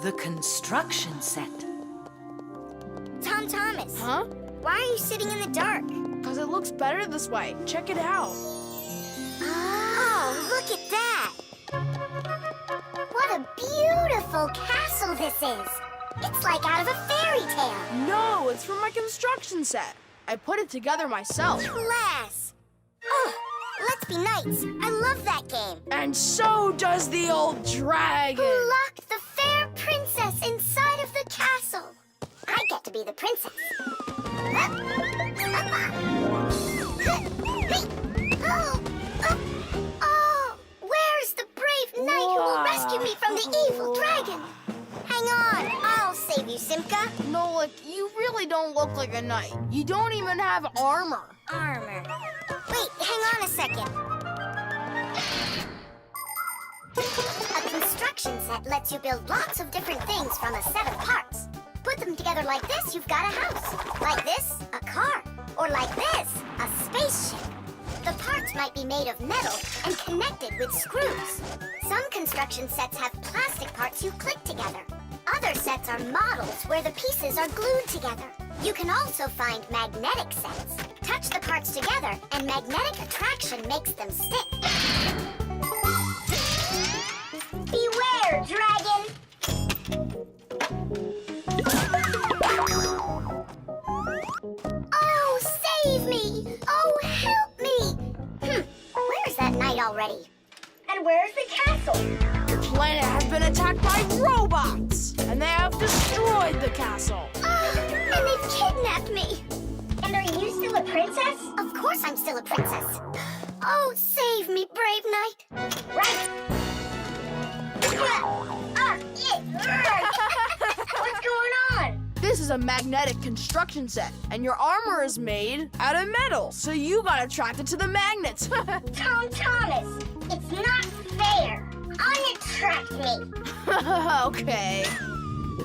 the construction set. Tom Thomas. Huh? Why are you sitting in the dark? Because it looks better this way. Check it out. Oh, look at that! What a beautiful castle this is! It's like out of a fairy tale. No, it's from my construction set. I put it together myself. Class! Oh, let's be knights. I love that game. And so does the old dragon. Who locked the fair princess inside of the castle? I get to be the princess. Oh, where's the brave knight who will rescue me from the evil dragon? Hang on, I'll save you, Simka. Nolik, you really don't look like a knight. You don't even have armor. Armor. Wait, hang on a second. A construction set lets you build lots of different things from a set of parts. Put them together like this, you've got a house. Like this, a car. Or like this, a spaceship. The parts might be made of metal and connected with screws. Some construction sets have plastic parts you click together. Other sets are models where the pieces are glued together. You can also find magnetic sets. Touch the parts together and magnetic attraction makes them stick. Beware, dragon! Oh, save me! Oh, help me! Where's that knight already? And where's the castle? The planet has been attacked by robots, and they have destroyed the castle. And they've kidnapped me. And are you still a princess? Of course I'm still a princess. Oh, save me, brave knight. Right. What's going on? This is a magnetic construction set, and your armor is made out of metal, so you got attracted to the magnets. Tom Thomas, it's not fair. Unattract me. Okay.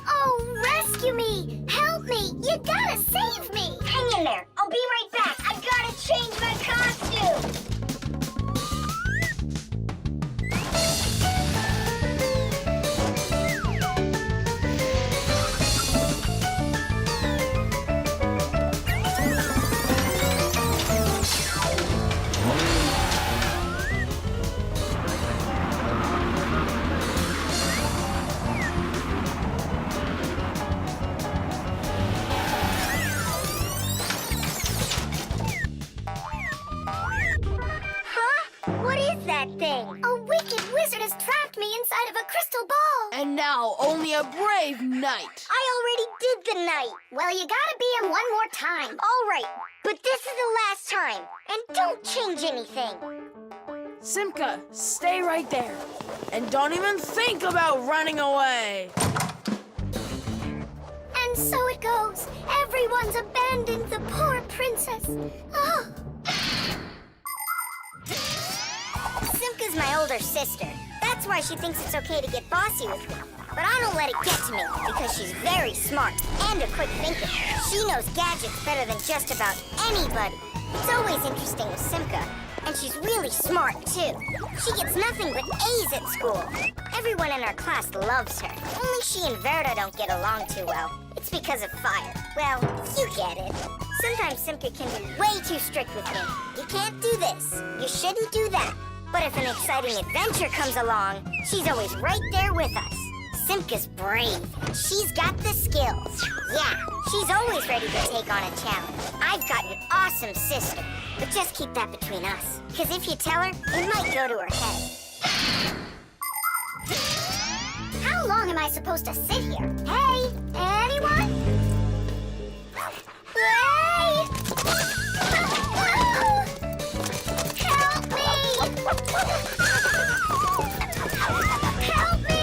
Oh, rescue me! Help me! You gotta save me! Hang in there. I'll be right back. I gotta change my costume. Thing. A wicked wizard has trapped me inside of a crystal ball. And now only a brave knight. I already did the knight. Well, you gotta be him one more time. All right, but this is the last time. And don't change anything. Simka, stay right there. And don't even think about running away. And so it goes. Everyone's abandoned the poor princess. Oh. Simka's my older sister. That's why she thinks it's okay to get bossy with me. But I don't let it get to me because she's very smart and a quick thinker. She knows gadgets better than just about anybody. It's always interesting with Simka. And she's really smart, too. She gets nothing but A's at school. Everyone in our class loves her. Only she and Verda don't get along too well. It's because of fire. Well, you get it. Sometimes Simka can be way too strict with me. You can't do this. You shouldn't do that. But if an exciting adventure comes along, she's always right there with us. Simka's brave. She's got the skills. Yeah, she's always ready to take on a challenge. I've got an awesome sister. But just keep that between us. Because if you tell her, it might go to her head. How long am I supposed to sit here? Hey, anyone? Hey! Help me! Help me!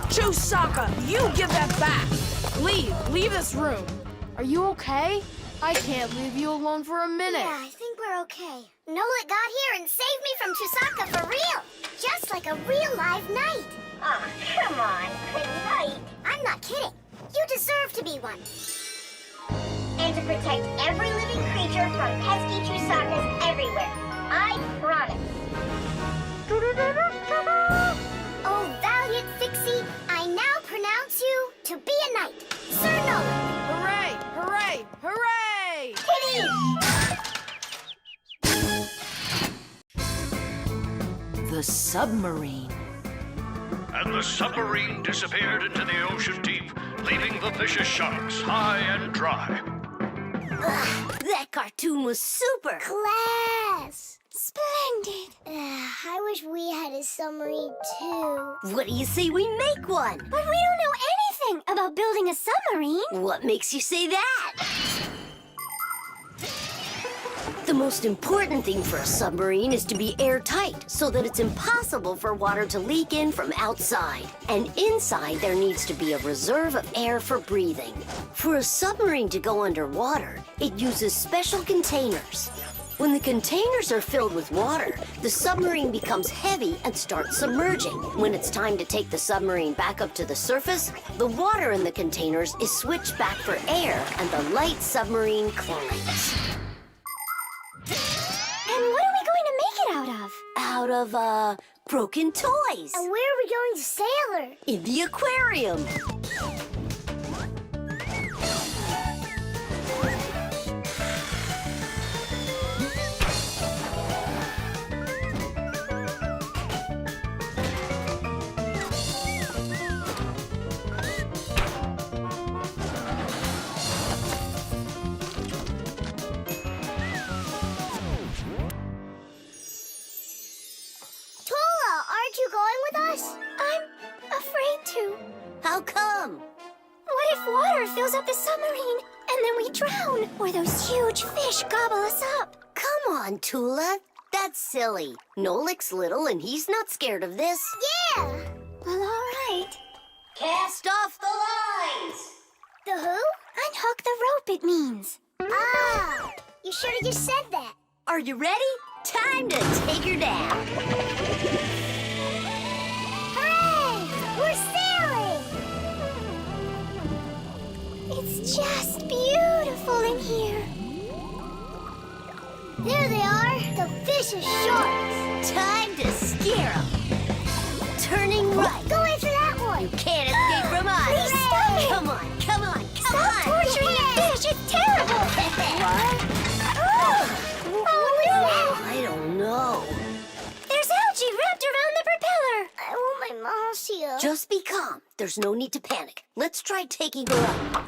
Chewsocka, you give that back. Leave this room. Are you okay? I can't leave you alone for a minute. Yeah, I think we're okay. Nolik got here and saved me from Chewsocka for real. Just like a real live knight. Oh, come on, a knight. I'm not kidding. You deserve to be one. And to protect every living creature from pesky Chewsockas everywhere. I promise. Oh, valiant Fixie, I now pronounce you to be a knight. Sir Nolik. Hooray! Hooray! Hooray! Kitty! The submarine. And the submarine disappeared into the ocean deep, leaving the vicious sharks high and dry. That cartoon was super. Class. Splendid. I wish we had a submarine too. What do you say we make one? But we don't know anything about building a submarine. What makes you say that? The most important thing for a submarine is to be airtight, so that it's impossible for water to leak in from outside. And inside, there needs to be a reserve of air for breathing. For a submarine to go underwater, it uses special containers. When the containers are filled with water, the submarine becomes heavy and starts submerging. When it's time to take the submarine back up to the surface, the water in the containers is switched back for air, and the light submarine climbs. And what are we going to make it out of? Out of, broken toys. And where are we going to sail her? In the aquarium. Aren't you going with us? I'm afraid to. How come? What if water fills up the submarine and then we drown? Or those huge fish gobble us up? Come on, Tula. That's silly. Nolik's little and he's not scared of this. Yeah! Well, all right. Cast off the lines! The who? Unhook the rope, it means. Ah! You should have just said that. Are you ready? Time to take her down. We're sailing! It's just beautiful in here. There they are, the vicious sharks. Time to scare them. Turning right. Go after that one. You can't escape from us. Please stop it. Come on, come on, come Stop on. torturing the fish. It's terrible. What? What was that? I don't know. There's algae wrapped around the propeller. I want my mom to see us. Just be calm. There's no need to panic. Let's try taking her up.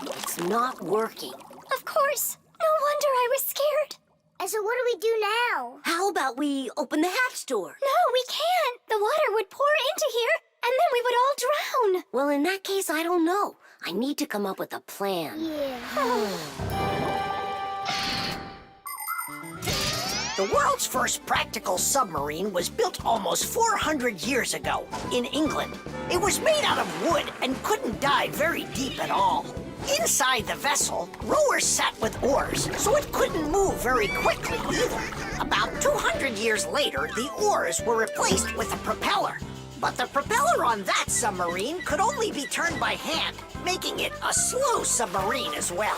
It's not working. Of course. No wonder I was scared. And so what do we do now? How about we open the hatch door? No, we can't. The water would pour into here, and then we would all drown. Well, in that case, I don't know. I need to come up with a plan. Yeah. The world's first practical submarine was built almost 400 years ago in England. It was made out of wood and couldn't dive very deep at all. Inside the vessel, rowers sat with oars, so it couldn't move very quickly either. About 200 years later, the oars were replaced with a propeller. But the propeller on that submarine could only be turned by hand, making it a slow submarine as well.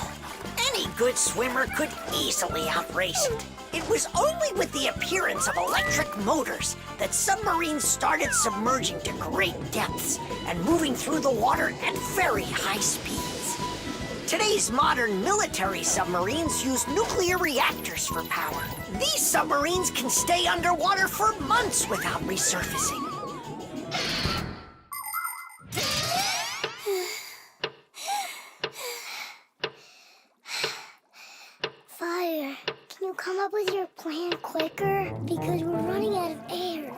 Any good swimmer could easily outrace it. It was only with the appearance of electric motors that submarines started submerging to great depths and moving through the water at very high speeds. Today's modern military submarines use nuclear reactors for power. These submarines can stay underwater for months without resurfacing. Fire, can you come up with your plan quicker? Because we're running out of air.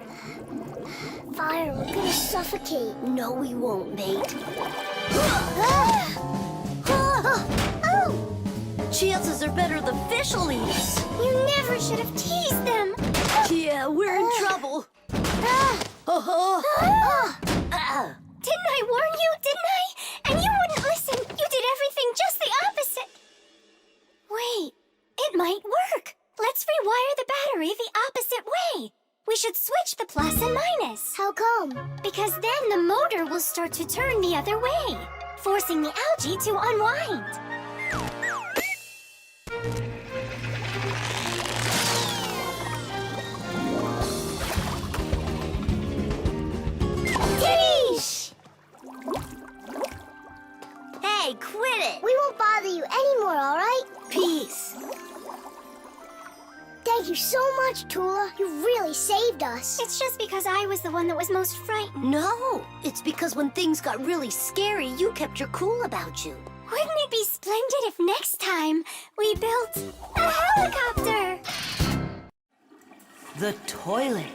Fire, we're gonna suffocate. No, we won't, mate. Chances are better the fish will eat us. You never should have teased them. Yeah, we're in trouble. Didn't I warn you, didn't I? And you wouldn't listen. You did everything just the opposite. Wait, it might work. Let's rewire the battery the opposite way. We should switch the plus and minus. How come? Because then the motor will start to turn the other way. forcing the algae to unwind. Yeesh! Hey, quit it! We won't bother you anymore, all right? Peace. Thank you so much, Tula. You really saved us. It's just because I was the one that was most frightened. No, it's because when things got really scary, you kept your cool about you. Wouldn't it be splendid if next time we built a helicopter? The toilet.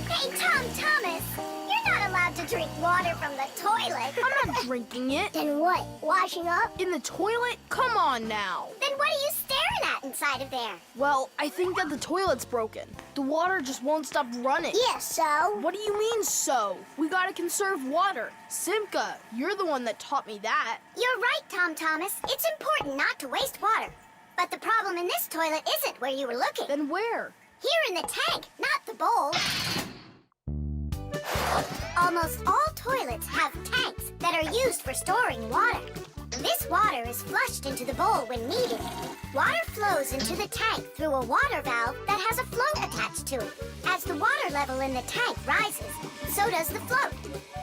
Hey, Tom Thomas, you're not allowed to drink water from the toilet. I'm not drinking it. Then what? Washing up? In the toilet? Come on now. Then what are you staring at inside of there? Well, I think that the toilet's broken. The water just won't stop running. Yeah, so? What do you mean, so? We gotta conserve water. Simka, you're the one that taught me that. You're right, Tom Thomas. It's important not to waste water. But the problem in this toilet isn't where you were looking. Then where? Here in the tank, not the bowl. Almost all toilets have tanks that are used for storing water. This water is flushed into the bowl when needed. Water flows into the tank through a water valve that has a float attached to it. As the water level in the tank rises, so does the float.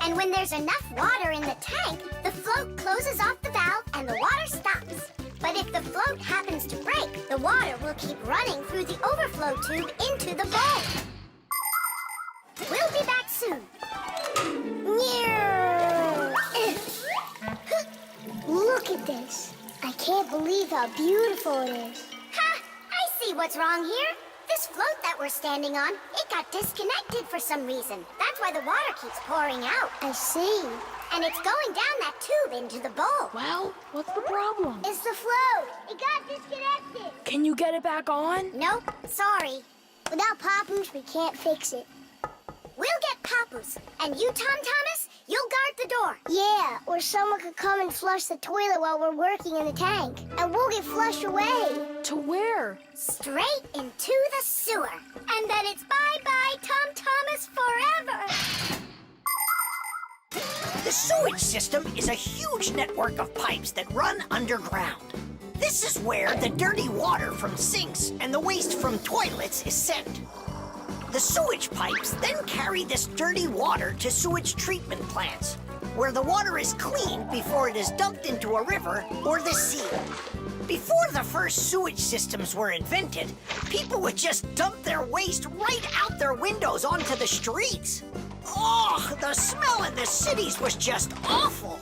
And when there's enough water in the tank, the float closes off the valve and the water stops. But if the float happens to break, the water will keep running through the overflow tube into the bowl. We'll be back soon. Look at this. I can't believe how beautiful it is. Ha! I see what's wrong here. This float that we're standing on, it got disconnected for some reason. That's why the water keeps pouring out. I see. And it's going down that tube into the bowl. Well, what's the problem? It's the float. It got disconnected. Can you get it back on? Nope, sorry. Without Papoose, we can't fix it. We'll get Papoose. And you, Tom Thomas, you'll guard the door. Yeah, or someone could come and flush the toilet while we're working in the tank. And we'll get flushed away. To where? Straight into the sewer. And then it's bye-bye, Tom Thomas, forever. The sewage system is a huge network of pipes that run underground. This is where the dirty water from sinks and the waste from toilets is sent. The sewage pipes then carry this dirty water to sewage treatment plants, where the water is cleaned before it is dumped into a river or the sea. Before the first sewage systems were invented, people would just dump their waste right out their windows onto the streets. Oh, the smell in the cities was just awful.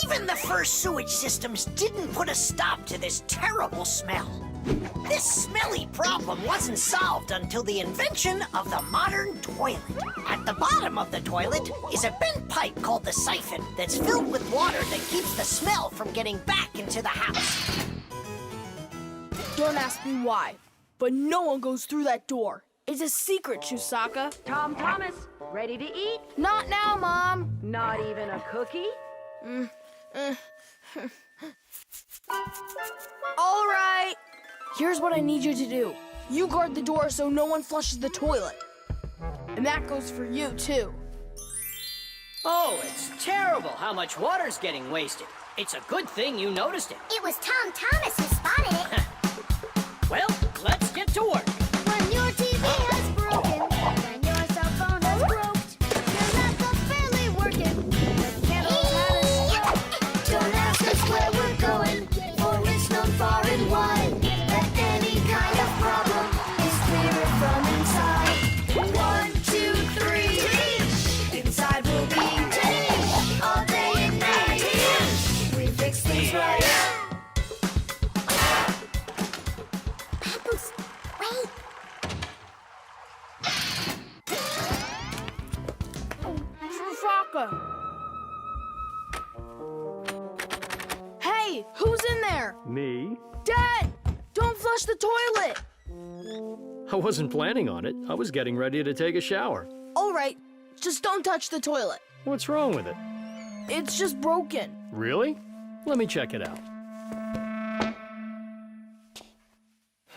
Even the first sewage systems didn't put a stop to this terrible smell. This smelly problem wasn't solved until the invention of the modern toilet. At the bottom of the toilet is a bent pipe called the siphon that's filled with water that keeps the smell from getting back into the house. Don't ask me why, but no one goes through that door. It's a secret, Chewsocka. Tom Thomas, ready to eat? Not now, Mom. Not even a cookie? All right. Here's what I need you to do. You guard the door so no one flushes the toilet. And that goes for you, too. Oh, it's terrible how much water's getting wasted. It's a good thing you noticed it. It was Tom Thomas who spotted it. Well, let's get to work. When your TV has broken, when your cell phone has broke, your laptop's barely working, the candles haven't struck. Don't ask us where we're going, for it's known far and wide that any kind of problem is clearer from inside. 1, 2, 3. Inside we'll be all day and night. We fix things right. Papoose, wait. Chewsocka. Hey, who's in there? Me? Dad, don't flush the toilet. I wasn't planning on it. I was getting ready to take a shower. All right, just don't touch the toilet. What's wrong with it? It's just broken. Really? Let me check it out.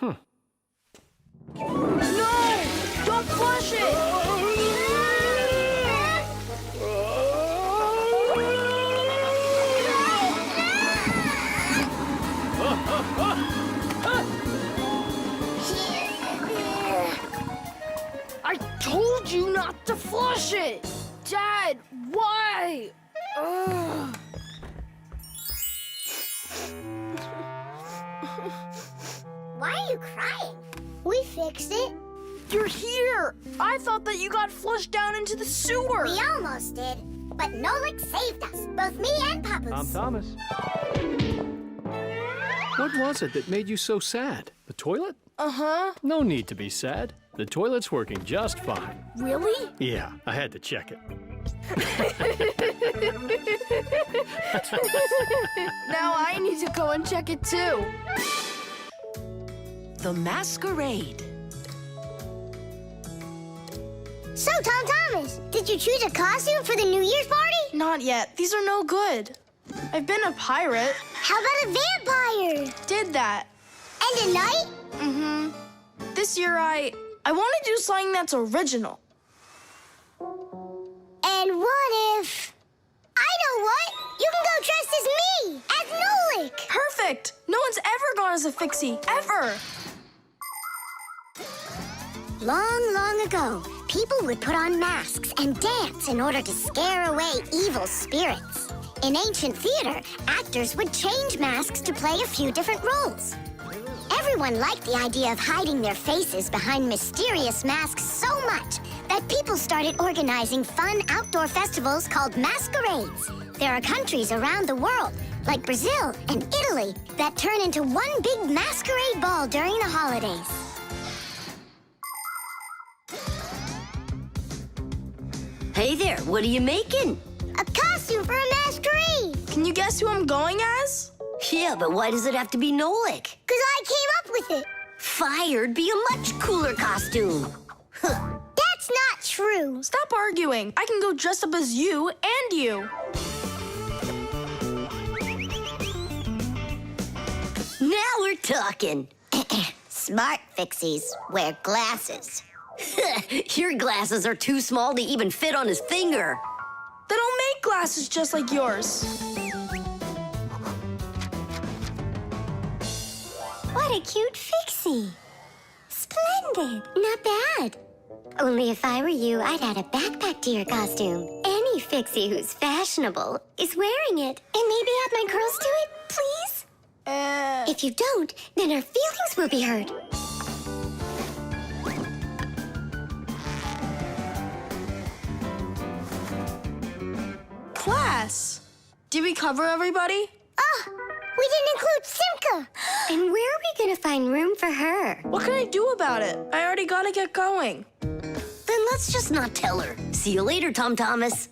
No, don't flush it. not to flush it! Dad, why? Ugh. Why are you crying? We fixed it. You're here! I thought that you got flushed down into the sewer! We almost did. But Nolik saved us, both me and Papa's. Thomas. What was it that made you so sad? The toilet? Uh-huh. No need to be sad. The toilet's working just fine. Really? Yeah, I had to check it. Now I need to go and check it too. The masquerade. So, Tom Thomas, did you choose a costume for the New Year's party? Not yet. These are no good. I've been a pirate. How about a vampire? Did that. And a knight? Mm-hmm. This year I want to do something that's original. And what if... I know what! You can go dressed as me! As Nolik! Perfect! No one's ever gone as a fixie, ever! Long, long ago, people would put on masks and dance in order to scare away evil spirits. In ancient theater, actors would change masks to play a few different roles. Everyone liked the idea of hiding their faces behind mysterious masks so much that people started organizing fun outdoor festivals called masquerades. There are countries around the world, like Brazil and Italy, that turn into one big masquerade ball during the holidays. Hey there, what are you making? A costume for a masquerade! Can you guess who I'm going as? Yeah, but why does it have to be Nolik? 'Cause I came up with it. Fired be a much cooler costume. That's not true. Stop arguing. I can go dressed up as you and you. Now we're talking. Smart Fixies wear glasses. Your glasses are too small to even fit on his finger. They don't make glasses just like yours. What a cute Fixie. Splendid. Not bad. Only if I were you, I'd add a backpack to your costume. Any Fixie who's fashionable is wearing it. And maybe add my curls to it, please? If you don't, then our feelings will be hurt. Class. Did we cover everybody? Oh, we didn't include Simka. And where are we gonna find room for her? What can I do about it? I already gotta get going. Then let's just not tell her. See you later, Tom Thomas.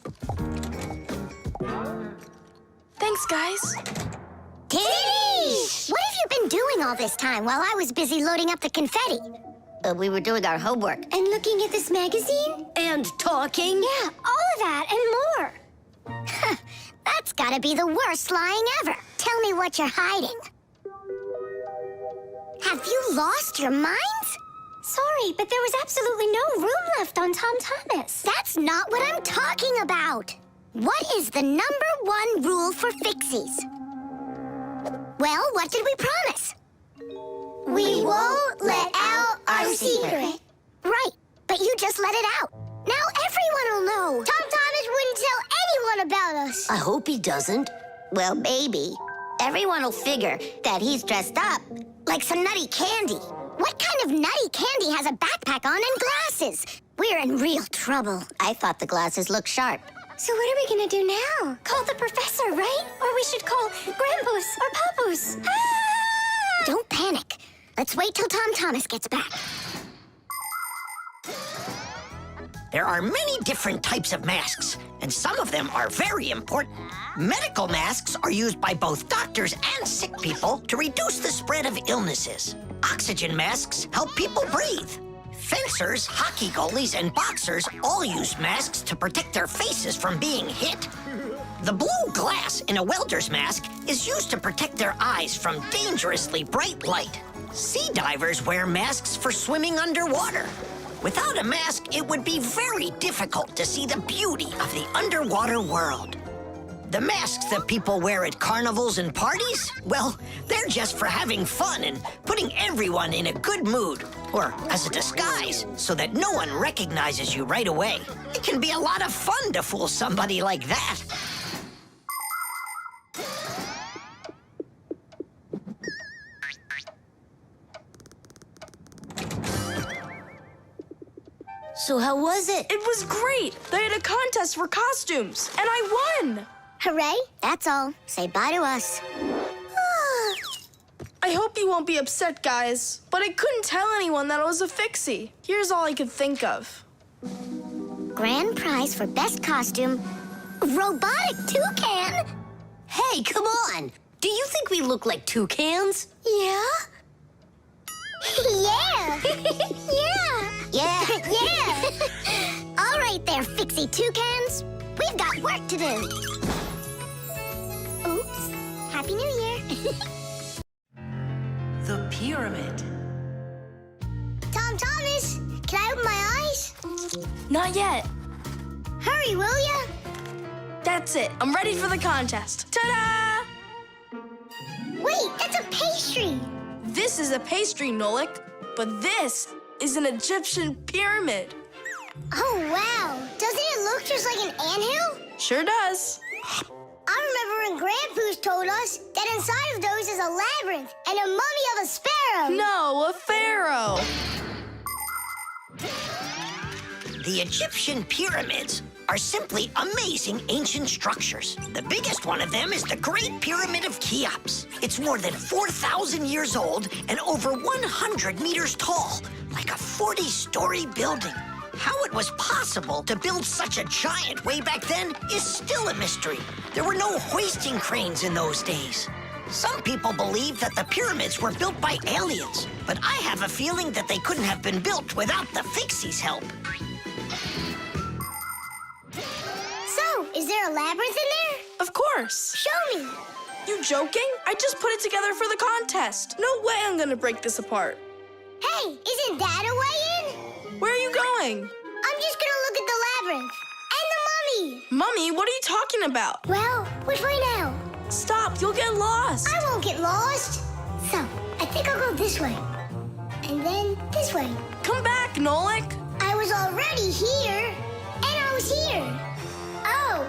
Thanks, guys. Tish! What have you been doing all this time while I was busy loading up the confetti? We were doing our homework. And looking at this magazine? And talking. Yeah, all of that and more. That's gotta be the worst lying ever. Tell me what you're hiding. Have you lost your minds? Sorry, but there was absolutely no room left on Tom Thomas. That's not what I'm talking about. What is the #1 rule for Fixies? Well, what did we promise? We won't let out our secret. Right, but you just let it out. Now everyone will know. Tom Thomas wouldn't tell anyone about us. I hope he doesn't. Well, maybe. Everyone will figure that he's dressed up like some nutty candy. What kind of nutty candy has a backpack on and glasses? We're in real trouble. I thought the glasses looked sharp. So what are we gonna do now? Call the professor, right? Or we should call Grandpus or Papus. Ah! Don't panic. Let's wait till Tom Thomas gets back. There are many different types of masks, and some of them are very important. Medical masks are used by both doctors and sick people to reduce the spread of illnesses. Oxygen masks help people breathe. Fencers, hockey goalies, and boxers all use masks to protect their faces from being hit. The blue glass in a welder's mask is used to protect their eyes from dangerously bright light. Sea divers wear masks for swimming underwater. Without a mask, it would be very difficult to see the beauty of the underwater world. The masks that people wear at carnivals and parties, well, they're just for having fun and putting everyone in a good mood. or as a disguise so that no one recognizes you right away. It can be a lot of fun to fool somebody like that. So how was it? It was great. They had a contest for costumes, and I won. Hooray, that's all. Say bye to us. I hope you won't be upset, guys, but I couldn't tell anyone that I was a fixie. Here's all I could think of. Grand prize for best costume, robotic toucan. Hey, come on. Do you think we look like toucans? Yeah? Yeah. Yeah. Yeah. All right there, Fixie Toucans. We've got work to do. Oops. Happy New Year. The pyramid. Tom Thomas, can I open my eyes? Not yet. Hurry, will ya? That's it. I'm ready for the contest. Ta-da! Wait, that's a pastry. This is a pastry, Nolik, but this is an Egyptian pyramid. Oh, wow. Doesn't it look just like an anthill? Sure does. I remember when Grandpoo's told us that inside of those is a labyrinth and a mummy of a sparrow. No, a pharaoh. The Egyptian pyramids are simply amazing ancient structures. The biggest one of them is the Great Pyramid of Cheops. It's more than 4,000 years old and over 100 meters tall, like a 40-story building. How it was possible to build such a giant way back then is still a mystery. There were no hoisting cranes in those days. Some people believe that the pyramids were built by aliens, but I have a feeling that they couldn't have been built without the Fixies' help. So, is there a labyrinth in there? Of course. Show me. You joking? I just put it together for the contest. No way I'm gonna break this apart. Hey, isn't that a way in? Where are you going? I'm just gonna look at the labyrinth. And the mummy. Mummy, what are you talking about? Well, which way now? Stop, you'll get lost. I won't get lost. So, I think I'll go this way. And then this way. Come back, Nolik. I was already here. And I was here. Oh.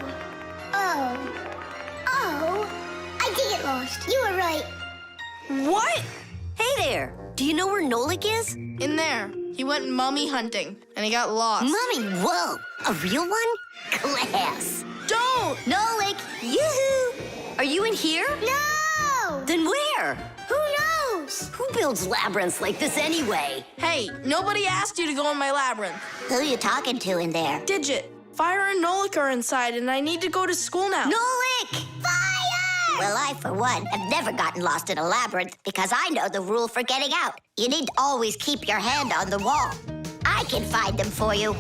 I did get lost. You were right. What? Hey there. Do you know where Nolik is? In there. He went mummy hunting, and he got lost. Mummy, whoa. A real one? Class. Don't! Nolik, yoo-hoo. Are you in here? No! Then where? Who knows? Who builds labyrinths like this anyway? Hey, nobody asked you to go in my labyrinth. Who you talking to in there? Digit, Fire and Nolik are inside, and I need to go to school now. Nolik! Fire! Well, I, for one, have never gotten lost in a labyrinth because I know the rule for getting out. You need to always keep your hand on the wall. I can find them for you.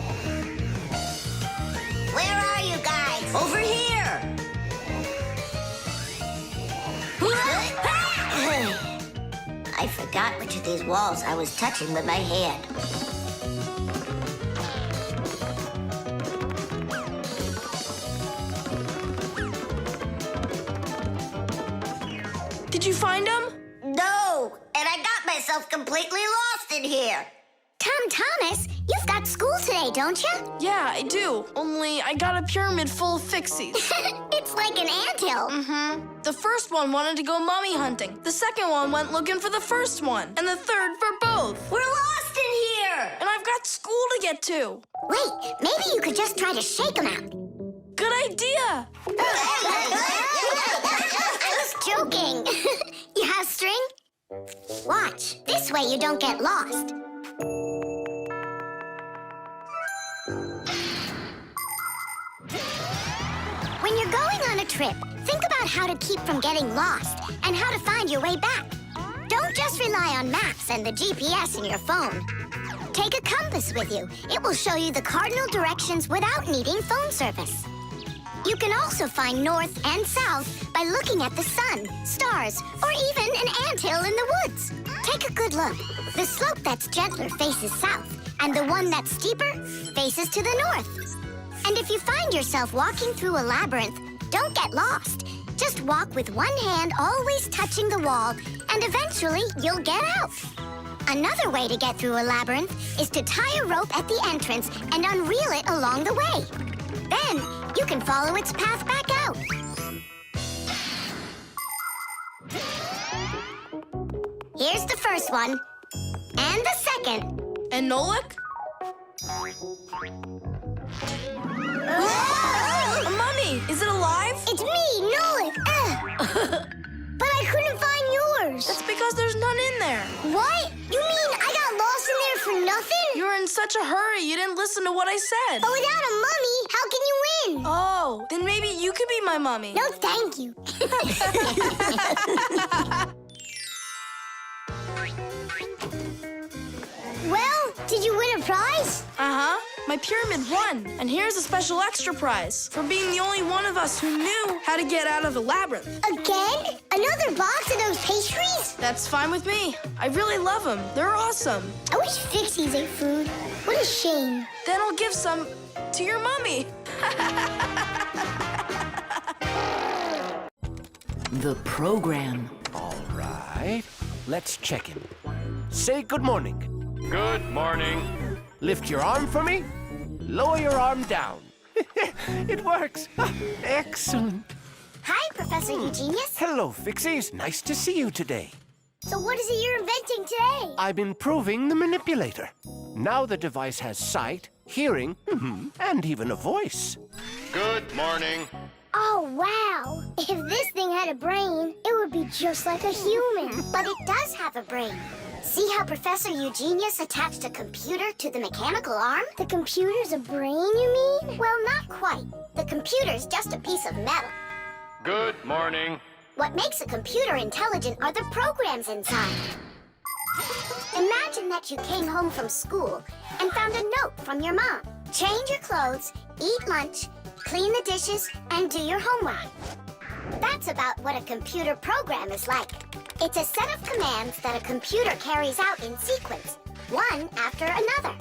Where are you guys? Over here! I forgot which of these walls I was touching with my hand. Did you find him? No, and I got myself completely lost in here. Tom Thomas, you've got school today, don't you? Yeah, I do. Only I got a pyramid full of fixies. It's like an anthill. Mm-hmm. The first one wanted to go mummy hunting. The second one went looking for the first one. And the third for both. We're lost in here! And I've got school to get to. Wait, maybe you could just try to shake them out. Good idea. I was joking. You have string? Watch. This way you don't get lost. When you're going on a trip, think about how to keep from getting lost and how to find your way back. Don't just rely on maps and the GPS in your phone. Take a compass with you. It will show you the cardinal directions without needing phone service. You can also find north and south by looking at the sun, stars, or even an anthill in the woods. Take a good look. The slope that's gentler faces south, and the one that's steeper faces to the north. And if you find yourself walking through a labyrinth, don't get lost. Just walk with one hand always touching the wall, and eventually you'll get out. Another way to get through a labyrinth is to tie a rope at the entrance and unreel it along the way. Then you can follow its path back out. Here's the first one. And the second. And Nolik? A mummy! Is it alive? It's me, Nolik. But I couldn't find yours. That's because there's none in there. What? You mean I got lost in there for nothing? You were in such a hurry, you didn't listen to what I said. But without a mummy, how can you win? Oh, then maybe you could be my mummy. No, thank you. Well, did you win a prize? Uh-huh. My pyramid won. And here's a special extra prize for being the only one of us who knew how to get out of the labyrinth. Again? Another box of those pastries? That's fine with me. I really love them. They're awesome. I wish Fixies ate food. What a shame. Then I'll give some to your mummy. The program. All right. Let's check in. Say good morning. Good morning. Lift your arm for me. Lower your arm down. It works. Excellent. Hi, Professor Eugenius. Hello, Fixies. Nice to see you today. So what is it you're inventing today? I'm improving the manipulator. Now the device has sight, hearing, and even a voice. Good morning. Oh, wow. If this thing had a brain, it would be just like a human. But it does have a brain. See how Professor Eugenius attached a computer to the mechanical arm? The computer's a brain, you mean? Well, not quite. The computer's just a piece of metal. Good morning. What makes a computer intelligent are the programs inside. Imagine that you came home from school and found a note from your mom. Change your clothes, eat lunch, clean the dishes, and do your homework. That's about what a computer program is like. It's a set of commands that a computer carries out in sequence, one after another.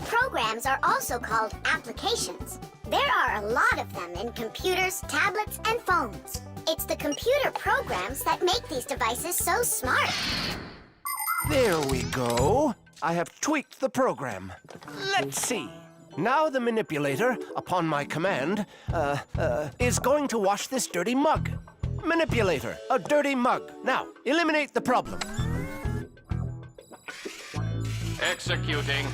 Programs are also called applications. There are a lot of them in computers, tablets, and phones. It's the computer programs that make these devices so smart. There we go. I have tweaked the program. Let's see. Now the manipulator, upon my command, is going to wash this dirty mug. Manipulator, a dirty mug. Now, eliminate the problem. Executing.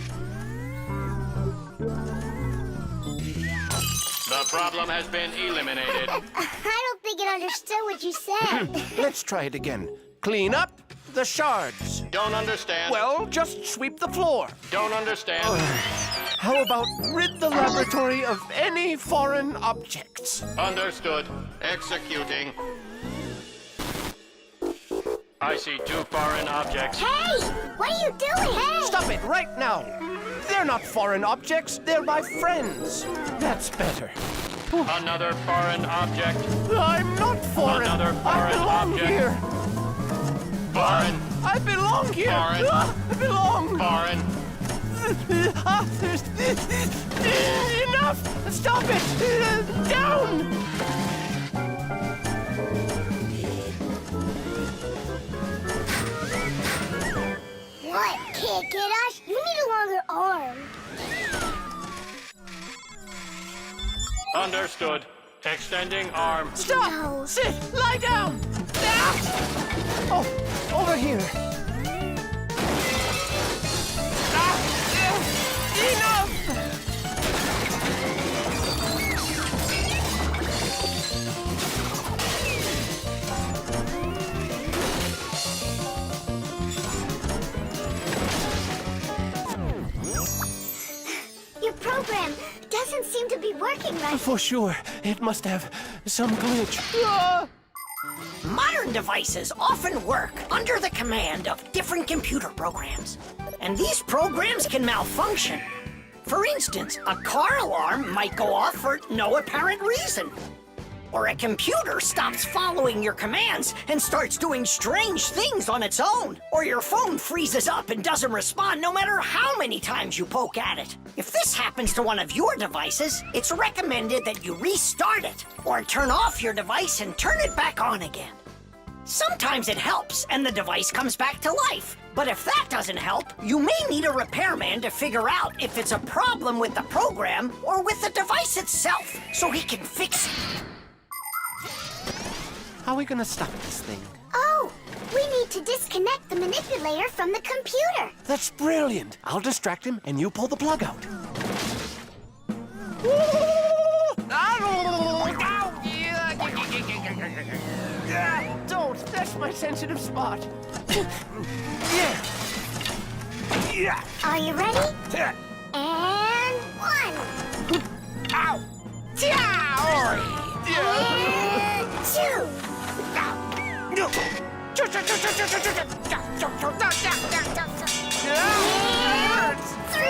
The problem has been eliminated. I don't think it understood what you said. Let's try it again. Clean up the shards. Don't understand. Well, just sweep the floor. Don't understand. How about rid the laboratory of any foreign objects? Understood. Executing. I see 2 foreign objects. Hey! What are you doing? Hey! Stop it right now. They're not foreign objects. They're my friends. That's better. Another foreign object. I'm not foreign. Another I foreign belong object. here. Foreign. I belong here. Foreign. I belong. Foreign. Enough! Stop it! Down! What? Can't get us? You need a longer arm. Understood. Extending arm. Stop! No. Sit! Lie down! Ah! Oh, over here. Enough! Your program doesn't seem to be working right. For sure, it must have some glitch. Modern devices often work under the command of different computer programs. And these programs can malfunction. For instance, a car alarm might go off for no apparent reason. Or a computer stops following your commands and starts doing strange things on its own. Or your phone freezes up and doesn't respond no matter how many times you poke at it. If this happens to one of your devices, it's recommended that you restart it or turn off your device and turn it back on again. Sometimes it helps and the device comes back to life. But if that doesn't help, you may need a repairman to figure out if it's a problem with the program or with the device itself, so he can fix it. How are we gonna stop this thing? Oh, we need to disconnect the manipulator from the computer. That's brilliant. I'll distract him and you pull the plug out. Don't. That's my sensitive spot. Are you ready? And 1. Ow! And 2. And 3.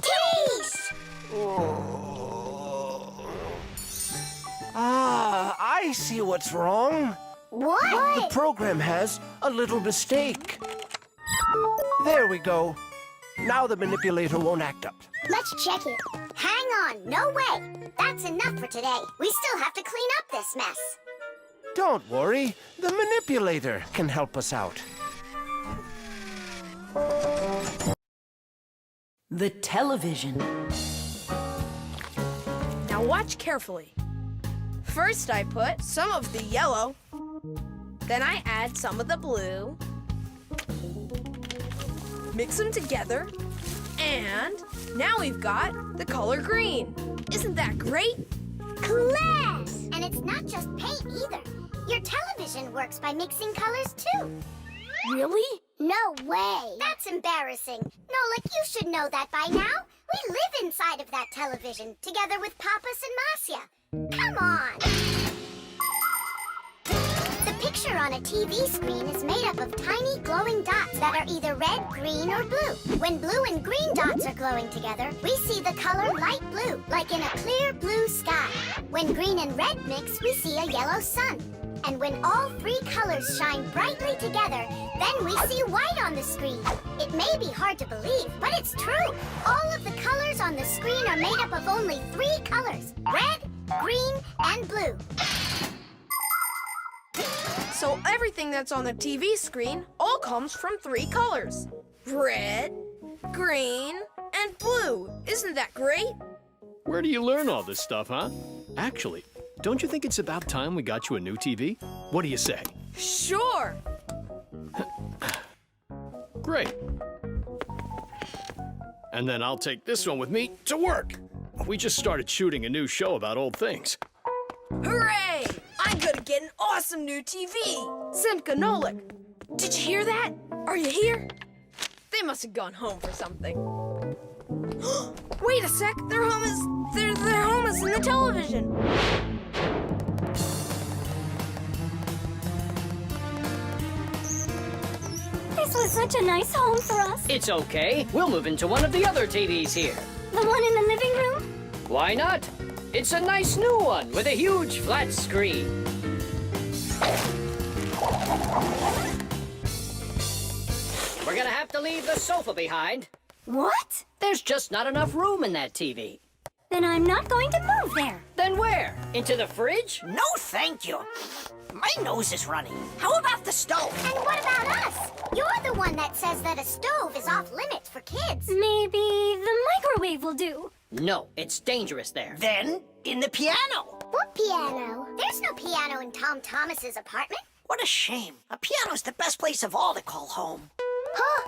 Taste! I see what's wrong. What? The program has a little mistake. There we go. Now the manipulator won't act up. Let's check it. Hang on, no way. That's enough for today. We still have to clean up this mess. Don't worry. The manipulator can help us out. The television. Now watch carefully. First I put some of the yellow, then I add some of the blue, mix them together, and now we've got the color green. Isn't that great? Class! And it's not just paint either. Your television works by mixing colors too. Really? No way. That's embarrassing. Nolik, you should know that by now. We live inside of that television, together with Papas and Masya. Come on. The picture on a TV screen is made up of tiny glowing dots that are either red, green, or blue. When blue and green dots are glowing together, we see the color light blue, like in a clear blue sky. When green and red mix, we see a yellow sun. And when all 3 colors shine brightly together, then we see white on the screen. It may be hard to believe, but it's true. All of the colors on the screen are made up of only 3 colors: red, green, and blue. So everything that's on the TV screen all comes from 3 colors: red, green, and blue. Isn't that great? Where do you learn all this stuff, huh? Actually, don't you think it's about time we got you a new TV? What do you say? Sure. Great. And then I'll take this one with me to work. We just started shooting a new show about old things. Hooray! I'm gonna get an awesome new TV. Simka, Nolik, did you hear that? Are you here? They must have gone home for something. Wait a sec, their home is in the television. This was such a nice home for us. It's okay. We'll move into one of the other TVs here. The one in the living room? Why not? It's a nice new one with a huge flat screen. We're gonna have to leave the sofa behind. What? There's just not enough room in that TV. Then I'm not going to move there. Then where? Into the fridge? No, thank you. My nose is running. How about the stove? And what about us? You're the one that says that a stove is off limits for kids. Maybe the microwave will do. No, it's dangerous there. Then, in the piano. What piano? There's no piano in Tom Thomas's apartment. What a shame. A piano's the best place of all to call home. Huh?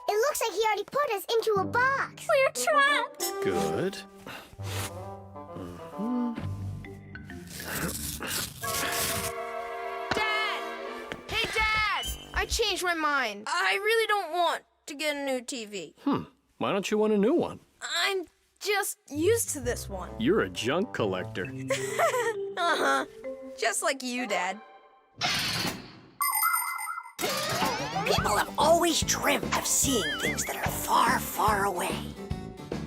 It looks like he already put us into a box. We're trapped. Good. Dad! Hey, Dad! I changed my mind. I really don't want to get a new TV. Why don't you want a new one? I'm just used to this one. You're a junk collector. Uh-huh. Just like you, Dad. People have always dreamt of seeing things that are far, far away.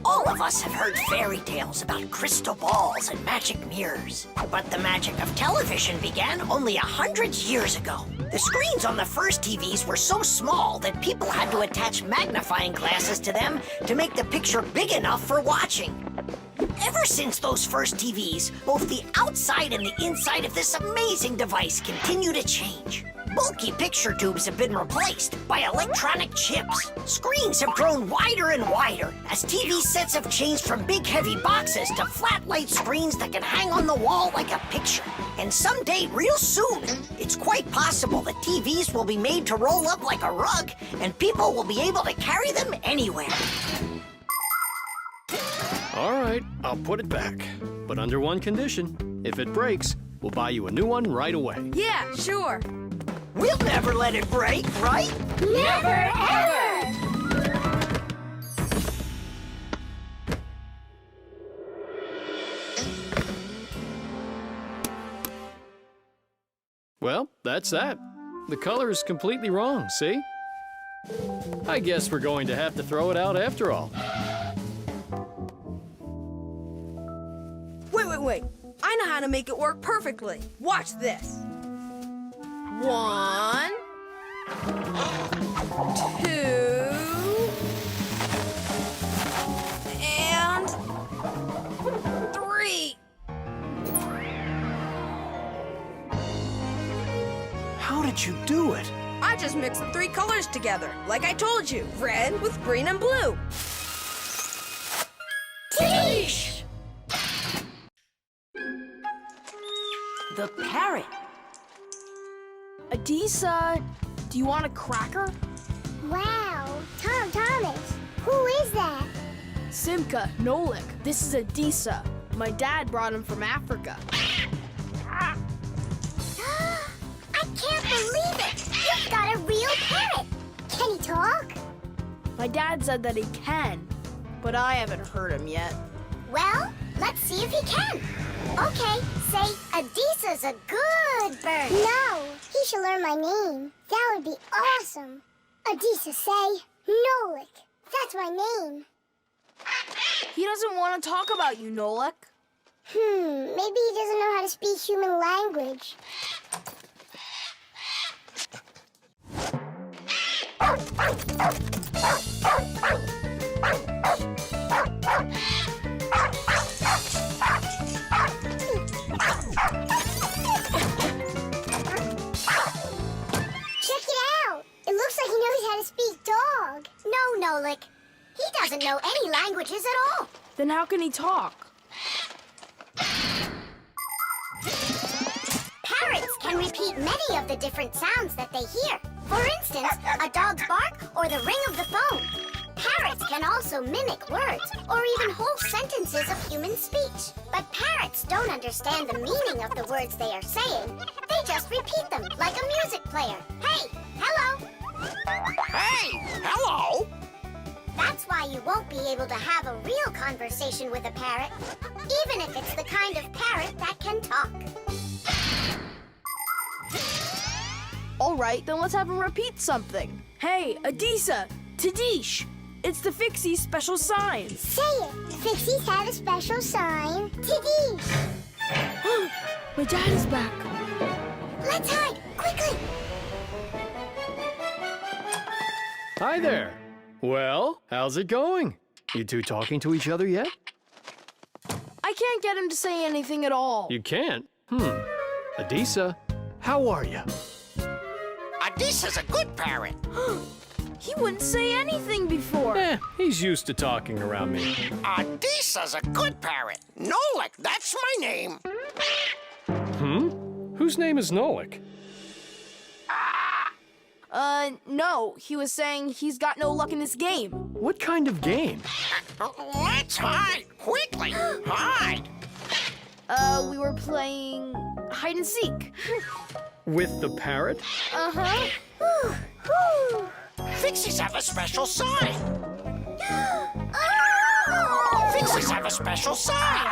All of us have heard fairy tales about crystal balls and magic mirrors. But the magic of television began only 100 years ago. The screens on the first TVs were so small that people had to attach magnifying glasses to them to make the picture big enough for watching. Ever since those first TVs, both the outside and the inside of this amazing device continue to change. Bulky picture tubes have been replaced by electronic chips. Screens have grown wider and wider as TV sets have changed from big heavy boxes to flat light screens that can hang on the wall like a picture. And someday, real soon, it's quite possible that TVs will be made to roll up like a rug and people will be able to carry them anywhere. All right, I'll put it back. But under one condition. If it breaks, we'll buy you a new one right away. Yeah, sure. We'll never let it break, right? Never, ever! Well, that's that. The color is completely wrong, see? I guess we're going to have to throw it out after all. Wait. I know how to make it work perfectly. Watch this. 1, 2, and 3. How did you do it? I just mixed the 3 colors together, like I told you. Red with green and blue. Teesh! The parrot. Adisa, do you want a cracker? Wow, Thomas, who is that? Simka, Nolik. This is Adisa. My dad brought him from Africa. I can't believe it! You've got a real parrot! Can he talk? My dad said that he can, but I haven't heard him yet. Well, let's see if he can. Okay, say, Adisa's a good bird. No, he should learn my name. That would be awesome. Adisa, say, Nolik. That's my name. He doesn't want to talk about you, Nolik. Maybe he doesn't know how to speak human language. Check it out. It looks like he knows how to speak dog. No, Nolik. He doesn't know any languages at all. Then how can he talk? Parrots can repeat many of the different sounds that they hear. For instance, a dog's bark or the ring of the phone. Parrots can also mimic words or even whole sentences of human speech. But parrots don't understand the meaning of the words they are saying. They just repeat them like a music player. Hey, hello. Hey, hello! That's why you won't be able to have a real conversation with a parrot, even if it's the kind of parrot that can talk. All right, then let's have him repeat something. Hey, Adisa, Tadish, it's the Fixies' special sign. Say it. Fixies have a special sign. Tiddies. My dad is back. Let's hide, quickly. Hi there. Well, how's it going? You two talking to each other yet? I can't get him to say anything at all. You can't? Adisa, how are you? Adisa's a good parrot. He wouldn't say anything before. He's used to talking around me. Adisa's a good parrot. Nolik, that's my name. Whose name is Nolik? No, he was saying he's got no luck in this game. What kind of game? Let's hide, quickly, hide. We were playing hide and seek. With the parrot? Uh-huh. Fixies have a special sign. Fixies have a special sign.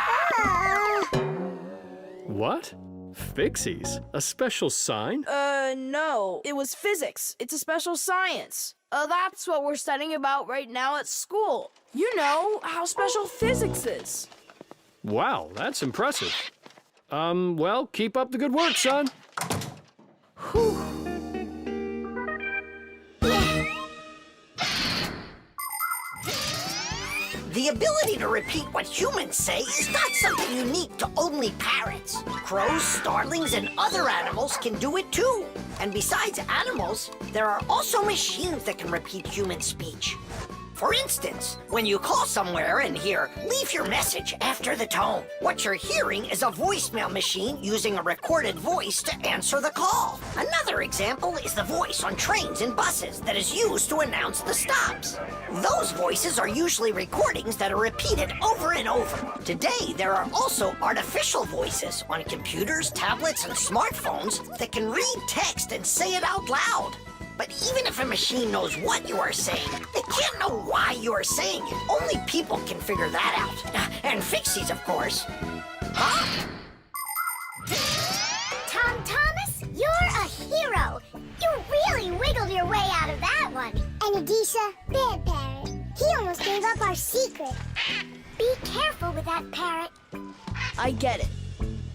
What? Fixies? A special sign? No. It was physics. It's a special science. That's what we're studying about right now at school. You know how special physics is. Wow, that's impressive. Well, keep up the good work, son. Whew. The ability to repeat what humans say is not something unique to only parrots. Crows, starlings, and other animals can do it too. And besides animals, there are also machines that can repeat human speech. For instance, when you call somewhere and hear, "Leave your message after the tone," what you're hearing is a voicemail machine using a recorded voice to answer the call. Another example is the voice on trains and buses that is used to announce the stops. Those voices are usually recordings that are repeated over and over. Today, there are also artificial voices on computers, tablets, and smartphones that can read text and say it out loud. But even if a machine knows what you are saying, it can't know why you are saying it. Only people can figure that out. And Fixies, of course. Huh? Tom Thomas, you're a hero. You really wiggled your way out of that one. And Adisha, bad parrot. He almost gave up our secret. Be careful with that parrot. I get it.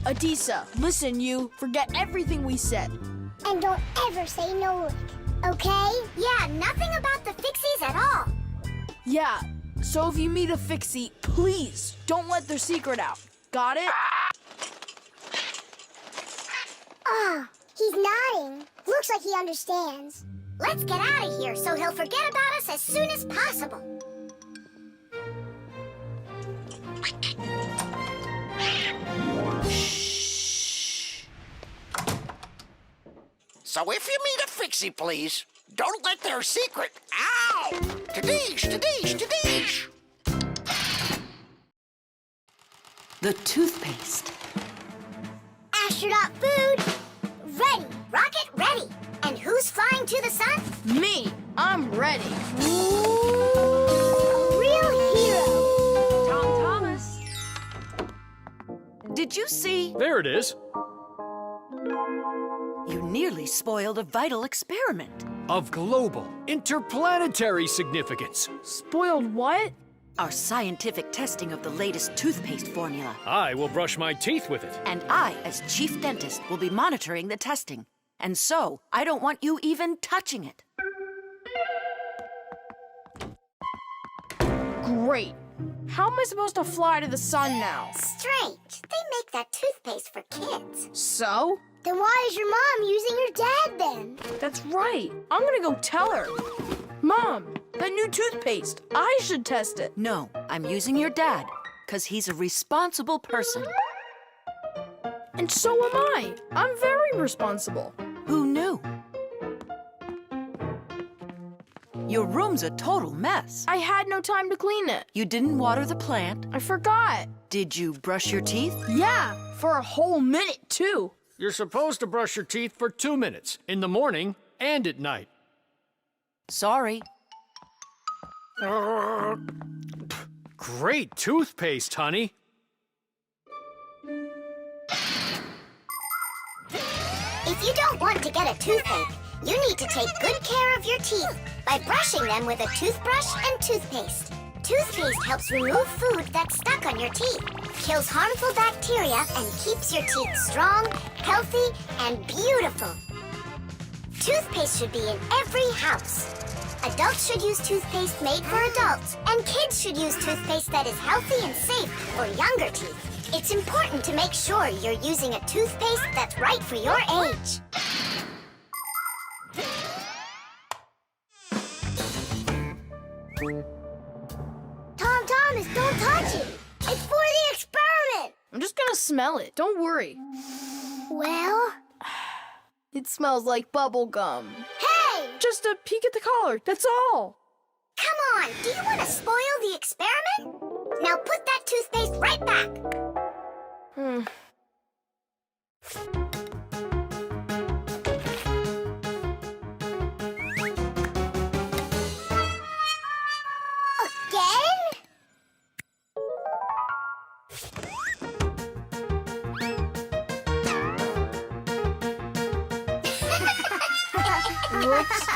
Adisa, listen, you. Forget everything we said. And don't ever say Nolik, okay? Yeah, nothing about the Fixies at all. Yeah, so if you meet a Fixie, please don't let their secret out. Got it? Oh, he's nodding. Looks like he understands. Let's get out of here so he'll forget about us as soon as possible. So if you meet a Fixie, please, don't let their secret... Ow! Tadish, tadish, tadish! The toothpaste. Astronaut food, ready. Rocket ready. And who's flying to the sun? Me, I'm ready. Real hero. Tom Thomas. Did you see? There it is. You nearly spoiled a vital experiment. Of global, interplanetary significance. Spoiled what? Our scientific testing of the latest toothpaste formula. I will brush my teeth with it. And I, as chief dentist, will be monitoring the testing. And so, I don't want you even touching it. Great. How am I supposed to fly to the sun now? Strange. They make that toothpaste for kids. So? Then why is your mom using your dad then? That's right. I'm gonna go tell her. Mom, that new toothpaste, I should test it. No, I'm using your dad, because he's a responsible person. And so am I. I'm very responsible. Who knew? Your room's a total mess. I had no time to clean it. You didn't water the plant. I forgot. Did you brush your teeth? Yeah, for a whole minute, too. You're supposed to brush your teeth for 2 minutes, in the morning and at night. Sorry. Great toothpaste, honey. If you don't want to get a toothache, you need to take good care of your teeth by brushing them with a toothbrush and toothpaste. Toothpaste helps remove food that's stuck on your teeth, kills harmful bacteria, and keeps your teeth strong, healthy, and beautiful. Toothpaste should be in every house. Adults should use toothpaste made for adults, and kids should use toothpaste that is healthy and safe for younger teeth. It's important to make sure you're using a toothpaste that's right for your age. Tom Thomas, don't touch it! It's for the experiment! I'm just gonna smell it. Don't worry. Well? It smells like bubble gum. Hey! Just a peek at the collar, that's all. Come on, do you want to spoil the experiment? Now put that toothpaste right back. Again? Whoops.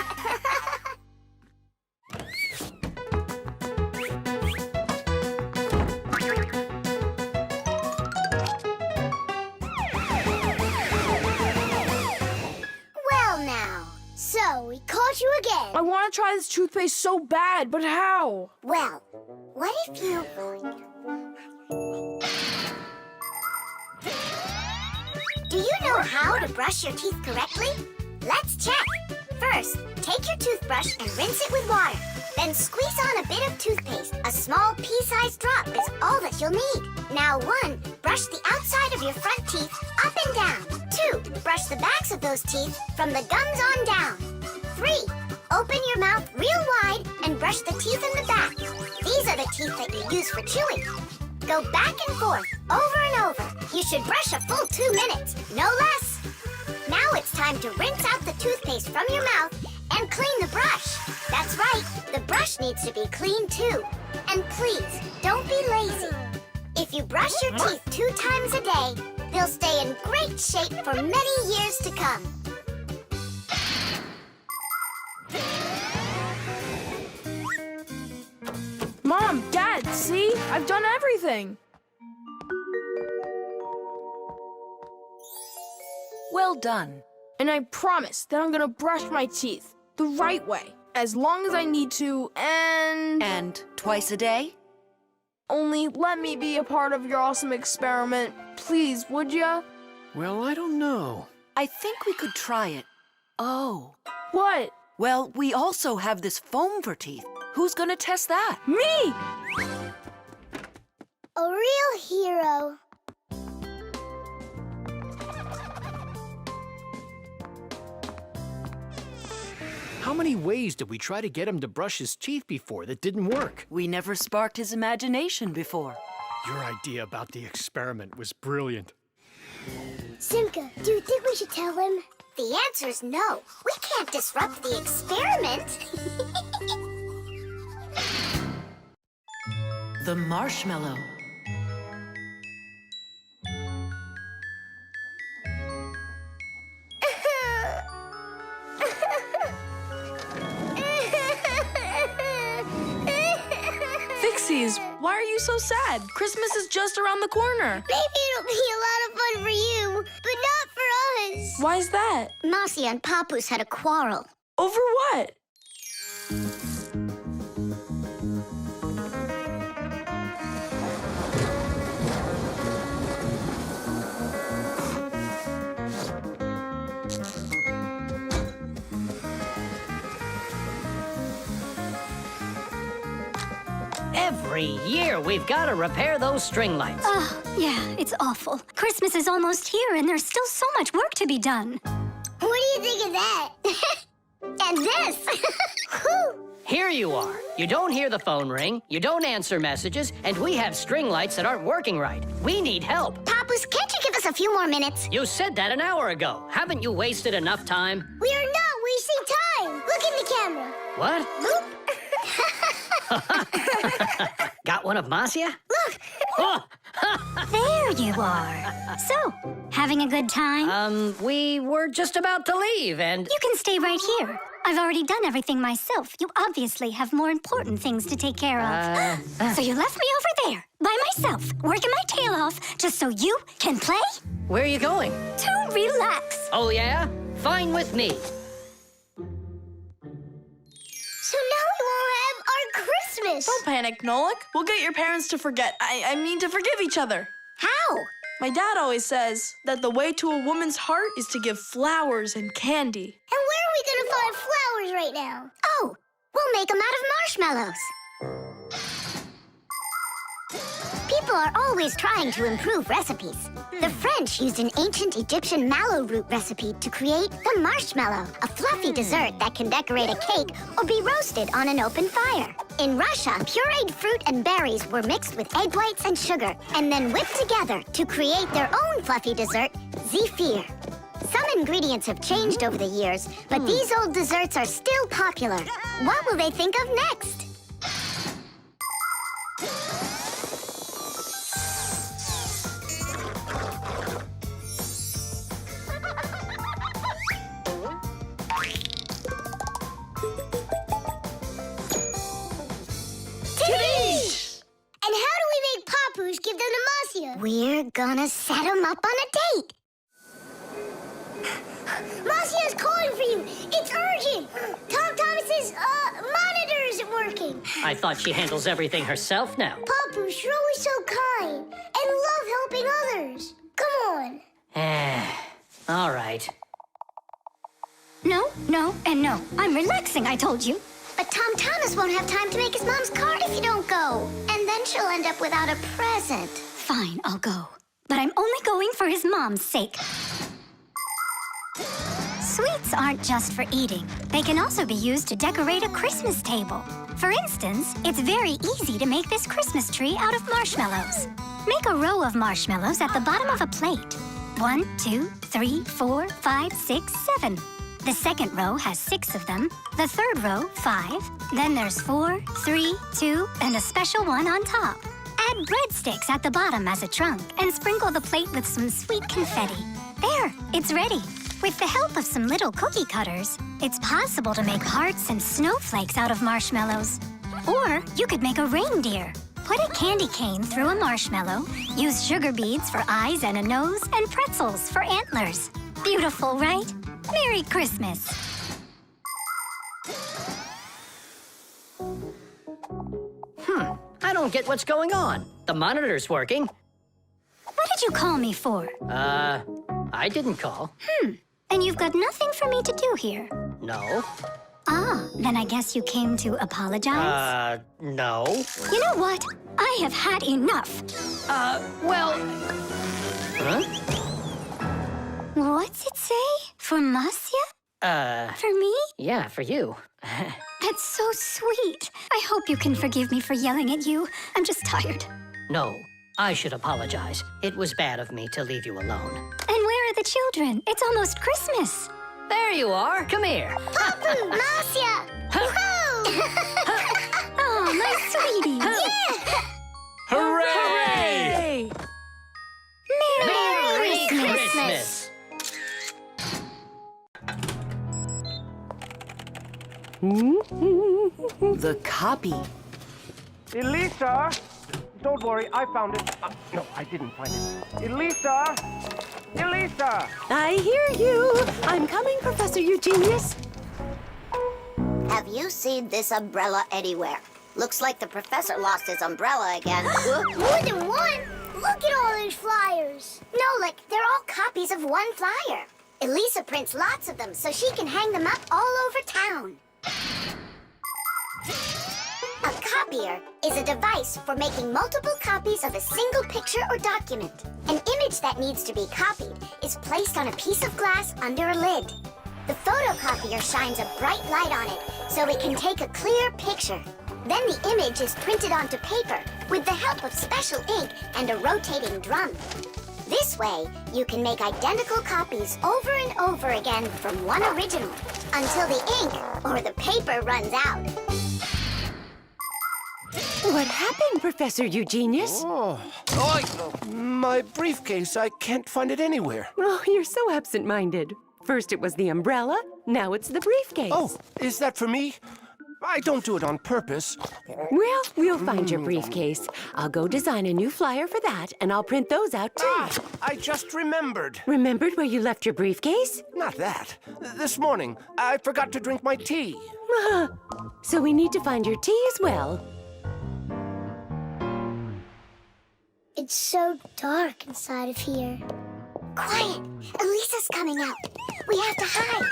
Well now, so we caught you again. I want to try this toothpaste so bad, but how? Well, What if you... Do you know how to brush your teeth correctly? Let's check. First, take your toothbrush and rinse it with water. Then squeeze on a bit of toothpaste. A small pea-sized drop is all that you'll need. Now 1, brush the outside of your front teeth up and down. 2, brush the backs of those teeth from the gums on down. 3, open your mouth real wide and brush the teeth in the back. These are the teeth that you use for chewing. Go back and forth, over and over. You should brush a full 2 minutes, no less. Now it's time to rinse out the toothpaste from your mouth and clean the brush. That's right, the brush needs to be clean too. And please, don't be lazy. If you brush your teeth 2 times a day, they'll stay in great shape for many years to come. Mom, Dad, see? I've done everything. Well done. And I promise that I'm gonna brush my teeth the right way, as long as I need to, and... And twice a day? Only let me be a part of your awesome experiment. Please, would ya? Well, I don't know. I think we could try it. Oh. What? Well, we also have this foam for teeth. Who's gonna test that? Me! A real hero. How many ways did we try to get him to brush his teeth before that didn't work? We never sparked his imagination before. Your idea about the experiment was brilliant. Simka, do you think we should tell him? The answer's no. We can't disrupt the experiment. The marshmallow. Fixies, why are you so sad? Christmas is just around the corner. Maybe it'll be a lot of fun for you, but not for us. Why's that? Marcia and Papoose had a quarrel. Over what? Every year, we've got to repair those string lights. Oh, yeah, it's awful. Christmas is almost here, and there's still so much work to be done. What do you think of that? And this! Whew. Here you are. You don't hear the phone ring, you don't answer messages, and we have string lights that aren't working right. We need help. Papoose, can't you give us a few more minutes? You said that an hour ago. Haven't you wasted enough time? We are not wasting time. Look in the camera. What? Boop. Got one of Marcia? Look. There you are. So, having a good time? We were just about to leave, and... You can stay right here. I've already done everything myself. You obviously have more important things to take care of. So you left me over there, by myself, working my tail off, just so you can play? Where are you going? To relax. Oh, yeah? Fine with me. So now we won't have our Christmas. Don't panic, Nolik. We'll get your parents to forget. I mean to forgive each other. How? My dad always says that the way to a woman's heart is to give flowers and candy. And where are we gonna find flowers right now? Oh, we'll make them out of marshmallows. People are always trying to improve recipes. The French used an ancient Egyptian mallow root recipe to create the marshmallow, a fluffy dessert that can decorate a cake or be roasted on an open fire. In Russia, pureed fruit and berries were mixed with egg whites and sugar and then whipped together to create their own fluffy dessert, zefir. Some ingredients have changed over the years, but these old desserts are still popular. What will they think of next? And how do we make Papoose give them to Marcia? We're gonna set him up on a date. Marcia's calling for you. It's urgent. Tom Thomas's, monitor isn't working. I thought she handles everything herself now. Papu's, you're always so kind and love helping others. Come on. All right. No, no, and no. I'm relaxing, I told you. But Tom Thomas won't have time to make his mom's card if you don't go. And then she'll end up without a present. Fine, I'll go. But I'm only going for his mom's sake. Sweets aren't just for eating. They can also be used to decorate a Christmas table. For instance, it's very easy to make this Christmas tree out of marshmallows. Make a row of marshmallows at the bottom of a plate. 1, 2, 3, 4, 5, 6, 7. The second row has 6 of them. The third row, 5. Then there's 4, 3, 2, and a special one on top. Add breadsticks at the bottom as a trunk and sprinkle the plate with some sweet confetti. There, it's ready. With the help of some little cookie cutters, it's possible to make hearts and snowflakes out of marshmallows. Or you could make a reindeer. Put a candy cane through a marshmallow, use sugar beads for eyes and a nose, and pretzels for antlers. Beautiful, right? Merry Christmas! I don't get what's going on. The monitor's working. What did you call me for? I didn't call. And you've got nothing for me to do here. No. Ah, then I guess you came to apologize? No. You know what? I have had enough. Well... Huh? What's it say? For Masya? For me? Yeah, for you. That's so sweet. I hope you can forgive me for yelling at you. I'm just tired. No, I should apologize. It was bad of me to leave you alone. And where are the children? It's almost Christmas. There you are. Come here. Papu, Masya! Woohoo! Oh, my sweetie. Hooray! Merry Christmas! The copy. Elisa! Don't worry, I found it. No, I didn't find it. Elisa! Elisa! I hear you. I'm coming, Professor Eugenius. Have you seen this umbrella anywhere? Looks like the professor lost his umbrella again. More than one? Look at all those flyers. Nolik, they're all copies of one flyer. Elisa prints lots of them so she can hang them up all over town. A copier is a device for making multiple copies of a single picture or document. An image that needs to be copied is placed on a piece of glass under a lid. The photocopier shines a bright light on it so it can take a clear picture. Then the image is printed onto paper with the help of special ink and a rotating drum. This way, you can make identical copies over and over again from one original until the ink or the paper runs out. What happened, Professor Eugenius? My briefcase. I can't find it anywhere. Oh, you're so absent-minded. First it was the umbrella, now it's the briefcase. Oh, is that for me? I don't do it on purpose. Well, we'll find your briefcase. I'll go design a new flyer for that, and I'll print those out, too. I just remembered. Remembered where you left your briefcase? Not that. This morning, I forgot to drink my tea. So we need to find your tea as well. It's so dark inside of here. Quiet! Elisa's coming out. We have to hide.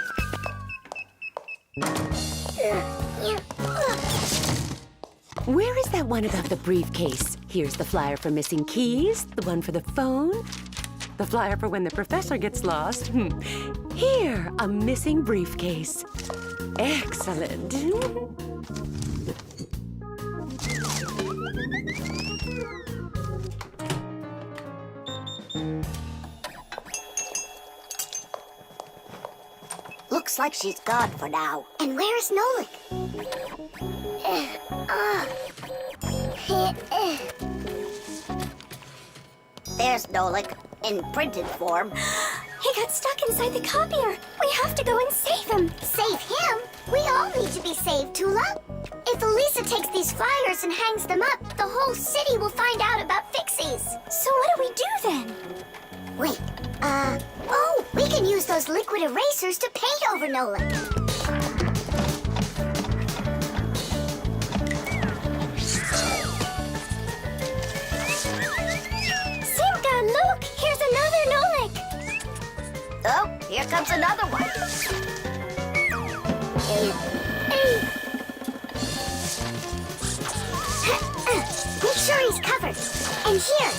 Where is that one about the briefcase? Here's the flyer for missing keys, the one for the phone, the flyer for when the professor gets lost. Here, a missing briefcase. Excellent. Looks like she's gone for now. And where is Nolik? There's Nolik, in printed form. He got stuck inside the copier. We have to go and save him. Save him? We all need to be saved, Tula. If Elisa takes these flyers and hangs them up, the whole city will find out about Fixies. So what do we do then? Wait, oh, we can use those liquid erasers to paint over Nolik. Here comes another one. Make sure he's covered. And here.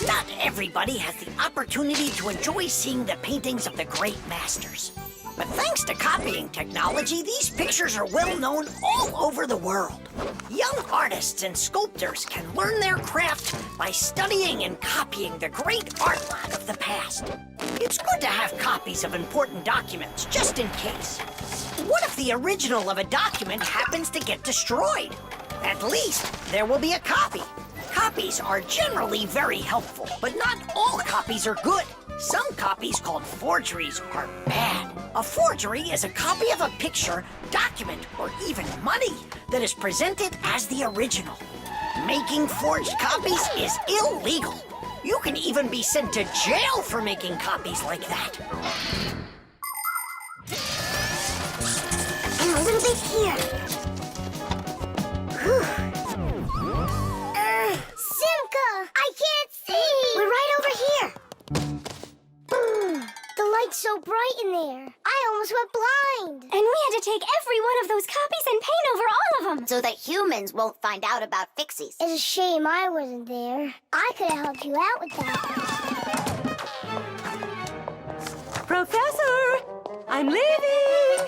Not everybody has the opportunity to enjoy seeing the paintings of the great masters. But thanks to copying technology, these pictures are well known all over the world. Young artists and sculptors can learn their craft by studying and copying the great artwork of the past. It's good to have copies of important documents, just in case. What if the original of a document happens to get destroyed? At least there will be a copy. Copies are generally very helpful, but not all copies are good. Some copies called forgeries are bad. A forgery is a copy of a picture, document, or even money that is presented as the original. Making forged copies is illegal. You can even be sent to jail for making copies like that. And a little bit here. Whew. Simka! I can't see! We're right over here. The light's so bright in there. I almost went blind. And we had to take every one of those copies and paint over all of them. So that humans won't find out about Fixies. It's a shame I wasn't there. I could have helped you out with that. Professor, I'm leaving.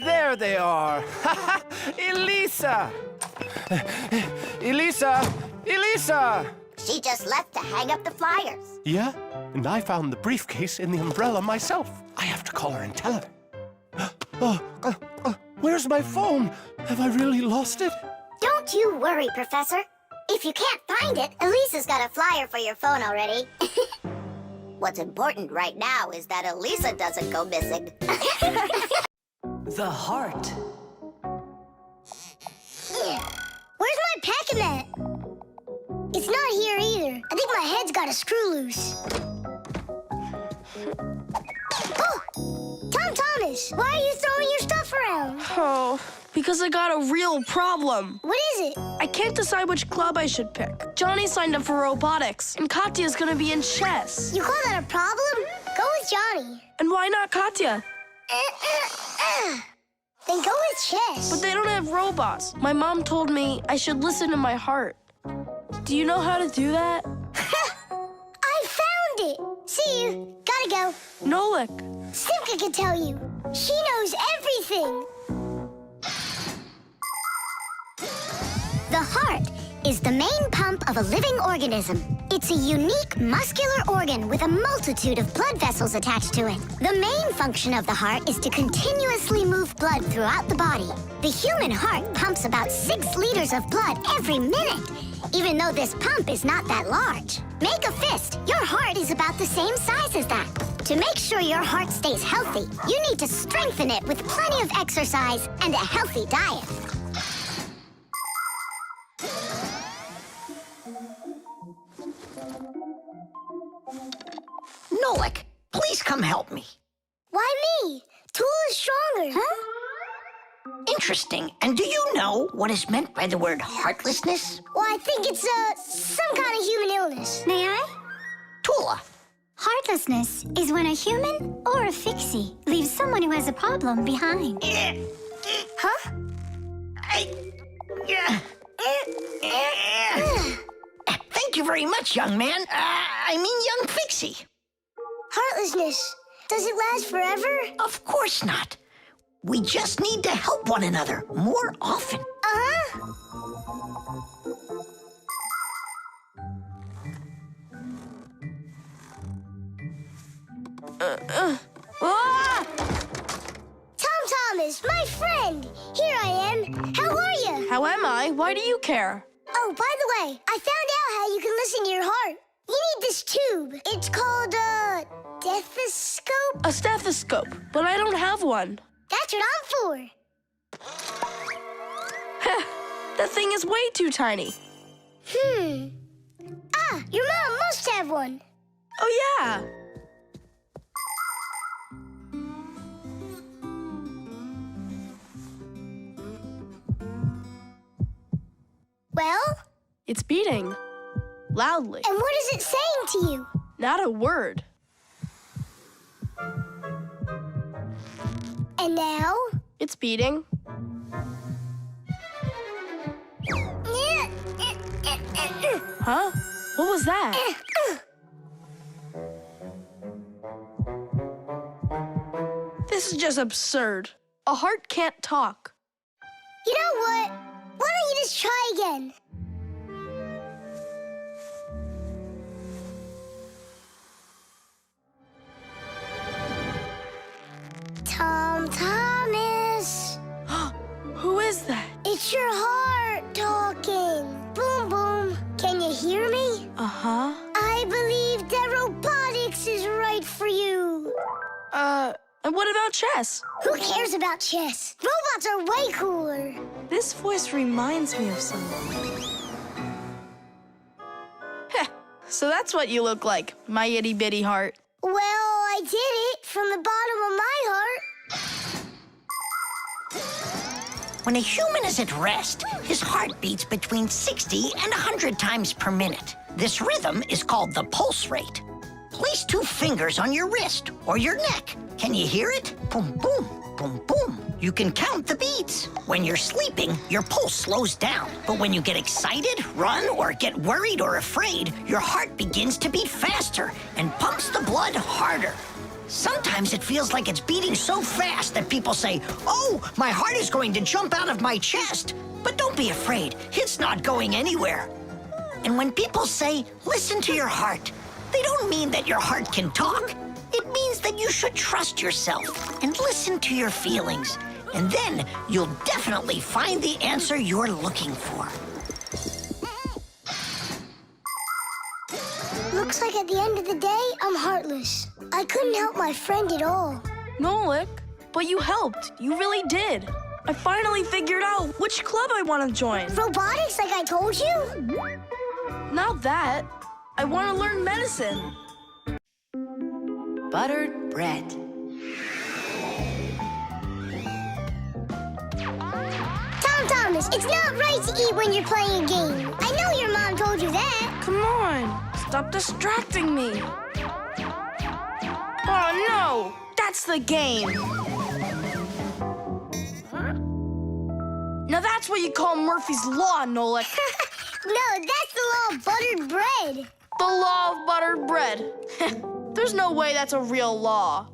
There they are. Elisa! Elisa! Elisa! She just left to hang up the flyers. Yeah? And I found the briefcase in the umbrella myself. I have to call her and tell her. Where's my phone? Have I really lost it? Don't you worry, Professor. If you can't find it, Elisa's got a flyer for your phone already. What's important right now is that Elisa doesn't go missing. The heart. where's my pack-a-mat? It's not here either. I think my head's got a screw loose. Oh! Tom Thomas, why are you throwing your stuff around? Oh, because I got a real problem. What is it? I can't decide which club I should pick. Johnny signed up for robotics, and Katya's gonna be in chess. You call that a problem? Go with Johnny. And why not Katya? Then go with chess. But they don't have robots. My mom told me I should listen to my heart. Do you know how to do that? I found it. See you. Gotta go. Nolik. Simka can tell you. She knows everything. The heart is the main pump of a living organism. It's a unique muscular organ with a multitude of blood vessels attached to it. The main function of the heart is to continuously move blood throughout the body. The human heart pumps about 6 liters of blood every minute, even though this pump is not that large. Make a fist. Your heart is about the same size as that. To make sure your heart stays healthy, you need to strengthen it with plenty of exercise and a healthy diet. Nolik, please come help me. Why me? Tool is stronger. Huh? Interesting. And do you know what is meant by the word heartlessness? Well, I think it's some kind of human illness. May I? Tula. Heartlessness is when a human or a fixie leaves someone who has a problem behind. Huh? Thank you very much, young man. I mean, young fixie. Heartlessness. Does it last forever? Of course not. We just need to help one another more often. Uh-huh. Tom Thomas, my friend. Here I am. How are you? How am I? Why do you care? Oh, by the way, I found out how you can listen to your heart. You need this tube. It's called a stethoscope. A stethoscope, but I don't have one. That's what I'm for. That thing is way too tiny. Ah, your mom must have one. Oh, yeah. Well? It's beating. Loudly. And what is it saying to you? Not a word. And now? It's beating. Huh? What was that? This is just absurd. A heart can't talk. You know what? Why don't you just try again? Thomas. Who is that? It's your heart talking. Boom, boom. Can you hear me? Uh-huh. I believe that robotics is right for you. And what about chess? Who cares about chess? Robots are way cooler. This voice reminds me of someone. Heh, so that's what you look like, my itty-bitty heart. Well, I did it from the bottom of my heart. When a human is at rest, his heart beats between 60 and 100 times per minute. This rhythm is called the pulse rate. Place 2 fingers on your wrist or your neck. Can you hear it? Boom, boom, boom, boom. You can count the beats. When you're sleeping, your pulse slows down. But when you get excited, run, or get worried or afraid, your heart begins to beat faster and pumps the blood harder. Sometimes it feels like it's beating so fast that people say, "Oh, my heart is going to jump out of my chest." But don't be afraid, it's not going anywhere. And when people say, "Listen to your heart," they don't mean that your heart can talk. It means that you should trust yourself and listen to your feelings. And then you'll definitely find the answer you're looking for. Looks like at the end of the day, I'm heartless. I couldn't help my friend at all. Nolik, but you helped. You really did. I finally figured out which club I want to join. Robotics, like I told you? Not that. I want to learn medicine. Buttered bread. Thomas, it's not right to eat when you're playing a game. I know your mom told you that. Come on, stop distracting me. Oh no, that's the game. Now that's what you call Murphy's Law, Nolik. No, that's the law of buttered bread. The law of buttered bread. There's no way that's a real law.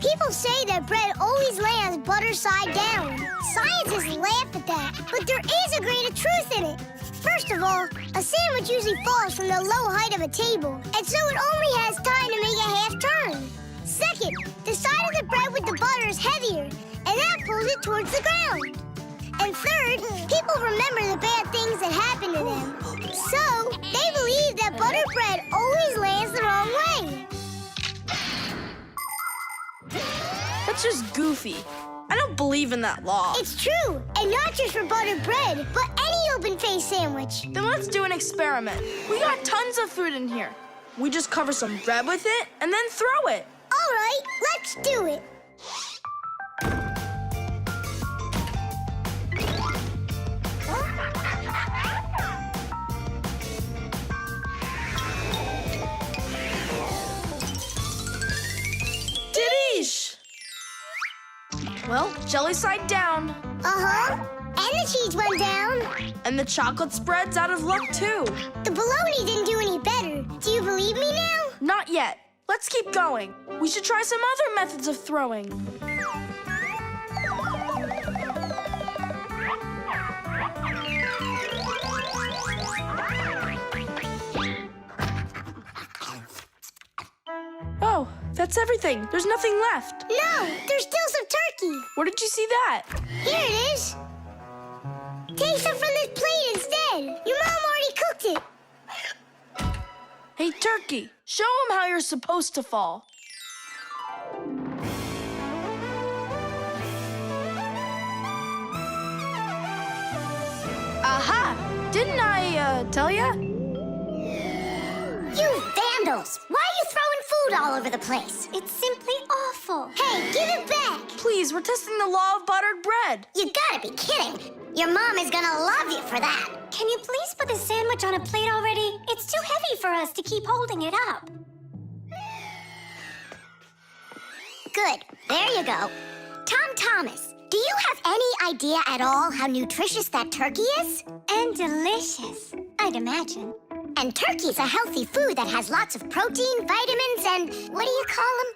People say that bread always lands butter side down. Scientists laugh at that, but there is a grain of truth in it. First of all, a sandwich usually falls from the low height of a table, and so it only has time to make a half turn. Second, the side of the bread with the butter is heavier, and that pulls it towards the ground. And third, people remember the bad things that happen to them. So, they believe that buttered bread always lands the wrong way. That's just goofy. I don't believe in that law. It's true, and not just for buttered bread, but any open-faced sandwich. Then let's do an experiment. We got tons of food in here. We just cover some bread with it and then throw it. All right, let's do it. Didish! Well, jelly side down. Uh-huh. And the cheese went down. And the chocolate spread's out of luck, too. The bologna didn't do any better. Do you believe me now? Not yet. Let's keep going. We should try some other methods of throwing. Oh, that's everything. There's nothing left. No, there's still some turkey. Where did you see that? Here it is. Take some from this plate instead. Your mom already cooked it. Hey, turkey, show them how you're supposed to fall. Aha! Didn't I, tell ya? You vandals! Why are you throwing food all over the place? It's simply awful. awful. Hey, give it back! Please, we're testing the law of buttered bread. You gotta be kidding. Your mom is gonna love you for that. Can you please put the sandwich on a plate already? It's too heavy for us to keep holding it up. Good. There you go. Tom Thomas, do you have any idea at all how nutritious that turkey is? And delicious, I'd imagine. And turkey's a healthy food that has lots of protein, vitamins, and what do you call them?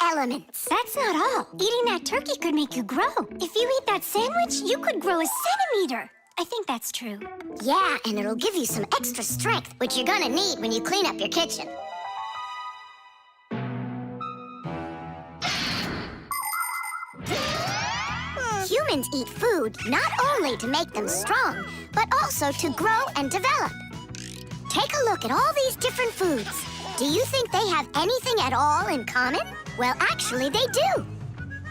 Microelements. That's not all. Eating that turkey could make you grow. If you eat that sandwich, you could grow a centimeter. I think that's true. Yeah, and it'll give you some extra strength, which you're gonna need when you clean up your kitchen. Humans eat food not only to make them strong, but also to grow and develop. Take a look at all these different foods. Do you think they have anything at all in common? Well, actually, they do.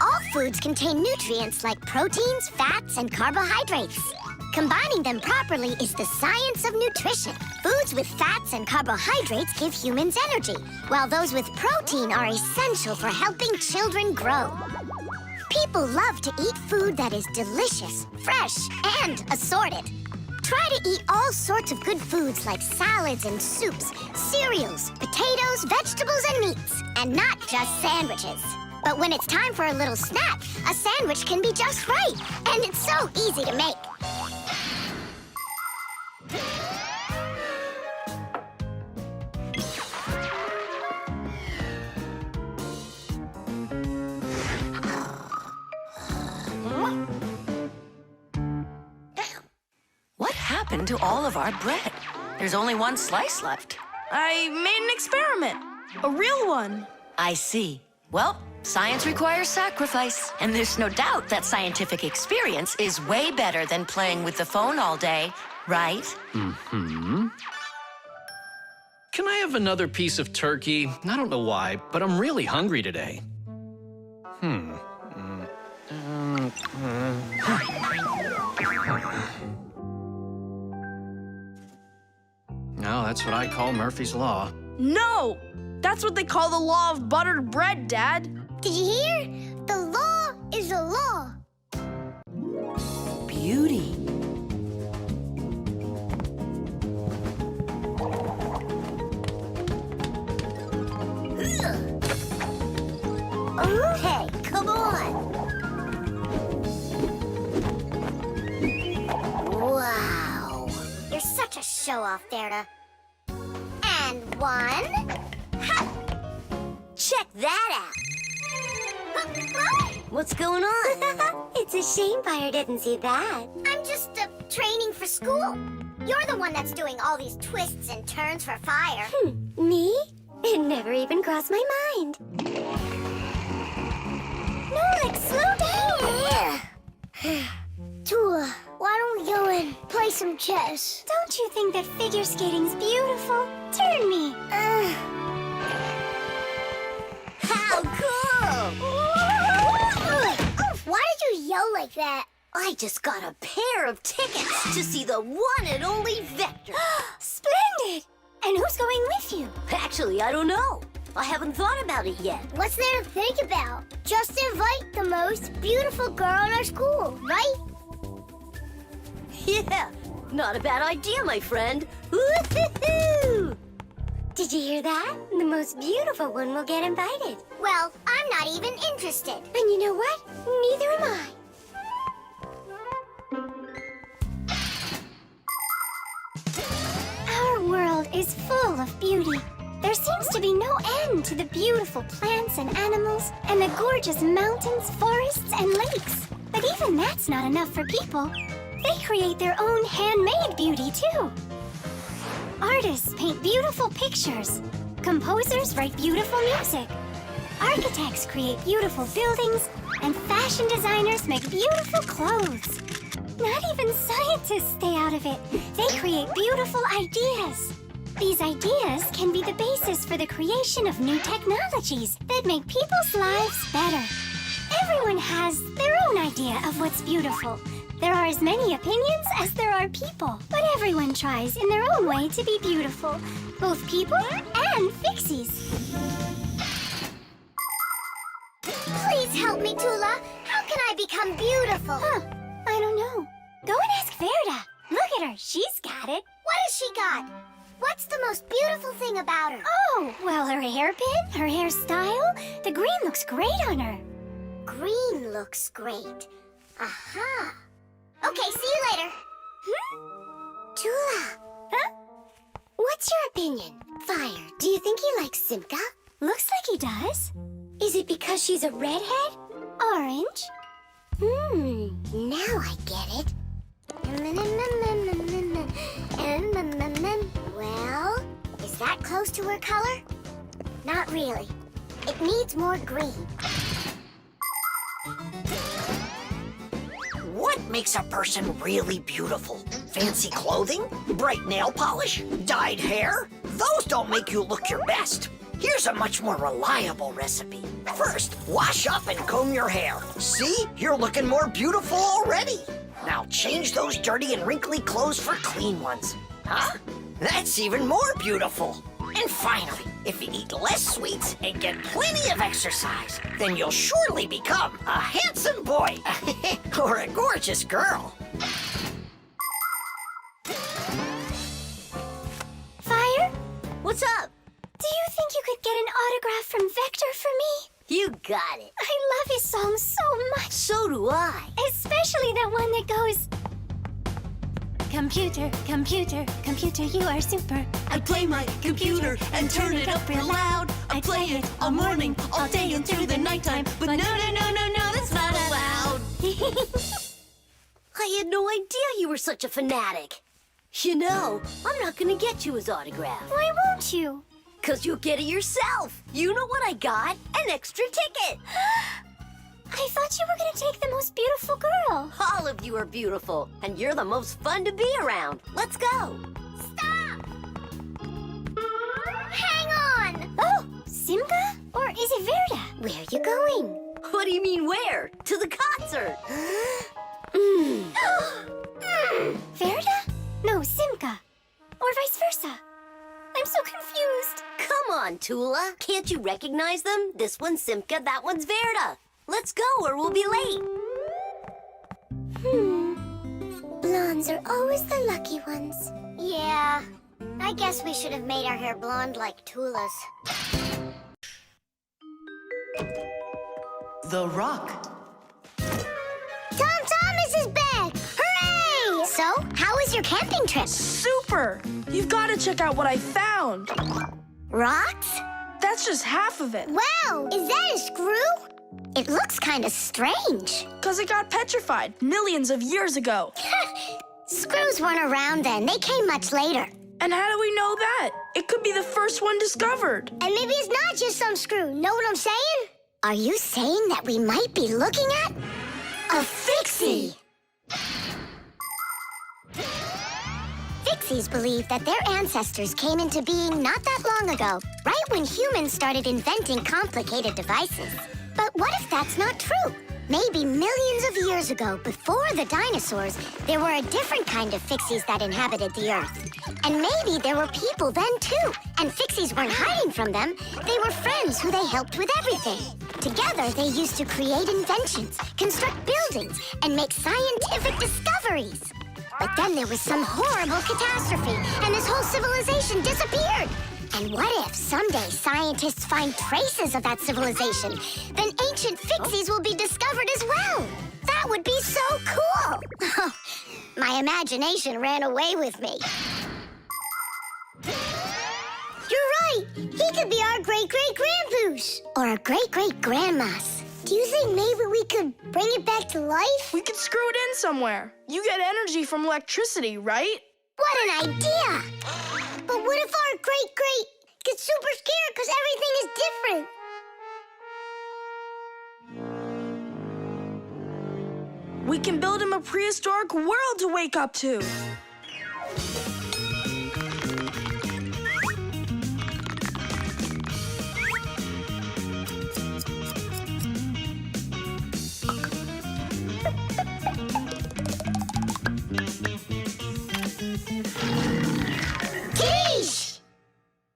All foods contain nutrients like proteins, fats, and carbohydrates. Combining them properly is the science of nutrition. Foods with fats and carbohydrates give humans energy, while those with protein are essential for helping children grow. People love to eat food that is delicious, fresh, and assorted. Try to eat all sorts of good foods like salads and soups, cereals, potatoes, vegetables, and meats, and not just sandwiches. But when it's time for a little snack, a sandwich can be just right, and it's so easy to make. What happened to all of our bread? There's only one slice left. I made an experiment. A real one. I see. Well, science requires sacrifice. And there's no doubt that scientific experience is way better than playing with the phone all day, right? Mm-hmm. Can I have another piece of turkey? I don't know why, but I'm really hungry today. No, that's what I call Murphy's Law. No! That's what they call the law of buttered bread, Dad. Did you hear? The law is a law. Beauty. Okay, come on. Wow. You're such a show-off, Berta. And one. Ha! Check that out. What's going on? It's a shame Fire didn't see that. I'm just training for school. You're the one that's doing all these twists and turns for Fire. Me? It never even crossed my mind. Nolik, slow down! Tua, why don't we go and play some chess? Don't you think that figure skating's beautiful? Turn me. How cool! Why did you yell like that? I just got a pair of tickets to see the one and only Vector. Splendid! And who's going with you? Actually, I don't know. I haven't thought about it yet. What's there to think about? Just invite the most beautiful girl in our school, right? Yeah, not a bad idea, my friend. Woo-hoo-hoo! Did you hear that? The most beautiful one will get invited. Well, I'm not even interested. And you know what? Neither am I. Our world is full of beauty. There seems to be no end to the beautiful plants and animals, and the gorgeous mountains, forests, and lakes. But even that's not enough for people. They create their own handmade beauty, too. Artists paint beautiful pictures. Composers write beautiful music. Architects create beautiful buildings, and fashion designers make beautiful clothes. Not even scientists stay out of it. They create beautiful ideas. These ideas can be the basis for the creation of new technologies that make people's lives better. Everyone has their own idea of what's beautiful. There are as many opinions as there are people, but everyone tries in their own way to be beautiful, both people and fixies. help me, Tula. How can I become beautiful? Huh, I don't know. Go and ask Verda. Look at her, she's got it. What has she got? What's the most beautiful thing about her? Oh, well, her hairpin, her hairstyle. The green looks great on her. Green looks great. Aha. Okay, see you later. Tula. Huh? What's your opinion? Fire, do you think he likes Simka? Looks like he does. Is it because she's a redhead? Orange. Now I get it. Well, is that close to her color? Not really. It needs more green. What makes a person really beautiful? Fancy clothing? Bright nail polish? Dyed hair? Those don't make you look your best. Here's a much more reliable recipe. First, wash up and comb your hair. See? You're looking more beautiful already. Now change those dirty and wrinkly clothes for clean ones. Huh? That's even more beautiful. And finally, if you eat less sweets and get plenty of exercise, then you'll surely become a handsome boy or a gorgeous girl. Fire, What's up? do you think you could get an autograph from Vector for me? You got it. I love his song so much. So do I. Especially that one that goes... Computer, computer, computer, you are super. I play my computer and turn it up real loud. I play it all morning, all day, and through the nighttime. But no, that's not allowed. I had no idea you were such a fanatic. You know, I'm not gonna get you his autograph. Why won't you? 'Cause you'll get it yourself. You know what I got? An extra ticket. I thought you were gonna take the most beautiful girl. All of you are beautiful, and you're the most fun to be around. Let's go. Stop! Hang on! Oh, Simka? Or is it Verda? Where are you going? What do you mean where? To the concert. Verda? No, Simka. Or vice versa. I'm so confused. Come on, Tula. Can't you recognize them? This one's Simka, that one's Verda. Let's go or we'll be late. Blondes are always the lucky ones. Yeah, I guess we should have made our hair blonde like Tula's. The Rock. Tom Thomas is back! Hooray! So, how was your camping trip? Super! You've got to check out what I found. Rocks? That's just half of it. Wow, is that a screw? It looks kind of strange. Because it got petrified millions of years ago. Screws weren't around then. They came much later. And how do we know that? It could be the first one discovered. And maybe it's not just some screw. Know what I'm saying? Are you saying that we might be looking at a fixie? Fixies believe that their ancestors came into being not that long ago, right when humans started inventing complicated devices. But what if that's not true? Maybe millions of years ago, before the dinosaurs, there were a different kind of fixies that inhabited the Earth. And maybe there were people then, too. And fixies weren't hiding from them. They were friends who they helped with everything. Together, they used to create inventions, construct buildings, and make scientific discoveries. But then there was some horrible catastrophe, and this whole civilization disappeared. And what if someday scientists find traces of that civilization? Then ancient fixies will be discovered as well. That would be so cool. My imagination ran away with me. You're right. He could be our great-great-grandpoos. Or our great-great-grandmas. Do you think maybe we could bring it back to life? We could screw it in somewhere. You get energy from electricity, right? What an idea! But what if our great-great gets super scared because everything is different? We can build him a prehistoric world to wake up to.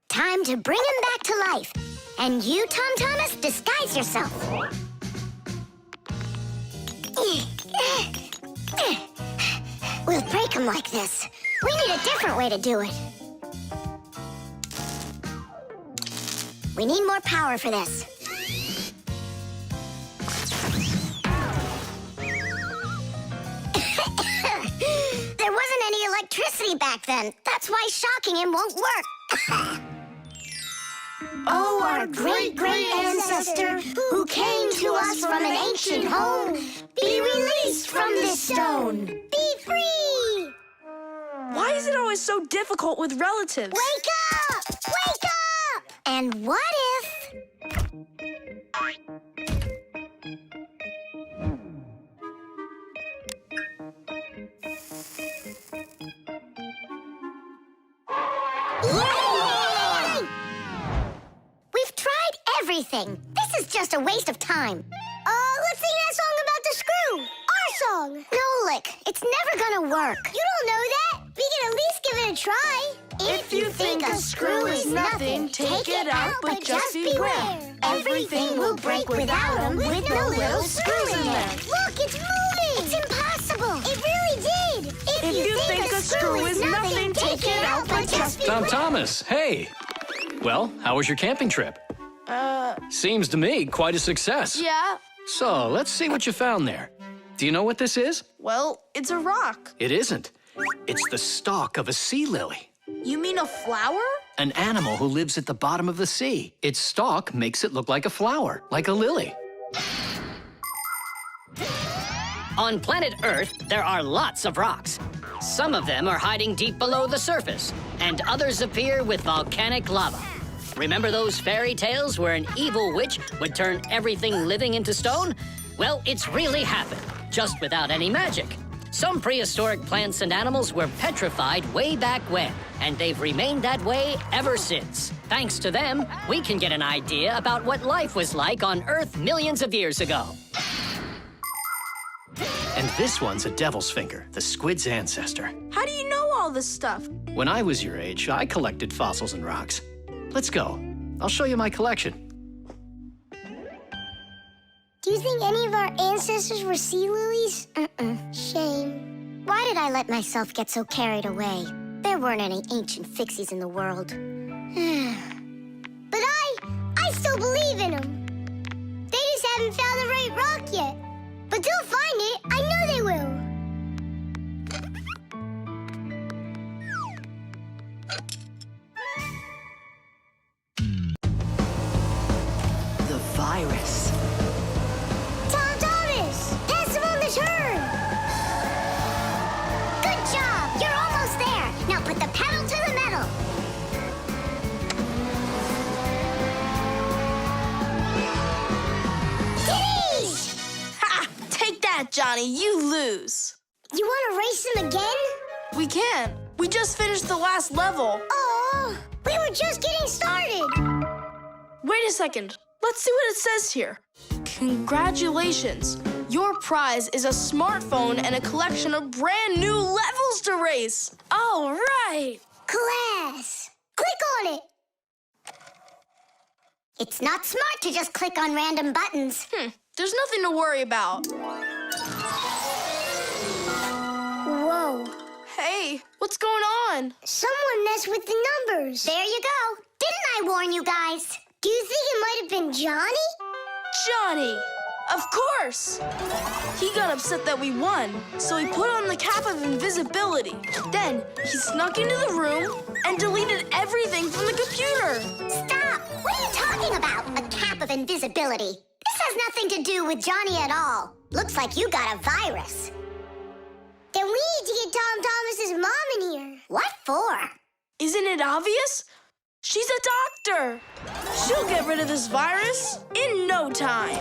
Time to bring him back to life. And you, Tom Thomas, disguise yourself. break them like this. We need a different way to do it. We need more power for this. There wasn't any electricity back then. That's why shocking him won't work. Oh, our great-great ancestor, who came to us from an ancient home, be released from this stone. Be free! Why is it always so difficult with relatives? Wake up! Wake up! And what if... Yay! We've tried everything. This is just a waste of time. Let's sing that song about the screw. Our song. Nolik, it's never gonna work. You don't know that. We can at least give it a try. If you think a screw is nothing, take it out, but just beware. Everything will break without them with no little screws in there. Look, it's moving. It's impossible. It really did. If you think a screw is nothing, take it out, but just beware. Tom Thomas, hey. Well, how was your camping trip? Seems to me quite a success. Yeah. So, let's see what you found there. Do you know what this is? Well, it's a rock. It isn't. It's the stalk of a sea lily. You mean a flower? An animal who lives at the bottom of the sea. Its stalk makes it look like a flower, like a lily. On planet Earth, there are lots of rocks. Some of them are hiding deep below the surface, and others appear with volcanic lava. Remember those fairy tales where an evil witch would turn everything living into stone? Well, it's really happened, just without any magic. Some prehistoric plants and animals were petrified way back when, and they've remained that way ever since. Thanks to them, we can get an idea about what life was like on Earth millions of years ago. And this one's a devil's finger, the squid's ancestor. How do you know all this stuff? When I was your age, I collected fossils and rocks. Let's go. I'll show you my collection. Do you think any of our ancestors were sea lilies? Shame. Why did I let myself get so carried away? There weren't any ancient fixies in the world. But I still believe in them. They just haven't found the right rock yet. But they'll find it. I know they will. The virus. Tom Thomas! Pass him on the turn! Good job! You're almost there! Now put the pedal to the metal! Titties! Ha! Take that, Johnny. You lose. You want to race him again? We can. We just finished the last level. Oh, we were just getting started! Wait a second. Let's see what it says here. Congratulations. Your prize is a smartphone and a collection of brand new levels to race. All right. Class! Click on it! It's not smart to just click on random buttons. There's nothing to worry about. Whoa. Hey, what's going on? Someone messed with the numbers. There you go. Didn't I warn you guys? Do you think it might have been Johnny? Johnny! Of course! He got upset that we won, so he put on the cap of invisibility. Then he snuck into the room and deleted everything from the computer. Stop! What are you talking about? A cap of invisibility. This has nothing to do with Johnny at all. Looks like you got a virus. Then we need to get Tom Thomas's mom in here. What for? Isn't it obvious? She's a doctor. She'll get rid of this virus in no time.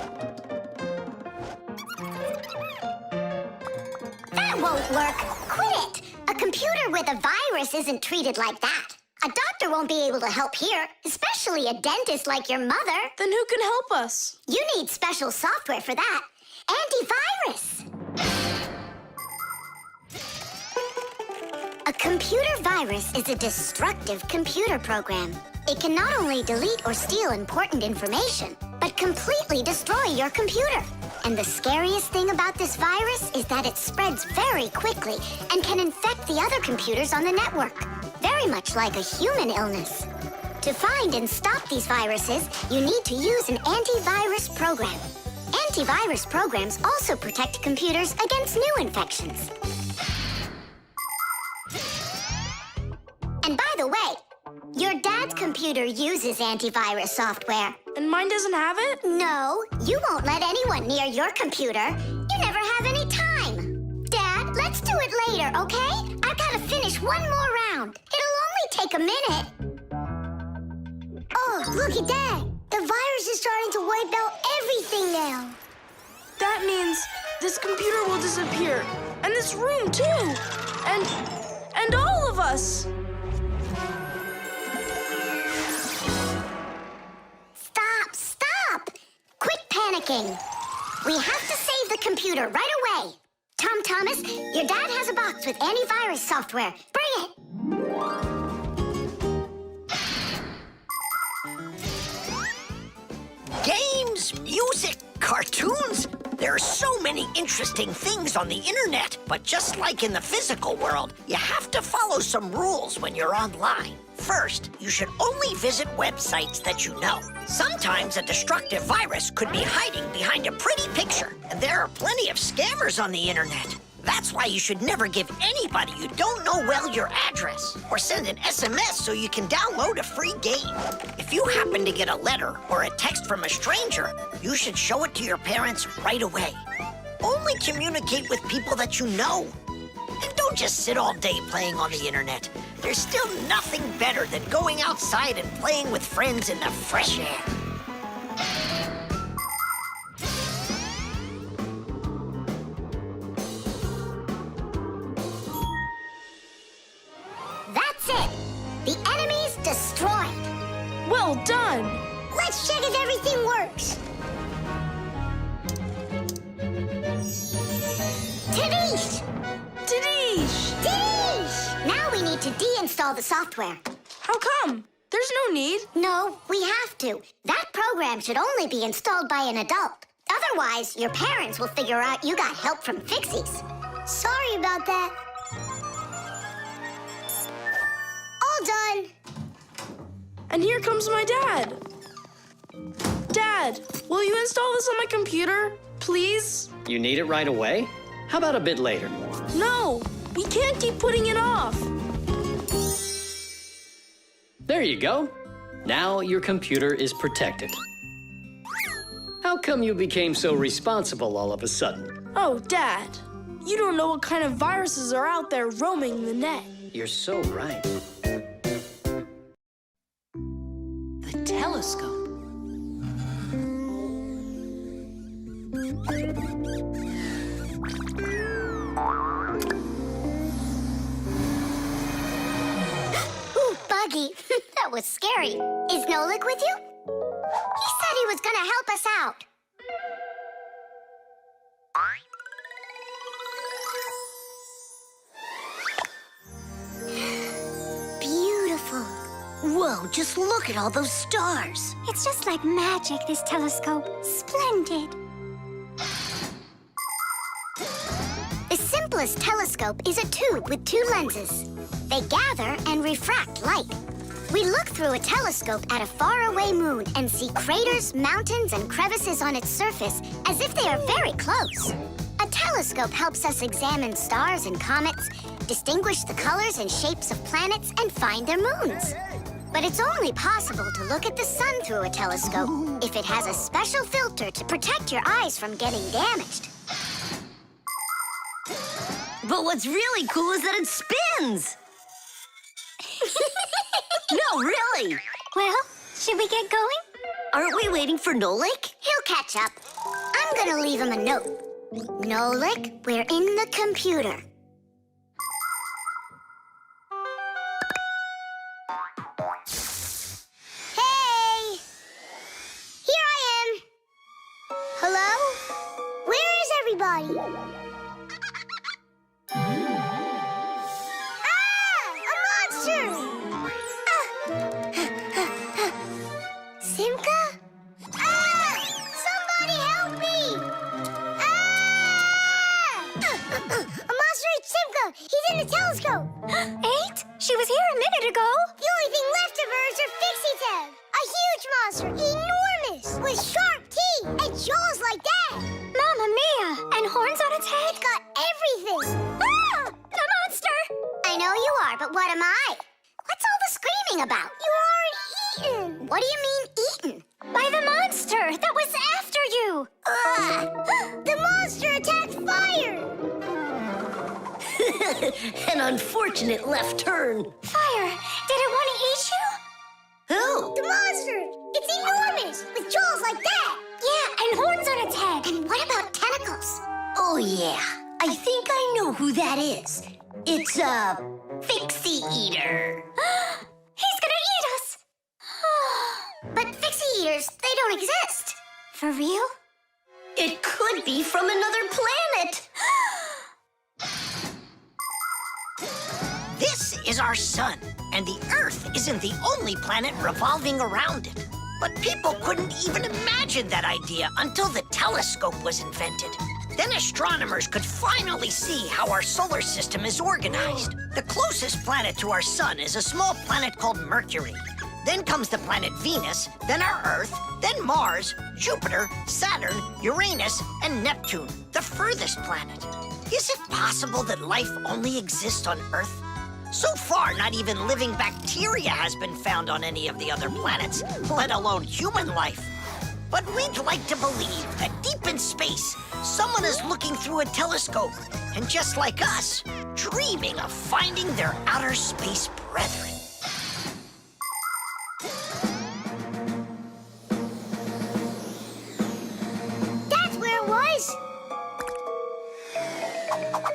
That won't work. Quit it. A computer with a virus isn't treated like that. A doctor won't be able to help here, especially a dentist like your mother. Then who can help us? You need special software for that. Antivirus. A computer virus is a destructive computer program. It can not only delete or steal important information, but completely destroy your computer. And the scariest thing about this virus is that it spreads very quickly and can infect the other computers on the network, very much like a human illness. To find and stop these viruses, you need to use an antivirus program. Antivirus programs also protect computers against new infections. And by the way, your dad's computer uses antivirus software. And mine doesn't have it? No, you won't let anyone near your computer. You never have any time. Dad, let's do it later, okay? I've got to finish one more round. It'll only take a minute. Oh, look at that. The virus is starting to wipe out everything now. That means this computer will disappear. And this room, too. And all of us. Stop! Quit panicking. We have to save the computer right away. Tom Thomas, your dad has a box with antivirus software. Bring it. Games, music, cartoons. There are so many interesting things on the internet, but just like in the physical world, you have to follow some rules when you're online. First, you should only visit websites that you know. Sometimes a destructive virus could be hiding behind a pretty picture, and there are plenty of scammers on the internet. That's why you should never give anybody you don't know well your address, or send an SMS so you can download a free game. If you happen to get a letter or a text from a stranger, you should show it to your parents right away. Only communicate with people that you know. And don't just sit all day playing on the internet. There's still nothing better than going outside and playing with friends in the fresh air. That's it. The enemy's destroyed. Well done. Let's check if everything works. Tadish! Now we need to deinstall the software. How come? There's no need. No, we have to. That program should only be installed by an adult. Otherwise, your parents will figure out you got help from Fixies. Sorry about that. All done. And here comes my dad. Dad, will you install this on my computer, please? You need it right away? How about a bit later? No, we can't keep putting it off. There you go. Now your computer is protected. How come you became so responsible all of a sudden? Oh, Dad, you don't know what kind of viruses are out there roaming the net. You're so right. The telescope. Ooh, Buggy. That was scary. Is Nolik with you? He said he was gonna help us out. Beautiful. Whoa, just look at all those stars. It's just like magic, this telescope. Splendid. The simplest telescope is a tube with two lenses. They gather and refract light. We look through a telescope at a faraway moon and see craters, mountains, and crevices on its surface as if they are very close. A telescope helps us examine stars and comets, distinguish the colors and shapes of planets, and find their moons. But it's only possible to look at the sun through a telescope if it has a special filter to protect your eyes from getting damaged. But what's really cool is that it spins. No, really. Well, should we get going? Aren't we waiting for Nolik? He'll catch up. I'm gonna leave him a note. Nolik, we're in the computer. Hey! Here I am. Hello? Where is everybody? Simka? Ah! Somebody help me! He's in the telescope. 8? She was here a minute ago. The only thing left of her is her fixie tag. A huge monster, enormous, with sharp teeth and jaws like that. Mamma mia! And horns on its head? It's got everything. Ah! The monster! I know you are, but what am I? What's all the screaming about? You aren't eaten. What do you mean eaten? By the monster that was after you. The monster attacked fire. An unfortunate left turn. Fire! Did it want to eat you? Who? The monster. It's enormous, with jaws like that. Yeah, and horns on its head. And what about tentacles? Oh, yeah. I think I know who that is. It's a Fixie Eater. He's gonna eat us. But fixie eaters, they don't exist. For real? It could be from another planet. This is our sun, and the Earth isn't the only planet revolving around it. But people couldn't even imagine that idea until the telescope was invented. Then astronomers could finally see how our solar system is organized. The closest planet to our sun is a small planet called Mercury. Then comes the planet Venus, then our Earth, then Mars, Jupiter, Saturn, Uranus, and Neptune, the furthest planet. Is it possible that life only exists on Earth? So far, not even living bacteria has been found on any of the other planets, let alone human life. But we'd like to believe that deep in space, someone is looking through a telescope, and just like us, dreaming of finding their outer space brethren. That's where it was.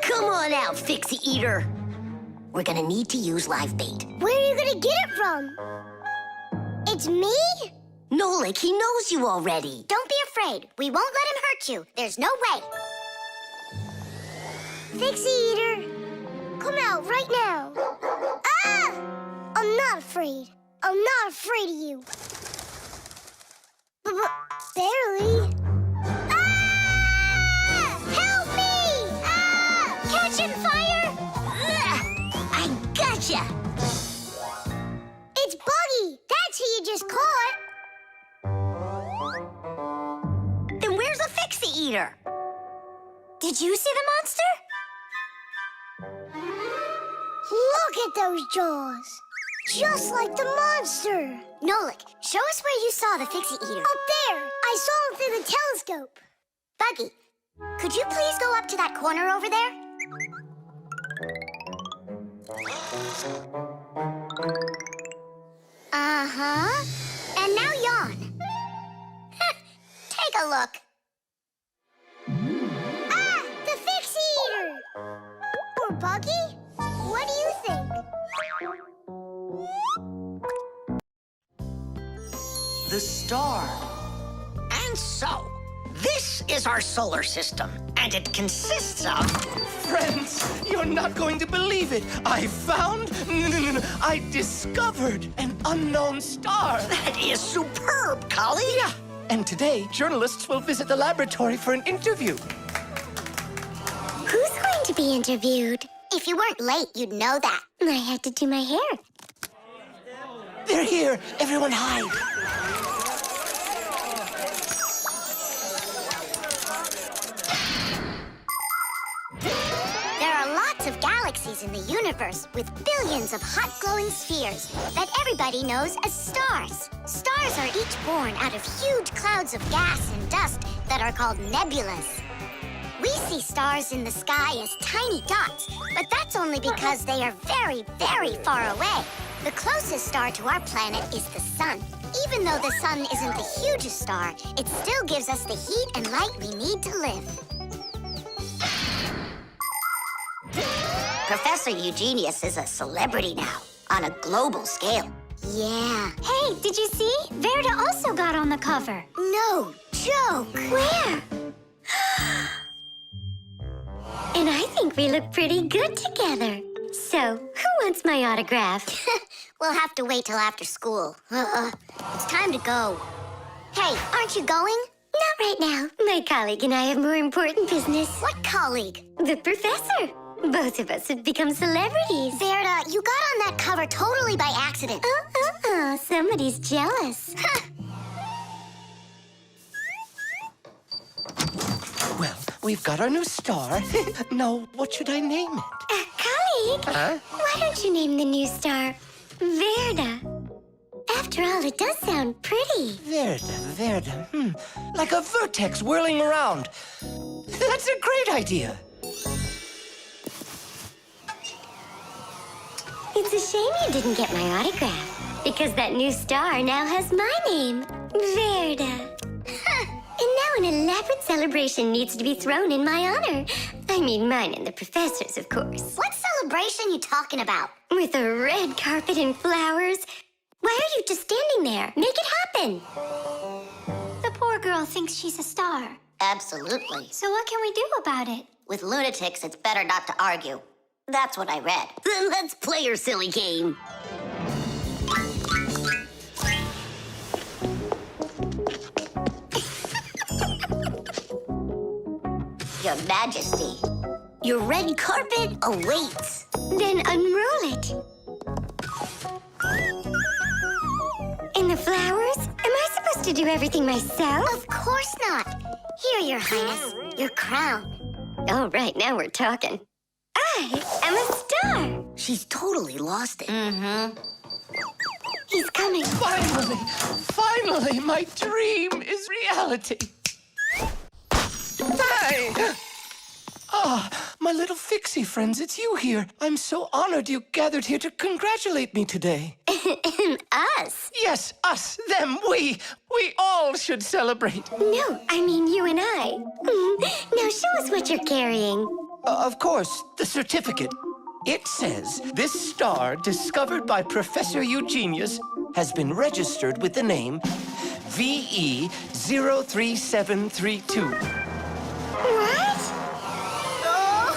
Come on out, Fixie Eater. We're gonna need to use live bait. Where are you gonna get it from? It's me? Nolik, he knows you already. Don't be afraid. We won't let him hurt you. There's no way. Fixie Eater, come out right now. Ah! I'm not afraid. I'm not afraid of you. Barely. Ah! Help me! Ah! Catching fire! I gotcha. It's Buggy. That's who you just caught. Then where's the Fixie Eater? Did you see the monster? Look at those jaws. Just like the monster. Nolik, show us where you saw the Fixie Eater. Up there. I saw him through the telescope. Buggy, could you please go up to that corner over there? Uh-huh. And now yawn. Take a look. Ah! The Fixie Eater! Or Buggy? What do you think? The star. And so, this is our solar system, and it consists of... Friends, you're not going to believe it. I found, I discovered an unknown star. That is superb, colleague. Yeah, and today, journalists will visit the laboratory for an interview. Who's going to be interviewed? If you weren't late, you'd know that. I had to do my hair. They're here. Everyone hide. There are lots of galaxies in the universe with billions of hot glowing spheres that everybody knows as stars. Stars are each born out of huge clouds of gas and dust that are called nebulas. We see stars in the sky as tiny dots, but that's only because they are very, very far away. The closest star to our planet is the sun. Even though the sun isn't the hugest star, it still gives us the heat and light we need to live. Professor Eugenius is a celebrity now, on a global scale. Yeah. Hey, did you see? Verda also got on the cover. No joke. Where? And I think we look pretty good together. So, who wants my autograph? We'll have to wait till after school. It's time to go. Hey, aren't you going? Not right now. My colleague and I have more important business. What colleague? The professor. Both of us have become celebrities. Verda, you got on that cover totally by accident. Somebody's jealous. Well, we've got our new star. Now, what should I name it? Colleague, Huh? why don't you name the new star Verda? After all, it does sound pretty. Verda. Like a vertex whirling around. That's a great idea. It's a shame you didn't get my autograph, because that new star now has my name, Verda. And now an elaborate celebration needs to be thrown in my honor. I mean, mine and the professor's, of course. What celebration you talking about? With a red carpet and flowers. Why are you just standing there? Make it happen. The poor girl thinks she's a star. Absolutely. So what can we do about it? With lunatics, it's better not to argue. That's what I read. Then let's play your silly game. Your Majesty, your red carpet awaits. Then unroll it. And the flowers? Am I supposed to do everything myself? Of course not. Here, Your Highness, your crown. All right, now we're talking. I am a star. She's totally lost it. He's coming. Finally, my dream is reality. Hi! My little Fixie friends, it's you here. I'm so honored you gathered here to congratulate me today. Us? Yes, us, them, we all should celebrate. No, I mean you and I. Now show us what you're carrying. Of course, the certificate. It says this star, discovered by Professor Eugenius, has been registered with the name VE03732. What? Oh,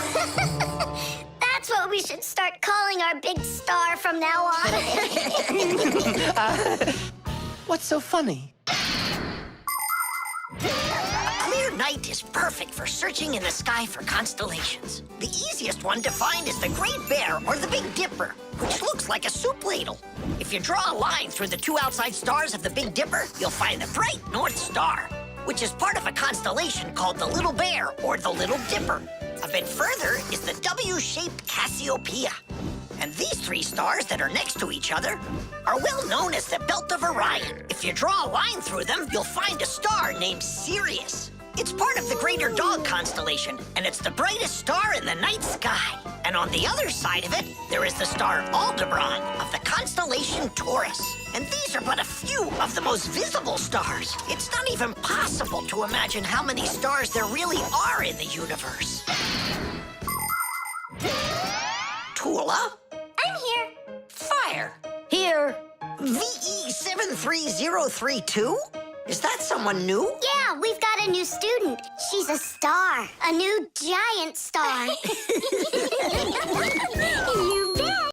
that's what we should start calling our big star from now on. What's so funny? A clear night is perfect for searching in the sky for constellations. The easiest one to find is the Great Bear or the Big Dipper, which looks like a soup ladle. If you draw a line through the two outside stars of the Big Dipper, you'll find the bright North Star, which is part of a constellation called the Little Bear or the Little Dipper. A bit further is the W-shaped Cassiopeia. And these three stars that are next to each other are well known as the Belt of Orion. If you draw a line through them, you'll find a star named Sirius. It's part of the Greater Dog constellation, and it's the brightest star in the night sky. And on the other side of it, there is the star Aldebaran of the constellation Taurus. And these are but a few of the most visible stars. It's not even possible to imagine how many stars there really are in the universe. Tula? I'm here. Fire. Here. VE73032? Is that someone new? Yeah, we've got a new student. She's a star. A new giant star. You bet.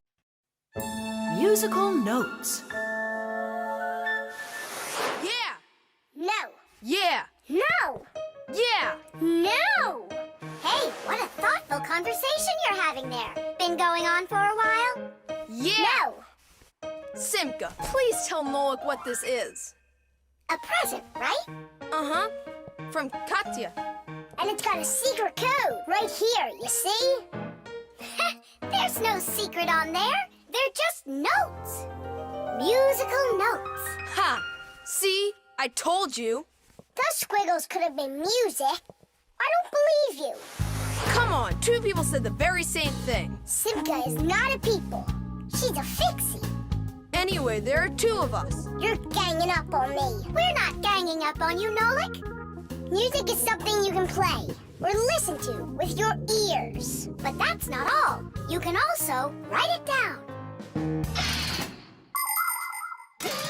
Musical notes. Yeah! No. Yeah! No. Yeah! No. Hey, what a thoughtful conversation you're having there. Been going on for a while? Yeah! No. Simka, please tell Nolik what this is. A present, right? Uh-huh. From Katya. And it's got a secret code right here, you see? There's no secret on there. They're just notes. Musical notes. Ha! See? I told you. Those squiggles could have been music. I don't believe you. Come on, two people said the very same thing. Simka is not a people. She's a fixie. Anyway, there are two of us. You're ganging up on me. We're not ganging up on you, Nolik. Music is something you can play or listen to with your ears. But that's not all. You can also write it down.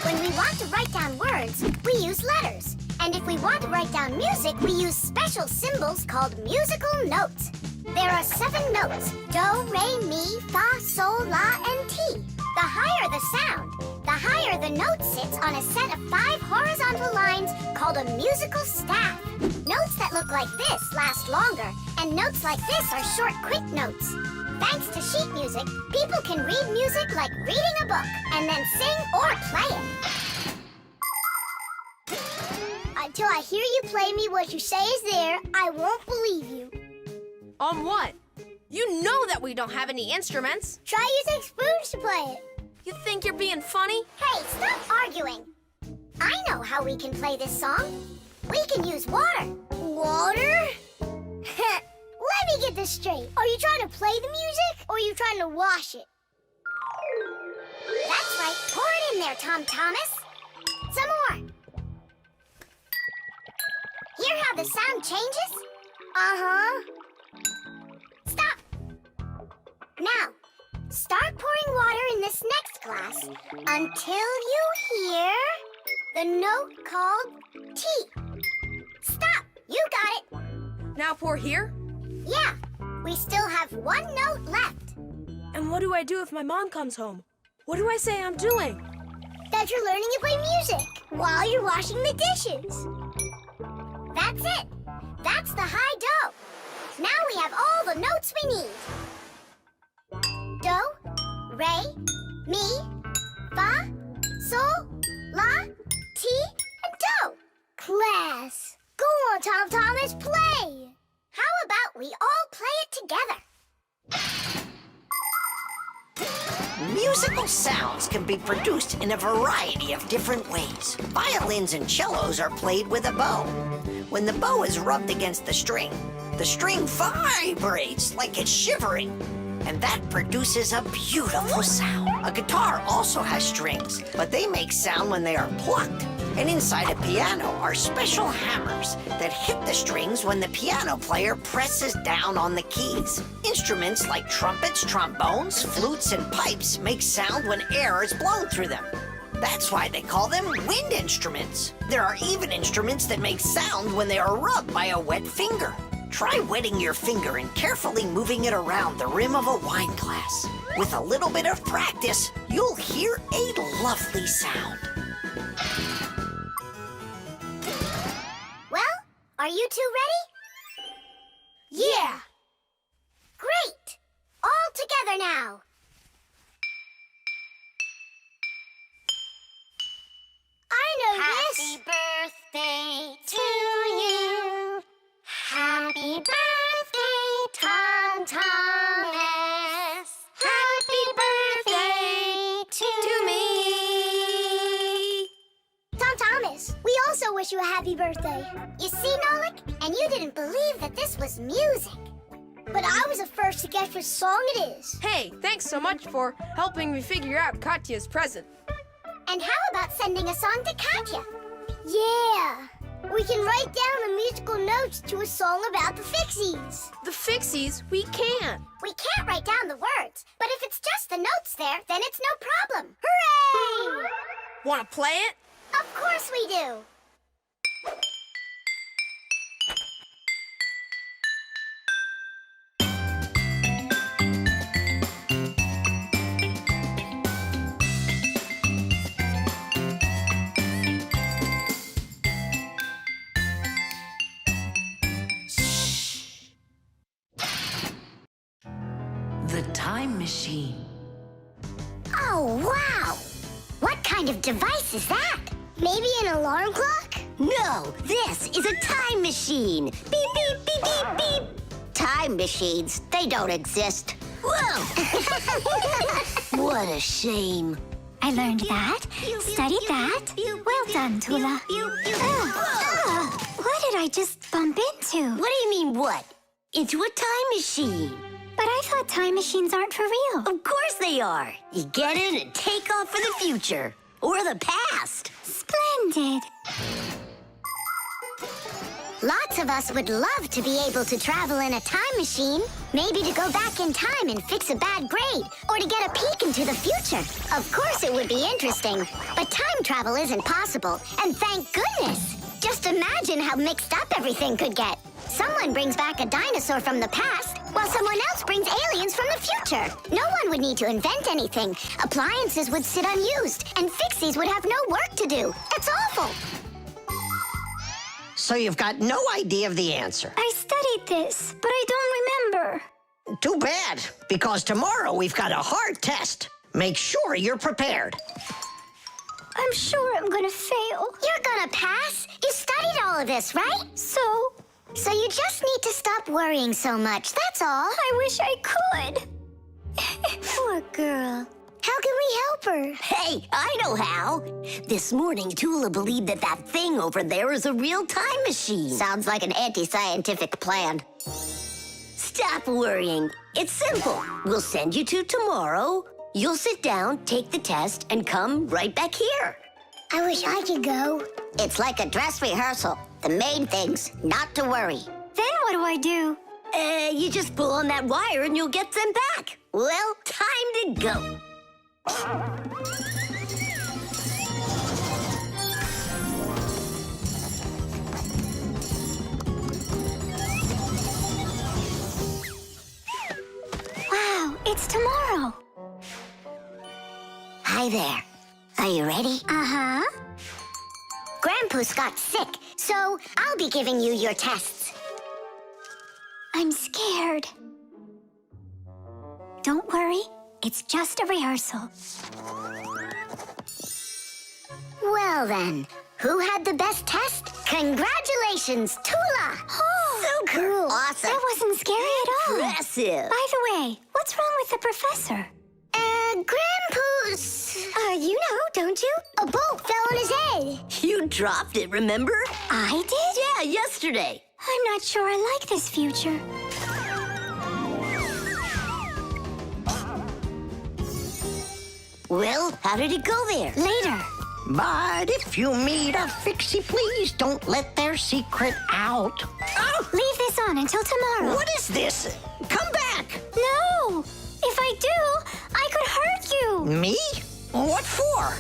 When we want to write down words, we use letters. And if we want to write down music, we use special symbols called musical notes. There are 7 notes: do, re, mi, fa, sol, la, and ti. The higher the sound, the higher the note sits on a set of 5 horizontal lines called a musical staff. Notes that look like this last longer, and notes like this are short, quick notes. Thanks to sheet music, people can read music like reading a book, and then sing or play it. Until I hear you play me what you say is there, I won't believe you. On what? You know that we don't have any instruments. Try using spoons to play it. You think you're being funny? Hey, stop arguing. I know how we can play this song. We can use water. Water? Let me get this straight. Are you trying to play the music, or are you trying to wash it? That's right. Pour it in there, Tom Thomas. Some more. Hear how the sound changes? Uh-huh. Stop. Now, start pouring water in this next glass until you hear the note called T. Stop. You got it. Now pour here? Yeah. We still have one note left. And what do I do if my mom comes home? What do I say I'm doing? That you're learning to play music while you're washing the dishes. That's it. That's the high do. Now we have all the notes we need. Do, re, mi, fa, sol, la, ti, and do. Class. Go on, Tom Thomas, play. How about we all play it together? Musical sounds can be produced in a variety of different ways. Violins and cellos are played with a bow. When the bow is rubbed against the string vibrates like it's shivering, and that produces a beautiful sound. A guitar also has strings, but they make sound when they are plucked. And inside a piano are special hammers that hit the strings when the piano player presses down on the keys. Instruments like trumpets, trombones, flutes, and pipes make sound when air is blown through them. That's why they call them wind instruments. There are even instruments that make sound when they are rubbed by a wet finger. Try wetting your finger and carefully moving it around the rim of a wine glass. With a little bit of practice, you'll hear a lovely sound. Well, are you two ready? Yeah. Great. All together now. I know this. Happy birthday to you. Happy birthday, Tom Thomas. Happy birthday to me. Tom Thomas, we also wish you a happy birthday. You see, Nolik? And you didn't believe that this was music. But I was the first to guess which song it is. Hey, thanks so much for helping me figure out Katya's present. And how about sending a song to Katya? Yeah. We can write down the musical notes to a song about the Fixies. The Fixies? We can. We can't write down the words, but if it's just the notes there, then it's no problem. Hooray! Want to play it? Of course we do. The time machine. Oh, wow! What kind of device is that? Maybe an alarm clock? No, this is a time machine. Beep, beep, beep, beep, beep. Time machines, they don't exist. Whoa! What a shame. I learned that, studied that. Well done, Tula. What did I just bump into? What do you mean, what? Into a time machine. But I thought time machines aren't for real. Of course they are. You get in and take off for the future. Or the past. Splendid. Lots of us would love to be able to travel in a time machine. Maybe to go back in time and fix a bad grade, or to get a peek into the future. Of course it would be interesting, but time travel isn't possible, and thank goodness. Just imagine how mixed up everything could get. Someone brings back a dinosaur from the past, while someone else brings aliens from the future. No one would need to invent anything. Appliances would sit unused, and Fixies would have no work to do. It's awful. So you've got no idea of the answer. I studied this, but I don't remember. Too bad, because tomorrow we've got a hard test. Make sure you're prepared. I'm sure I'm gonna fail. You're gonna pass. You studied all of this, right? So you just need to stop worrying so much, that's all. I wish I could. Poor girl. How can we help her? Hey, I know how. This morning, Tula believed that thing over there is a real time machine. Sounds like an anti-scientific plan. Stop worrying. It's simple. We'll send you to tomorrow. You'll sit down, take the test, and come right back here. I wish I could go. It's like a dress rehearsal. The main thing's not to worry. Then what do I do? You just pull on that wire and you'll get them back. Well, time to go. Wow, it's tomorrow. Hi there. Are you ready? Uh-huh. Grandpa's got sick, so I'll be giving you your tests. I'm scared. Don't worry, it's just a rehearsal. Well then, who had the best test? Congratulations, Tula! Oh, so cool. Awesome. that wasn't scary at all. Impressive. By the way, what's wrong with the professor? Grandpa's... you know, don't you? A bolt fell on his head. You dropped it, remember? I did? Yeah, yesterday. I'm not sure I like this future. Well, how did it go there? Later. But if you meet a fixie, please don't let their secret out. Oh, leave this on until tomorrow. What is this? Come back! No! If I do, I could hurt you. Me? What for?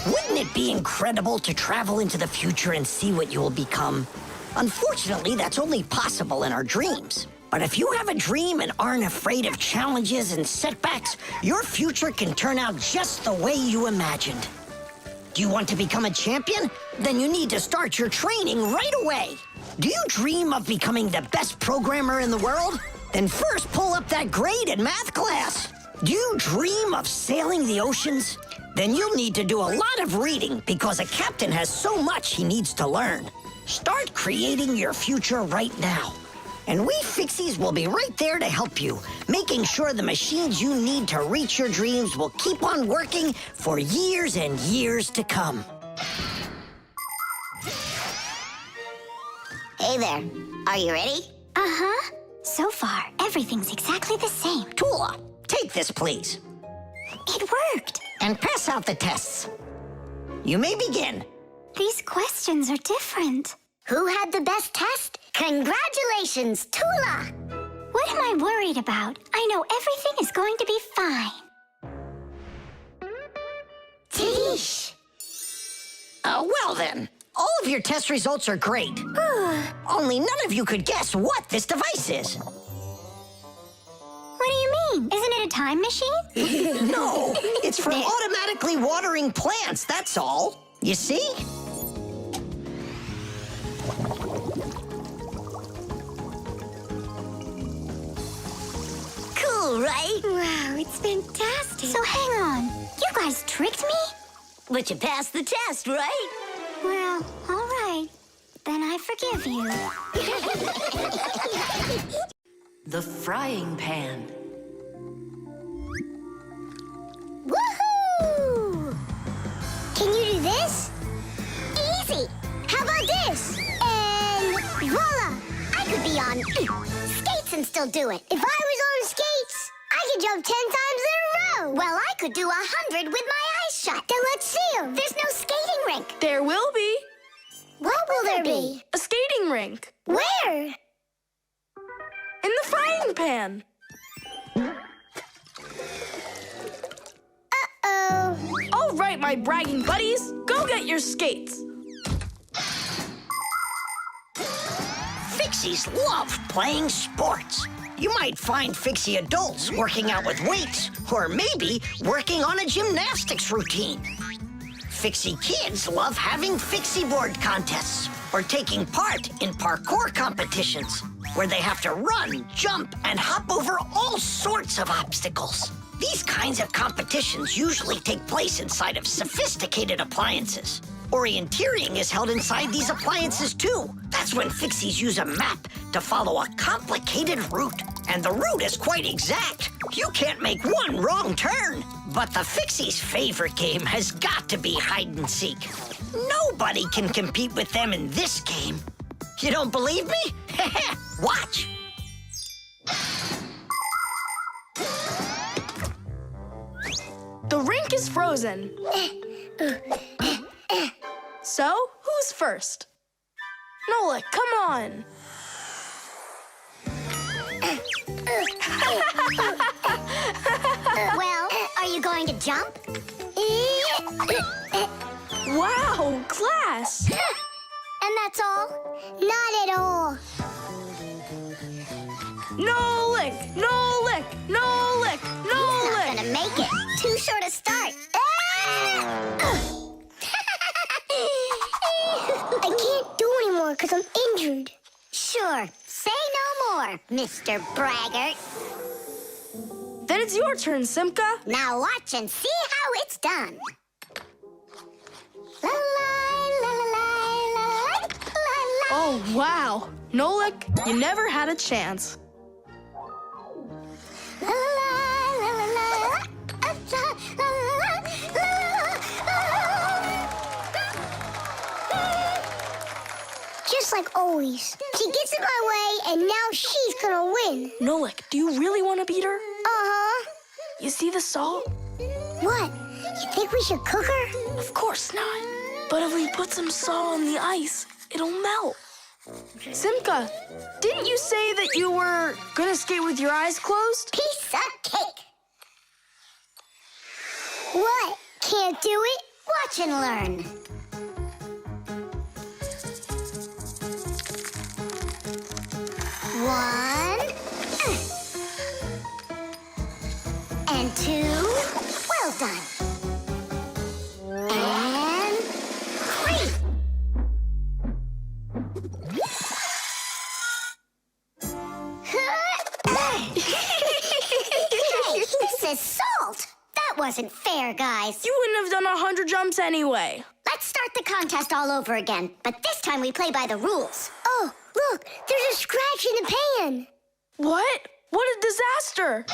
Wouldn't it be incredible to travel into the future and see what you will become? Unfortunately, that's only possible in our dreams. But if you have a dream and aren't afraid of challenges and setbacks, your future can turn out just the way you imagined. Do you want to become a champion? Then you need to start your training right away. Do you dream of becoming the best programmer in the world? Then first pull up that grade in math class. Do you dream of sailing the oceans? Then you'll need to do a lot of reading because a captain has so much he needs to learn. Start creating your future right now. And we Fixies will be right there to help you, making sure the machines you need to reach your dreams will keep on working for years and years to come. Hey there. Are you ready? Uh-huh. So far, everything's exactly the same. Tula, take this, please. It worked. And pass out the tests. You may begin. These questions are different. Who had the best test? Congratulations, Tula! What am I worried about? I know everything is going to be fine. Tish! Well then, all of your test results are great. Only none of you could guess what this device is. What do you mean? Isn't it a time machine? No, it's for automatically watering plants, that's all. You see? Cool, right? Wow, it's fantastic. So hang on, you guys tricked me? But you passed the test, right? Well, all right. Then I forgive you. The frying pan. Woohoo! Can you do this? Easy! How about this? And voila! I could be on skates and still do it. If I was on skates, I could jump 10 times in a row. Well, I could do 100 with my eyes shut. Then let's see 'em. There's no skating rink. There will be. What will there be? A skating rink. Where? In the frying pan. Uh-oh. All right, my bragging buddies, go get your skates. Fixies love playing sports. You might find Fixie adults working out with weights, or maybe working on a gymnastics routine. Fixie kids love having fixie board contests or taking part in parkour competitions where they have to run, jump, and hop over all sorts of obstacles. These kinds of competitions usually take place inside of sophisticated appliances. Orienteering is held inside these appliances too. That's when Fixies use a map to follow a complicated route. And the route is quite exact. You can't make one wrong turn. But the Fixies' favorite game has got to be hide and seek. Nobody can compete with them in this game. You don't believe me? Watch. The rink is frozen. So, who's first? Nolik, come on. Well, are you going to jump? Wow, class. And that's all? Not at all. Nolik, Nolik, Nolik, Nolik. Not gonna make it. Too short a start. I can't do anymore because I'm injured. Sure. Say no more, Mr. Braggart. Then it's your turn, Simka. Now watch and see how it's done. La la la la la la la la. Oh, wow. Nolik, you never had a chance. La la la la la la la la. Just like always. She gets in my way, and now she's gonna win. Nolik, do you really want to beat her? Uh-huh. You see the salt? What? You think we should cook her? Of course not. But if we put some salt on the ice, it'll melt. Simka, didn't you say that you were gonna skate with your eyes closed? Piece of cake. What? Can't do it? Watch and learn. One. And two. Well done. And three. Hey, this is salt. That wasn't fair, guys. You wouldn't have done 100 jumps anyway. Let's start the contest all over again, but this time we play by the rules. Oh, look, there's a scratch in the pan. What? What a disaster!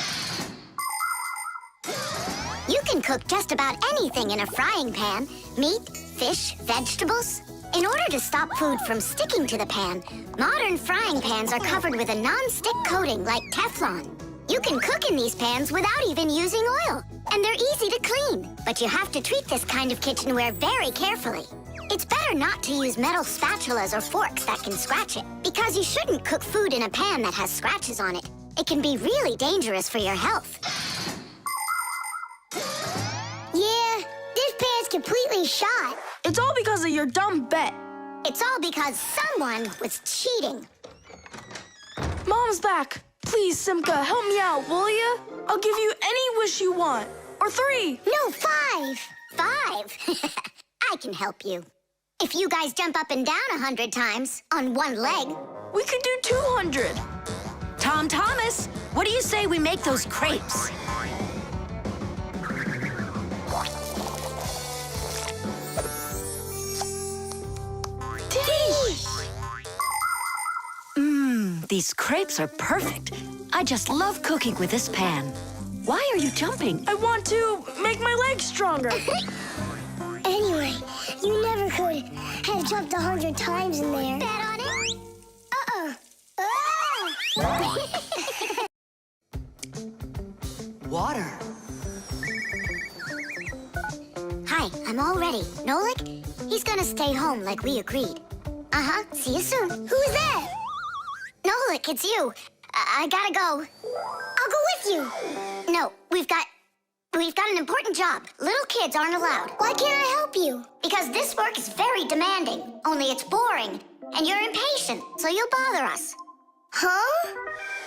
You can cook just about anything in a frying pan. Meat, fish, vegetables. In order to stop food from sticking to the pan, modern frying pans are covered with a non-stick coating like Teflon. You can cook in these pans without even using oil, and they're easy to clean. But you have to treat this kind of kitchenware very carefully. It's better not to use metal spatulas or forks that can scratch it, because you shouldn't cook food in a pan that has scratches on it. It can be really dangerous for your health. Yeah, this pan's completely shot. It's all because of your dumb bet. It's all because someone was cheating. Mom's back. Please, Simka, help me out, will ya? I'll give you any wish you want. Or 3. No, 5. 5? I can help you. If you guys jump up and down 100 times on one leg. We could do 200. Tom Thomas, what do you say we make those crepes? These crepes are perfect. I just love cooking with this pan. Why are you jumping? I want to make my legs stronger. Anyway, you never could have jumped 100 times in there. Bet on it? Water. Hi, I'm all ready. Nolik? He's gonna stay home like we agreed. Uh-huh, see you soon. Who's that? Nolik, it's you. I gotta go. I'll go with you. No, we've got an important job. Little kids aren't allowed. Why can't I help you? Because this work is very demanding. Only it's boring. And you're impatient, so you'll bother us. Huh?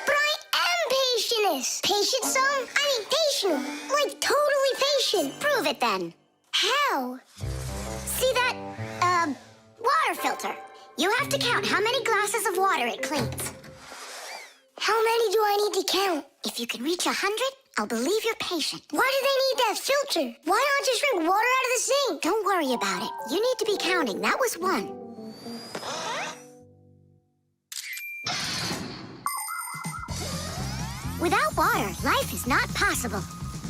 But I am patientest. Patient some? I mean patient. Like totally patient. Prove it then. How? water filter. You have to count how many glasses of water it cleans. How many do I need to count? If you can reach 100, I'll believe you're patient. Why do they need that filter? Why not just drink water out of the sink? Don't worry about it. You need to be counting. That was 1. Without water, life is not possible.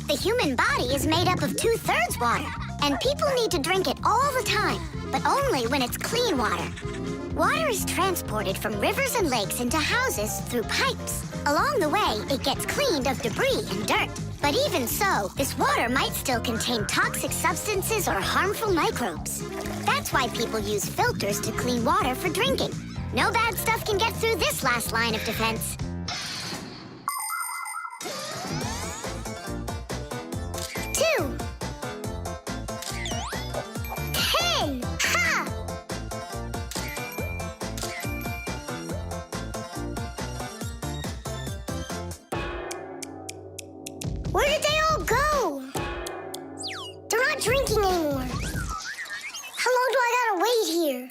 The human body is made up of 2/3 water, and people need to drink it all the time, but only when it's clean water. Water is transported from rivers and lakes into houses through pipes. Along the way, it gets cleaned of debris and dirt. But even so, this water might still contain toxic substances or harmful microbes. That's why people use filters to clean water for drinking. No bad stuff can get through this last line of defense. 2. 10. Ha! Where did they all go? They're not drinking anymore. How long do I gotta wait here?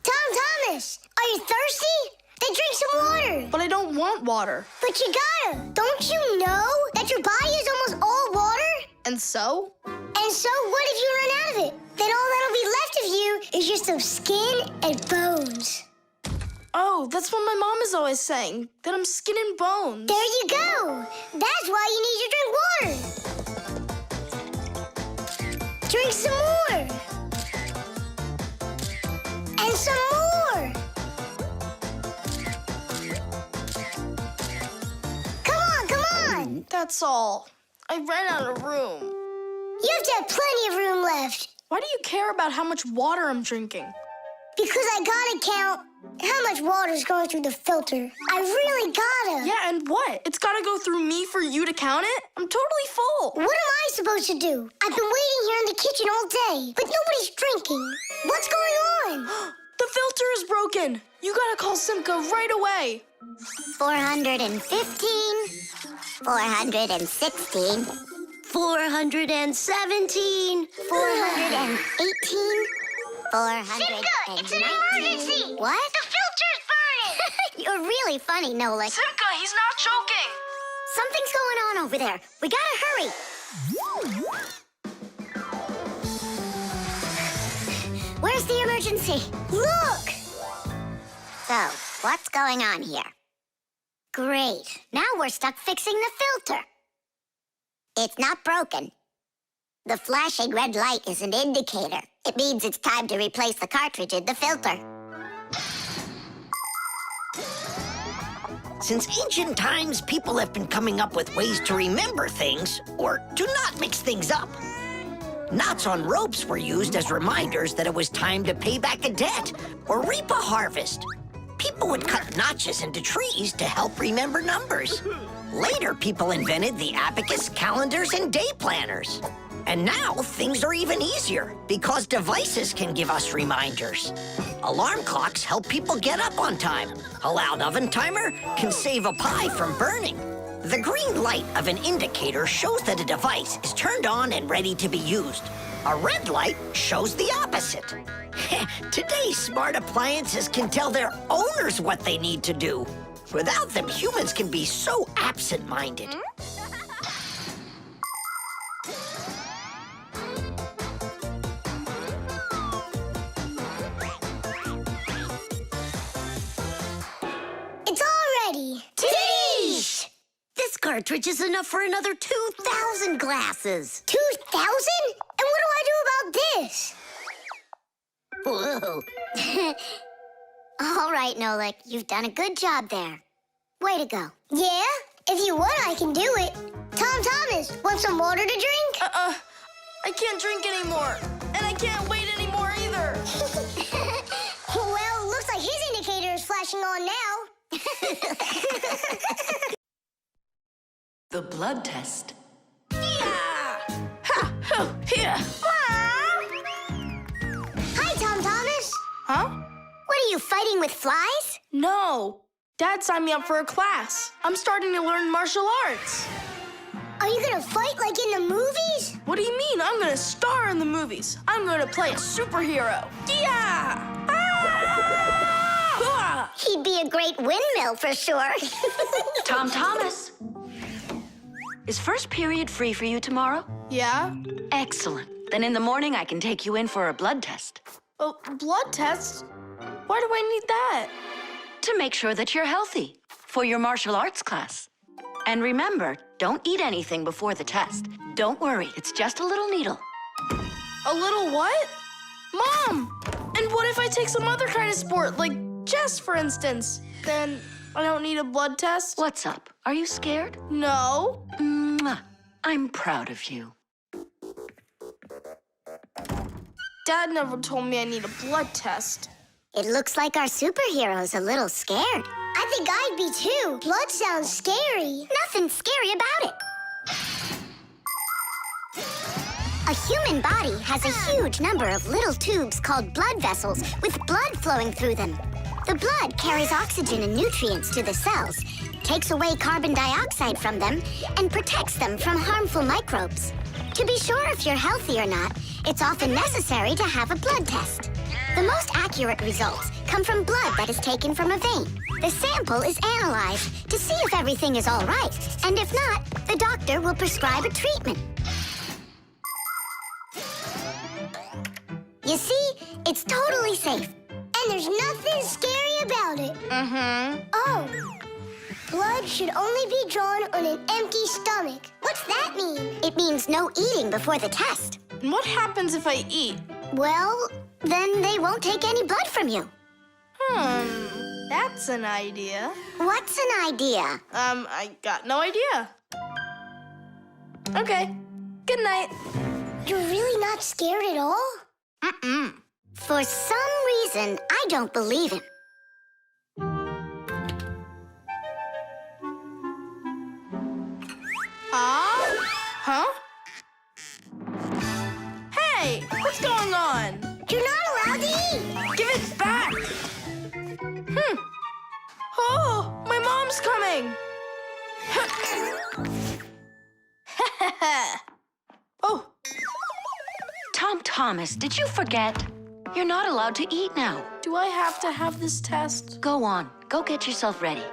Tom Thomas, are you thirsty? Then drink some water. But I don't want water. But you gotta. Don't you know that your body is almost all water? And so? And so what if you run out of it? Then all that'll be left of you is just some skin and bones. Oh, that's what my mom is always saying, that I'm skin and bones. There you go. That's why you need to drink water. Drink some more. And some more. Come on. That's all. I ran out of room. You have to have plenty of room left. Why do you care about how much water I'm drinking? Because I gotta count how much water's going through the filter. I really gotta. Yeah, and what? It's gotta go through me for you to count it? I'm totally full. What am I supposed to do? I've been waiting here in the kitchen all day, but nobody's drinking. What's going on? The filter is broken. You gotta call Simka right away. 415, 416, 417, 418, 419. Simka, it's an emergency! What? The filter's burning! You're really funny, Nolik. Simka, he's not joking. Something's going on over there. We gotta hurry. Where's the emergency? Look! So, what's going on here? Great. Now we're stuck fixing the filter. It's not broken. The flashing red light is an indicator. It means it's time to replace the cartridge in the filter. Since ancient times, people have been coming up with ways to remember things or to not mix things up. Knots on ropes were used as reminders that it was time to pay back a debt or reap a harvest. People would cut notches into trees to help remember numbers. Later, people invented the abacus, calendars, and day planners. And now, things are even easier because devices can give us reminders. Alarm clocks help people get up on time. A loud oven timer can save a pie from burning. The green light of an indicator shows that a device is turned on and ready to be used. A red light shows the opposite. Today's smart appliances can tell their owners what they need to do. Without them, humans can be so absent-minded. It's all ready. Teesh! This cartridge is enough for another 2,000 glasses. 2,000? And what do I do about this? Whoa. All right, Nolik, you've done a good job there. Way to go. Yeah? If you want, I can do it. Tom Thomas, want some water to drink? I can't drink anymore. And I can't wait anymore either. Well, looks like his indicator is flashing on now. The blood test. Here. Hi, Tom Thomas. Huh? What are you, fighting with flies? No. Dad signed me up for a class. I'm starting to learn martial arts. Are you gonna fight like in the movies? What do you mean? I'm gonna star in the movies. I'm gonna play a superhero. Yeah! Ah! He'd be a great windmill for sure. Tom Thomas. Is first period free for you tomorrow? Yeah? Excellent. Then in the morning I can take you in for a blood test. Oh, blood test? Why do I need that? To make sure that you're healthy for your martial arts class. And remember, don't eat anything before the test. Don't worry, it's just a little needle. A little what? Mom! And what if I take some other kind of sport, like chess, for instance? Then I don't need a blood test? What's up? Are you scared? No. Mwah. I'm proud of you. Dad never told me I need a blood test. It looks like our superhero's a little scared. I think I'd be too. Blood sounds scary. Nothing scary about it. A human body has a huge number of little tubes called blood vessels with blood flowing through them. The blood carries oxygen and nutrients to the cells, takes away carbon dioxide from them, and protects them from harmful microbes. To be sure if you're healthy or not, it's often necessary to have a blood test. The most accurate results come from blood that is taken from a vein. The sample is analyzed to see if everything is all right, and if not, the doctor will prescribe a treatment. You see, it's totally safe. And there's nothing scary about it. Mm-hmm. Oh, blood should only be drawn on an empty stomach. What's that mean? It means no eating before the test. And what happens if I eat? Well, then they won't take any blood from you. That's an idea. What's an idea? I got no idea. Okay, good night. You're really not scared at all? Mm-mm. For some reason, I don't believe him. Huh? Hey, what's going on? You're not allowed to eat. Give it back. Oh, my mom's coming. Oh. Tom Thomas, did you forget? You're not allowed to eat now. Do I have to have this test? Go on. Go get yourself ready.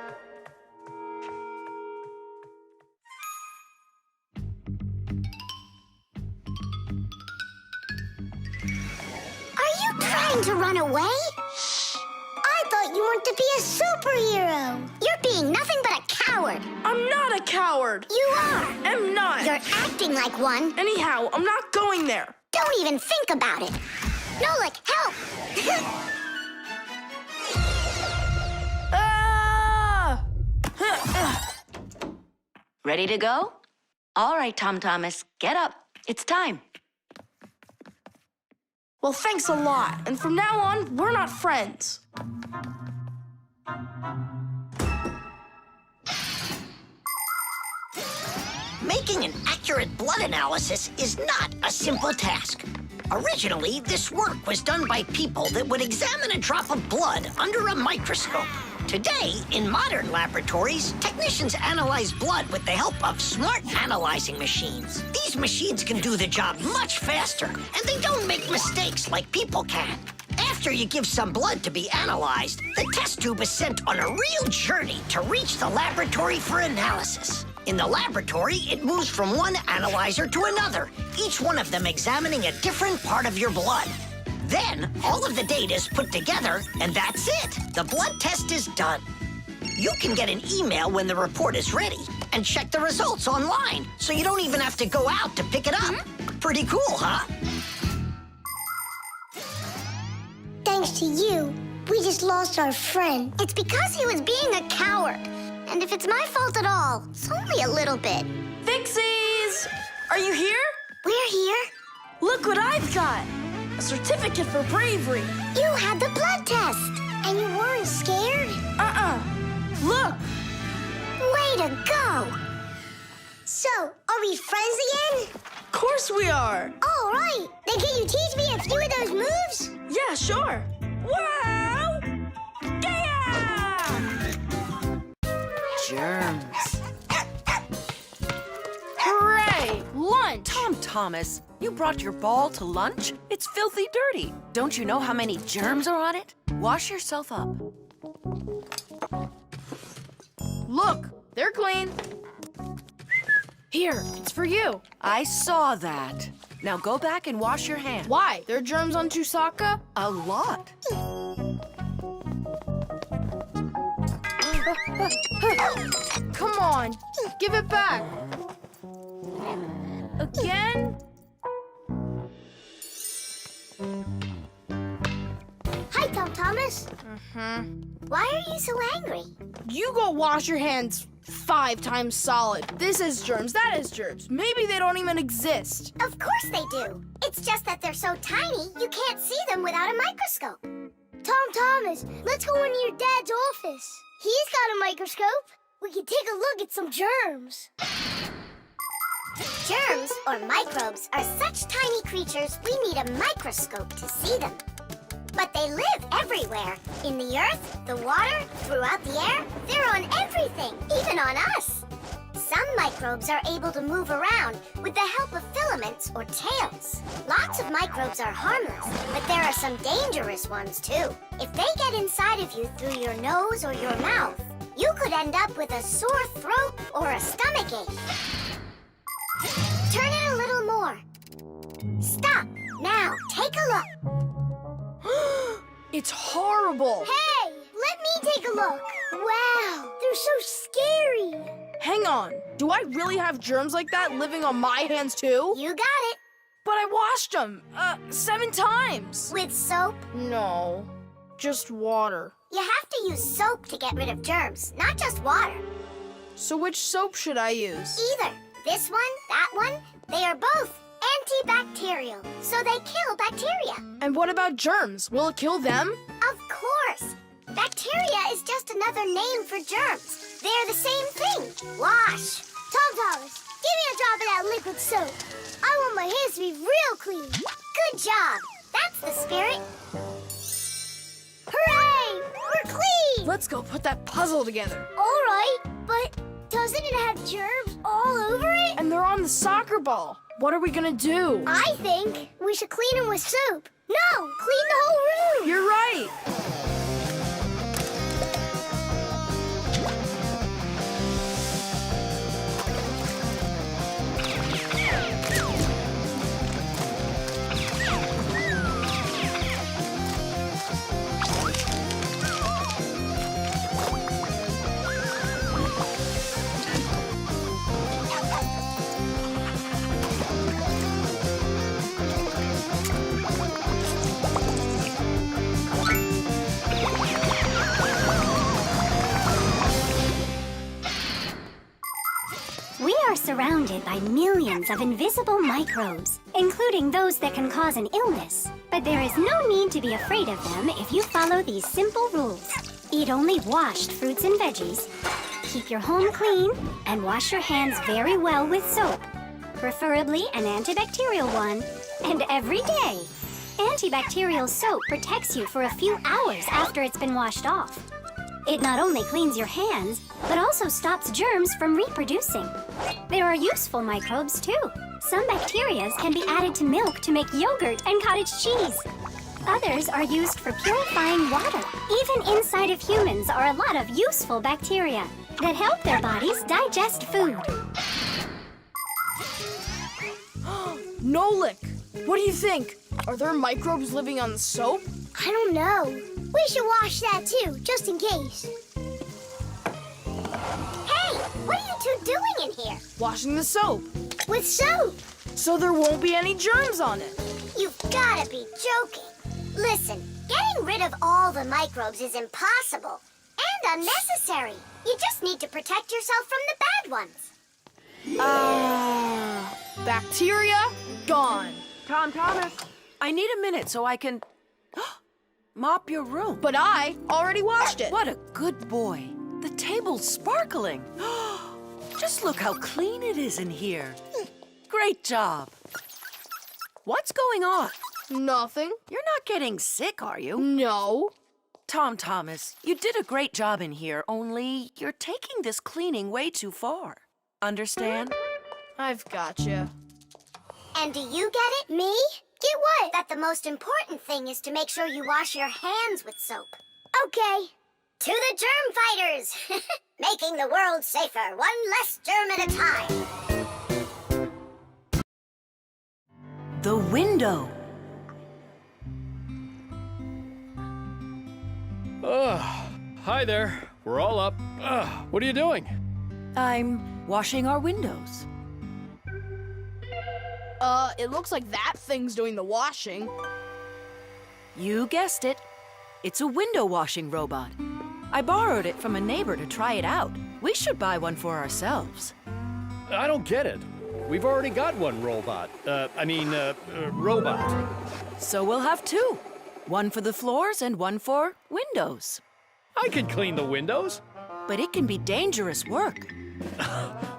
Are you trying to run away? Shh. I thought you wanted to be a superhero. You're being nothing but a coward. I'm not a coward. You are. I'm not. You're acting like one. Anyhow, I'm not going there. Don't even think about it. Nolik, help! Ready to go? All right, Tom Thomas, get up. It's time. Well, thanks a lot. And from now on, we're not friends. Making an accurate blood analysis is not a simple task. Originally, this work was done by people that would examine a drop of blood under a microscope. Today, in modern laboratories, technicians analyze blood with the help of smart analyzing machines. These machines can do the job much faster, and they don't make mistakes like people can. After you give some blood to be analyzed, the test tube is sent on a real journey to reach the laboratory for analysis. In the laboratory, it moves from one analyzer to another, each one of them examining a different part of your blood. Then, all of the data is put together, and that's it. The blood test is done. You can get an email when the report is ready and check the results online, so you don't even have to go out to pick it up. Pretty cool, huh? Thanks to you, we just lost our friend. It's because he was being a coward. And if it's my fault at all, it's only a little bit. Fixies! Are you here? We're here. Look what I've got! A certificate for bravery. You had the blood test. And you weren't scared? Look! Way to go! So, are we friends again? Of course we are. All right. Then can you teach me a few of those moves? Yeah, sure. Wow! Yeah! Germs. Hooray! Lunch! Tom Thomas, you brought your ball to lunch? It's filthy dirty. Don't you know how many germs are on it? Wash yourself up. Look, they're clean. Here, it's for you. I saw that. Now go back and wash your hands. Why? There are germs on Chewsocka? A lot. Come on, give it back. Again? Hi, Tom Thomas. Why are you so angry? You go wash your hands 5 times solid. This is germs, that is germs. Maybe they don't even exist. Of course they do. It's just that they're so tiny, you can't see them without a microscope. Tom Thomas, let's go into your dad's office. He's got a microscope. We can take a look at some germs. Germs, or microbes, are such tiny creatures we need a microscope to see them. But they live everywhere. In the earth, the water, throughout the air. They're on everything, even on us. Some microbes are able to move around with the help of filaments or tails. Lots of microbes are harmless, but there are some dangerous ones too. If they get inside of you through your nose or your mouth, you could end up with a sore throat or a stomachache. Turn it a little more. Stop. Now, take a look. It's horrible. Hey, let me take a look. Wow, they're so scary. Hang on, do I really have germs like that living on my hands too? You got it. But I washed them 7 times. With soap? No, just water. You have to use soap to get rid of germs, not just water. So which soap should I use? Either this one, that one, they are both antibacterial, so they kill bacteria. And what about germs? Will it kill them? Of course. Bacteria is just another name for germs. They're the same thing. Wash. Tom Thomas, give me a drop of that liquid soap. I want my hands to be real clean. Good job. That's the spirit. Hooray! We're clean! Let's go put that puzzle together. All right, but doesn't it have germs all over it? And they're on the soccer ball. What are we gonna do? I think we should clean them with soap. No, clean the whole room. You're right. We are surrounded by millions of invisible microbes, including those that can cause an illness. But there is no need to be afraid of them if you follow these simple rules. Eat only washed fruits and veggies, keep your home clean, and wash your hands very well with soap, preferably an antibacterial one, and every day. Antibacterial soap protects you for a few hours after it's been washed off. It not only cleans your hands, but also stops germs from reproducing. There are useful microbes, too. Some bacteria can be added to milk to make yogurt and cottage cheese. Others are used for purifying water. Even inside of humans are a lot of useful bacteria that help their bodies digest food. Nolik, what do you think? Are there microbes living on the soap? I don't know. We should wash that too, just in case. Hey, what are you two doing in here? Washing the soap. With soap? So there won't be any germs on it. You've gotta be joking. Listen, getting rid of all the microbes is impossible and unnecessary. You just need to protect yourself from the bad ones. Bacteria gone. Tom Thomas, I need a minute so I can mop your room. But I already washed it. What a good boy. The table's sparkling. Just look how clean it is in here. Great job. What's going on? Nothing. You're not getting sick, are you? No. Tom Thomas, you did a great job in here, only you're taking this cleaning way too far. Understand? I've gotcha. And do you get it? Me? Get what? That the most important thing is to make sure you wash your hands with soap. Okay. To the germ fighters! Making the world safer, one less germ at a time. The window. Hi there. We're all up. What are you doing? I'm washing our windows. It looks like that thing's doing the washing. You guessed it. It's a window washing robot. I borrowed it from a neighbor to try it out. We should buy one for ourselves. I don't get it. We've already got one robot. Robot. So we'll have two. One for the floors and one for windows. I can clean the windows. But it can be dangerous work.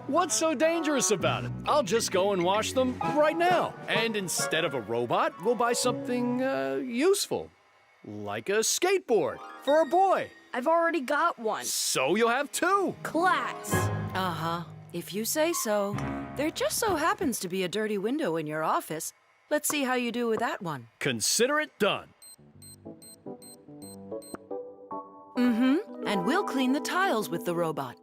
What's so dangerous about it? I'll just go and wash them right now. And instead of a robot, we'll buy something useful. Like a skateboard for a boy. I've already got one. So you'll have two. Class. Uh-huh. If you say so. There just so happens to be a dirty window in your office. Let's see how you do with that one. Consider it done. Mm-hmm. And we'll clean the tiles with the robot.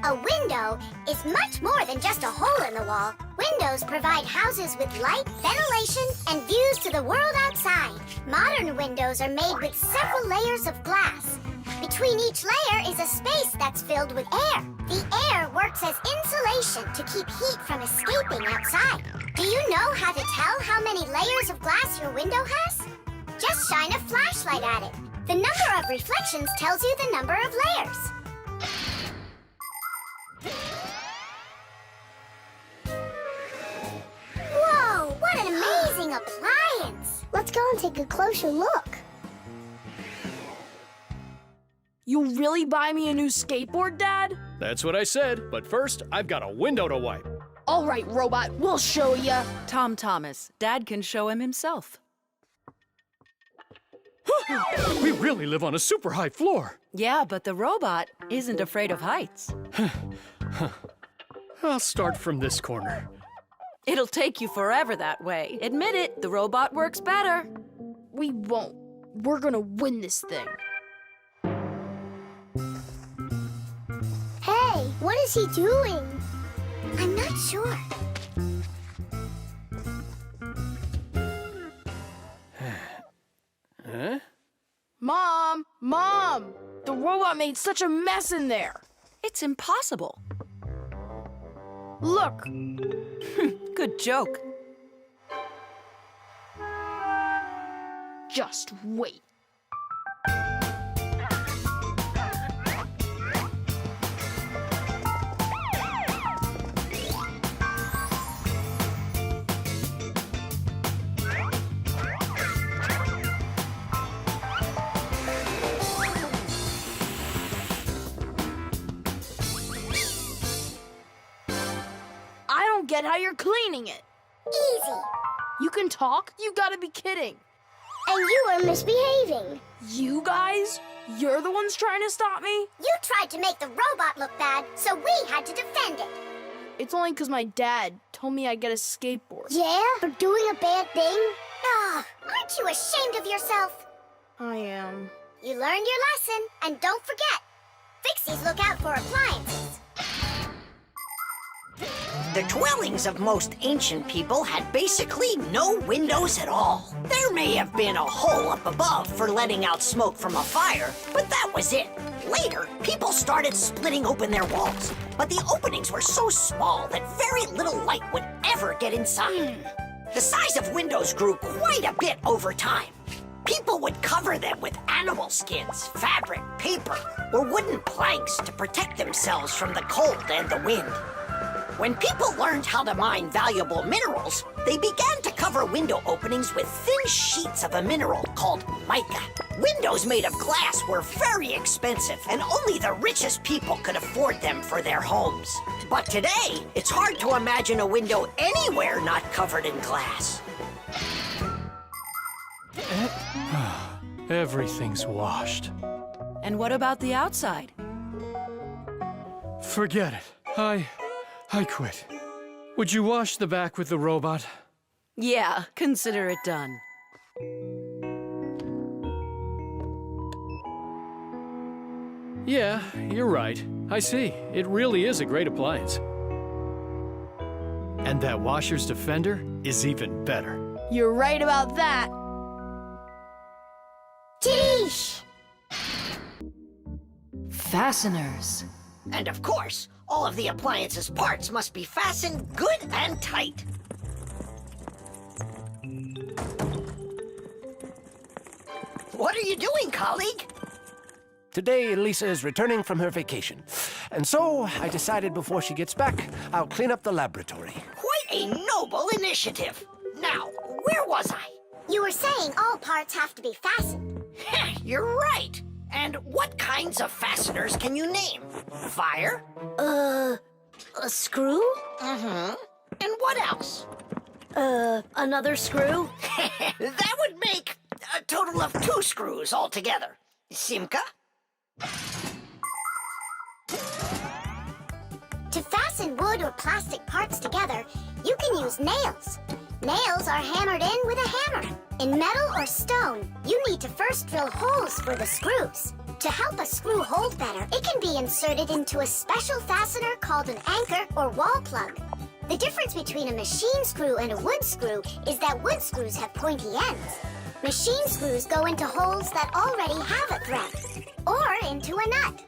A window is much more than just a hole in the wall. Windows provide houses with light, ventilation, and views to the world outside. Modern windows are made with several layers of glass. Between each layer is a space that's filled with air. The air works as insulation to keep heat from escaping outside. Do you know how to tell how many layers of glass your window has? Just shine a flashlight at it. The number of reflections tells you the number of layers. Whoa, what an amazing appliance! Let's go and take a closer look. You'll really buy me a new skateboard, Dad? That's what I said. But first, I've got a window to wipe. All right, robot, we'll show ya. Tom Thomas, Dad can show him himself. We really live on a super high floor. Yeah, but the robot isn't afraid of heights. I'll start from this corner. It'll take you forever that way. Admit it, the robot works better. We won't. We're gonna win this thing. Hey, what is he doing? I'm not sure. Huh? Mom! The robot made such a mess in there. It's impossible. Look. Good joke. Just wait. Get how you're cleaning it. Easy. You can talk? You gotta be kidding. And you are misbehaving. You guys? You're the ones trying to stop me? You tried to make the robot look bad, so we had to defend it. It's only because my dad told me I'd get a skateboard. Yeah? For doing a bad thing? Ah, aren't you ashamed of yourself? I am. You learned your lesson, and don't forget, Fixies look out for appliances. The dwellings of most ancient people had basically no windows at all. There may have been a hole up above for letting out smoke from a fire, but that was it. Later, people started splitting open their walls, but the openings were so small that very little light would ever get inside. The size of windows grew quite a bit over time. People would cover them with animal skins, fabric, paper, or wooden planks to protect themselves from the cold and the wind. When people learned how to mine valuable minerals, they began to cover window openings with thin sheets of a mineral called mica. Windows made of glass were very expensive, and only the richest people could afford them for their homes. But today, it's hard to imagine a window anywhere not covered in glass. Everything's washed. And what about the outside? Forget it. I I quit. Would you wash the back with the robot? Yeah, consider it done. Yeah, you're right. I see. It really is a great appliance. And that washer's defender is even better. You're right about that. Sheesh! Fasteners. And of course, all of the appliance's parts must be fastened good and tight. What are you doing, colleague? Today, Elisa is returning from her vacation. And so, I decided before she gets back, I'll clean up the laboratory. Quite a noble initiative. Now, where was I? You were saying all parts have to be fastened. You're right. And what kinds of fasteners can you name? Fire? A screw? Mm-hmm. And what else? Another screw? That would make a total of 2 screws altogether. Simka? To fasten wood or plastic parts together, you can use nails. Nails are hammered in with a hammer. In metal or stone, you need to first drill holes for the screws. To help a screw hold better, it can be inserted into a special fastener called an anchor or wall plug. The difference between a machine screw and a wood screw is that wood screws have pointy ends. Machine screws go into holes that already have a thread, or into a nut.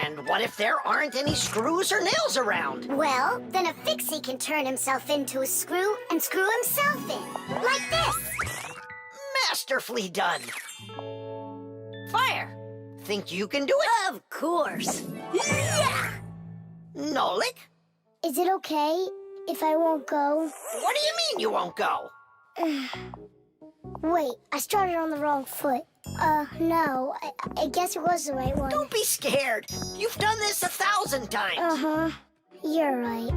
And what if there aren't any screws or nails around? Well, then a fixie can turn himself into a screw and screw himself in, like this. Masterfully done. Fire, think you can do it? Of course. Yeah! Nolik? Is it okay if I won't go? What do you mean you won't go? Wait, I started on the wrong foot. No, I guess it was the right one. Don't be scared. You've done this 1,000 times. Uh-huh. You're right.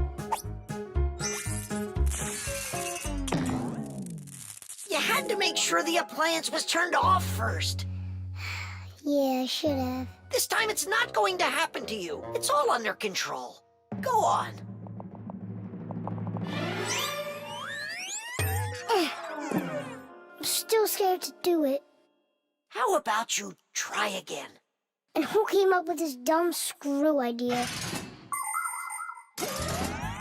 You had to make sure the appliance was turned off first. Yeah, I should have. This time it's not going to happen to you. It's all under control. Go on. I'm still scared to do it. How about you try again? And who came up with this dumb screw idea?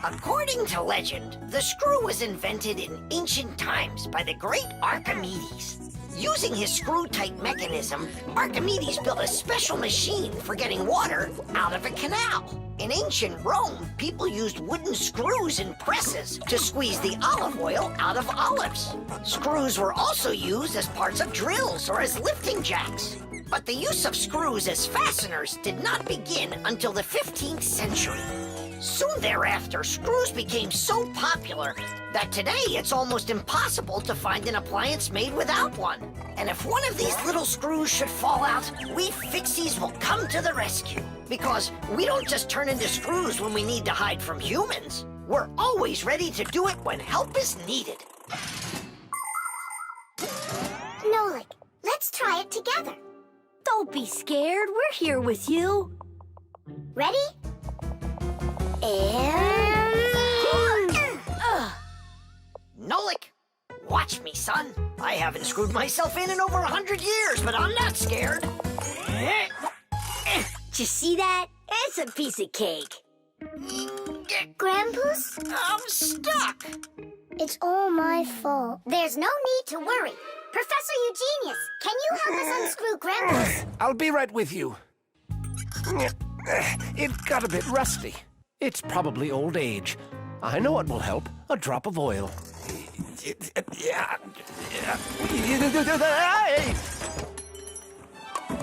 According to legend, the screw was invented in ancient times by the great Archimedes. Using his screw-tight mechanism, Archimedes built a special machine for getting water out of a canal. In ancient Rome, people used wooden screws in presses to squeeze the olive oil out of olives. Screws were also used as parts of drills or as lifting jacks. But the use of screws as fasteners did not begin until the 15th century. Soon thereafter, screws became so popular that today it's almost impossible to find an appliance made without one. And if one of these little screws should fall out, we Fixies will come to the rescue. Because we don't just turn into screws when we need to hide from humans. We're always ready to do it when help is needed. Nolik, let's try it together. Don't be scared. We're here with you. Ready? Nolik, watch me, son. I haven't screwed myself in over 100 years, but I'm not scared. Did you see that? It's a piece of cake. Grandpa's? I'm stuck. It's all my fault. There's no need to worry. Professor Eugenius, can you help us unscrew Grandpa's? I'll be right with you. It got a bit rusty. It's probably old age. I know what will help. A drop of oil.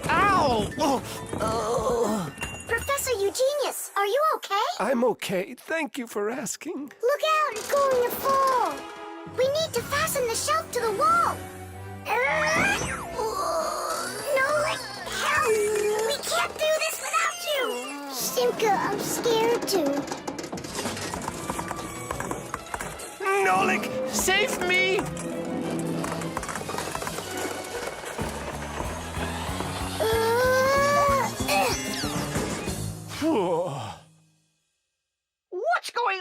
Ow! Oh. Professor Eugenius, are you okay? I'm okay. Thank you for asking. Look out, it's going to fall. We need to fasten the shelf to the wall. Nolik, help! We can't do this without you. Simka, I'm scared too. Nolik, save me!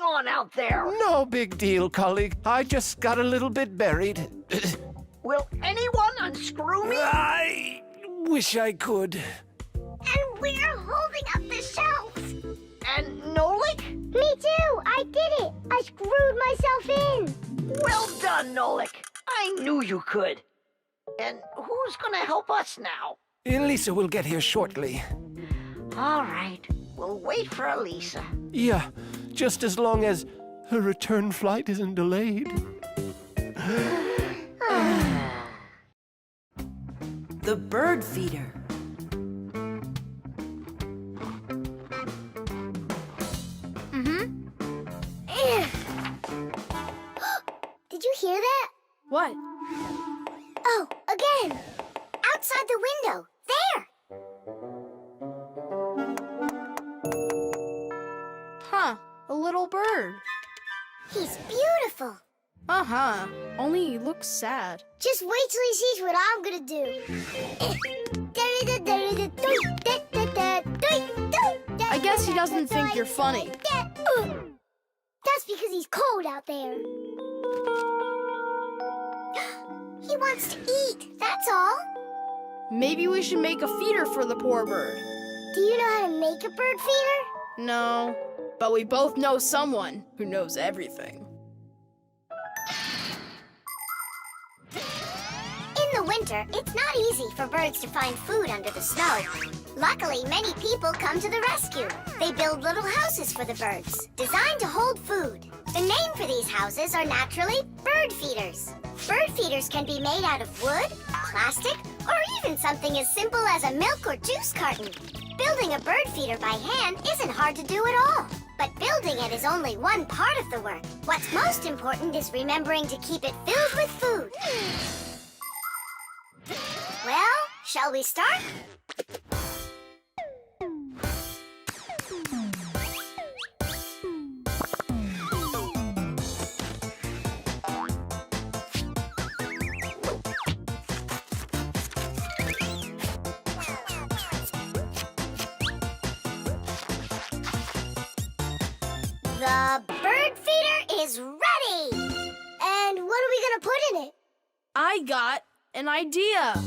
going on out there? No big deal, colleague. I just got a little bit buried. Will anyone unscrew me? I wish I could. And we're holding up the shelf. And Nolik? Me too. I did it. I screwed myself in. Well done, Nolik. I knew you could. And who's gonna help us now? Elisa will get here shortly. All right. We'll wait for Elisa. Yeah, just as long as her return flight isn't delayed. The bird feeder. Did you hear that? What? Oh, again. Outside the window. There. Huh, a little bird. He's beautiful. Uh-huh, only he looks sad. Just wait till he sees what I'm gonna do. I guess he doesn't think you're funny. That's because he's cold out there. He wants to eat, that's all. Maybe we should make a feeder for the poor bird. Do you know how to make a bird feeder? No, but we both know someone who knows everything. In the winter, it's not easy for birds to find food under the snow. Luckily, many people come to the rescue. They build little houses for the birds, designed to hold food. The name for these houses are naturally bird feeders. Bird feeders can be made out of wood, plastic, or even something as simple as a milk or juice carton. Building a bird feeder by hand isn't hard to do at all. But building it is only one part of the work. What's most important is remembering to keep it filled with food. Well, shall we start? The bird feeder is ready! And what are we gonna put in it? I got an idea.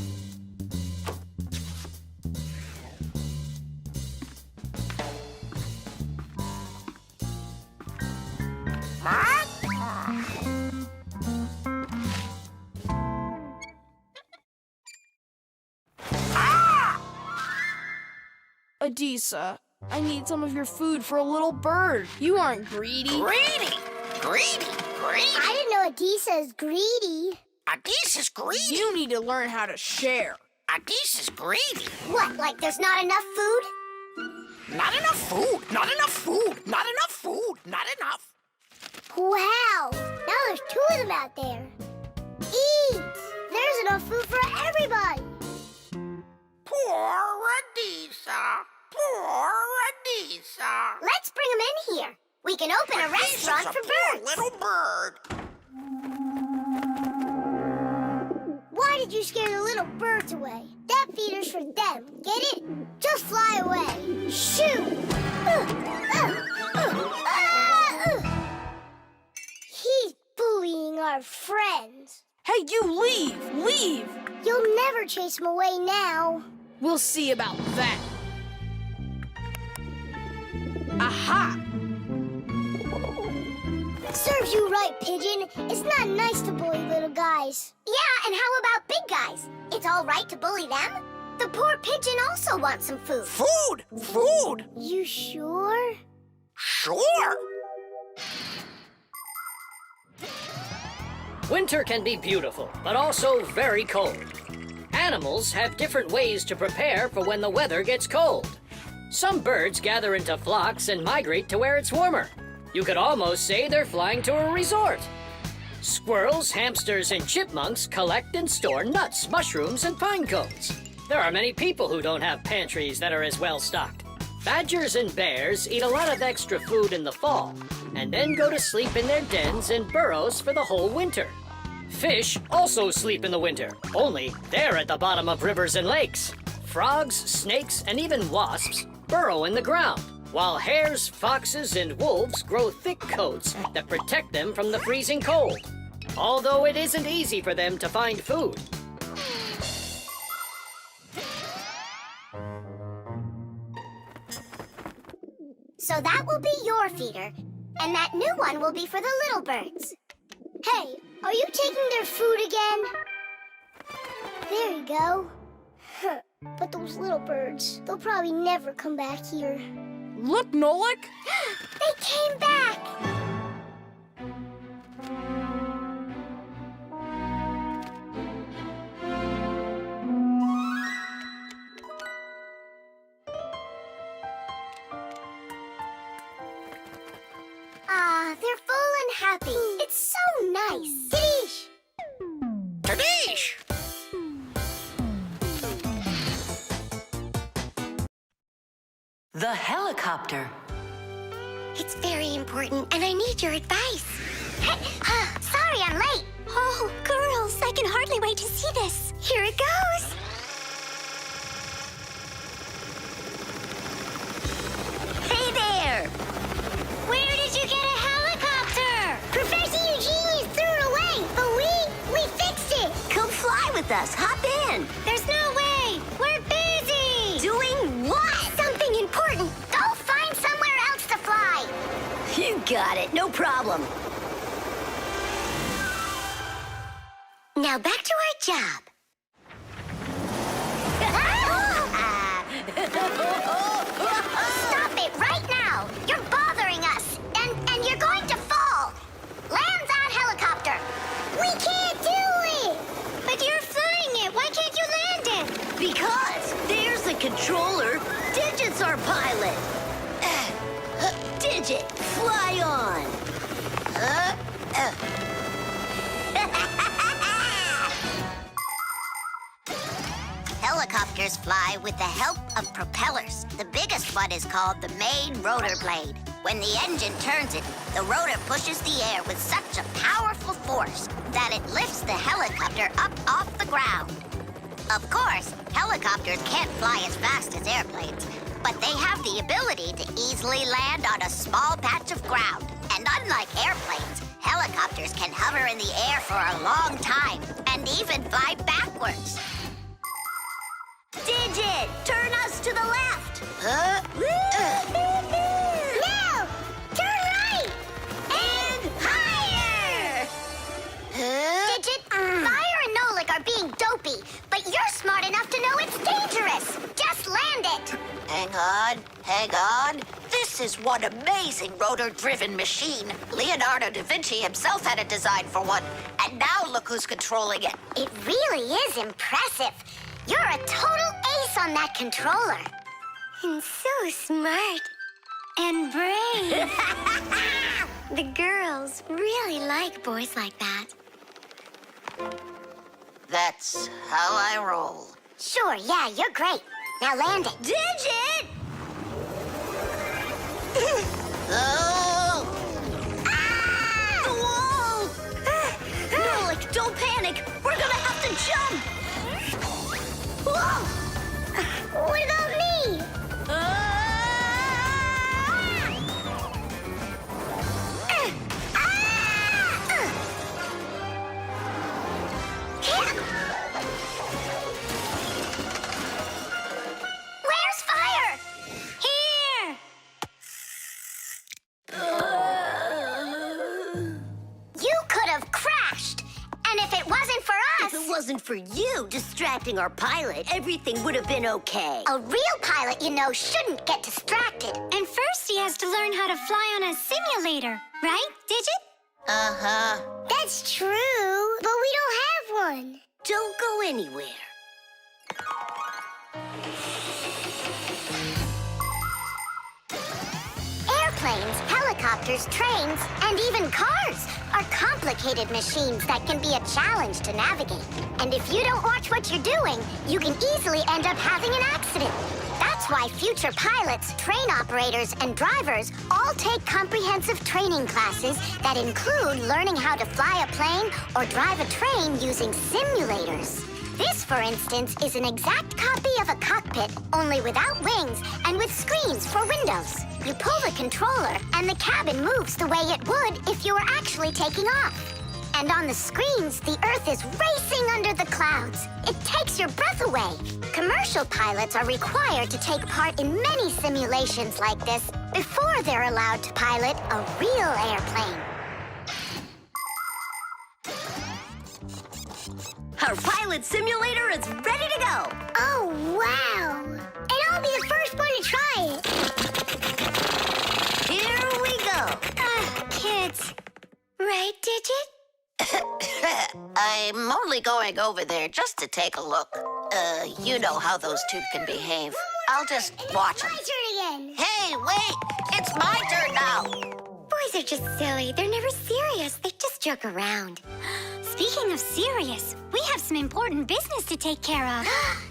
Adisa, I need some of your food for a little bird. You aren't greedy. Greedy! Greedy! Greedy! I didn't know Adisa is greedy. Adisa's greedy! You need to learn how to share. Adisa's greedy! What, like there's not enough food? Not enough food! Not enough food! Not enough food! Not enough! Wow! Now there's 2 of them out there. Eat! There's enough food for everybody! Poor Adisa! Poor Adisa! Let's bring them in here. We can open a restaurant for birds. Little bird! Why did you scare the little birds away? That feeder's for them. Get it? Just fly away. Shoot! He's bullying our friends. Hey, you leave! Leave! You'll never chase him away now. We'll see about that. Aha! Serves you right, Pigeon. It's not nice to bully little guys. Yeah, and how about big guys? It's all right to bully them? The poor pigeon also wants some food. Food! Food! You sure? Sure! Winter can be beautiful, but also very cold. Animals have different ways to prepare for when the weather gets cold. Some birds gather into flocks and migrate to where it's warmer. You could almost say they're flying to a resort. Squirrels, hamsters, and chipmunks collect and store nuts, mushrooms, and pine cones. There are many people who don't have pantries that are as well stocked. Badgers and bears eat a lot of extra food in the fall, and then go to sleep in their dens and burrows for the whole winter. Fish also sleep in the winter, only they're at the bottom of rivers and lakes. Frogs, snakes, and even wasps burrow in the ground. while hares, foxes, and wolves grow thick coats that protect them from the freezing cold. Although it isn't easy for them to find food. So that will be your feeder, and that new one will be for the little birds. Hey, are you taking their food again? There you go. But those little birds, they'll probably never come back here. Look, Nolik! They came back! They're full and happy. It's so nice. Tadish! Tadish! The helicopter. It's very important, and I need your advice. Sorry, I'm late. Oh, girls, I can hardly wait to see this. Here it goes. Hey there! Where did you get a helicopter? Professor Eugenius threw it away, but we fixed it. Come fly with us. Hop in. There's no way. We're busy. Doing what? Something important. Go find somewhere else to fly. You got it. No problem. Now back to our job. Stop it right now. You're bothering us. And you're going to fall. Land that helicopter. We can't do it. But you're flying it. Why can't you land it? Because there's the controller. Digit's our pilot. Digit, fly on. Helicopters fly with the help of propellers. The biggest one is called the main rotor blade. When the engine turns it, the rotor pushes the air with such a powerful force that it lifts the helicopter up off the ground. Of course, helicopters can't fly as fast as airplanes, but they have the ability to easily land on a small patch of ground. And unlike airplanes, helicopters can hover in the air for a long time and even fly backwards. Digit, turn us to the left. No! Turn right! And higher! Digit, Fire and Nolik are being dopey, but you're smart enough to know it's dangerous. Just land it. Hang on. This is one amazing rotor-driven machine. Leonardo da Vinci himself had a design for one, and now look who's controlling it. It really is impressive. You're a total ace on that controller. And so smart. And brave. The girls really like boys like that. That's how I roll. Sure, yeah, you're great. Now land it. Digit! Oh! Ah! The wall! Nolik, don't panic. We're gonna have to jump. Whoa! What about me? Where's fire? Here! You could have crashed. And if it wasn't for us... If it wasn't for you distracting our pilot, everything would have been okay. A real pilot, you know, shouldn't get distracted. And first he has to learn how to fly on a simulator, right, Digit? Uh-huh. That's true, but we don't have one. Don't go anywhere. Airplanes, helicopters, trains, and even cars are complicated machines that can be a challenge to navigate. And if you don't watch what you're doing, you can easily end up having an accident. That's why future pilots, train operators, and drivers all take comprehensive training classes that include learning how to fly a plane or drive a train using simulators. This, for instance, is an exact copy of a cockpit, only without wings and with screens for windows. You pull the controller, and the cabin moves the way it would if you were actually taking off. And on the screens, the Earth is racing under the clouds. It takes your breath away. Commercial pilots are required to take part in many simulations like this before they're allowed to pilot a real airplane. Our pilot simulator is ready to go. Oh, wow! And I'll be the first one to try it. Here we go. Kids. Right, Digit? I'm only going over there just to take a look. You know how those two can behave. I'll just watch them. My turn again. Hey, wait! It's my turn now! Boys are just silly. They're never serious. They just joke around. Speaking of serious, we have some important business to take care of.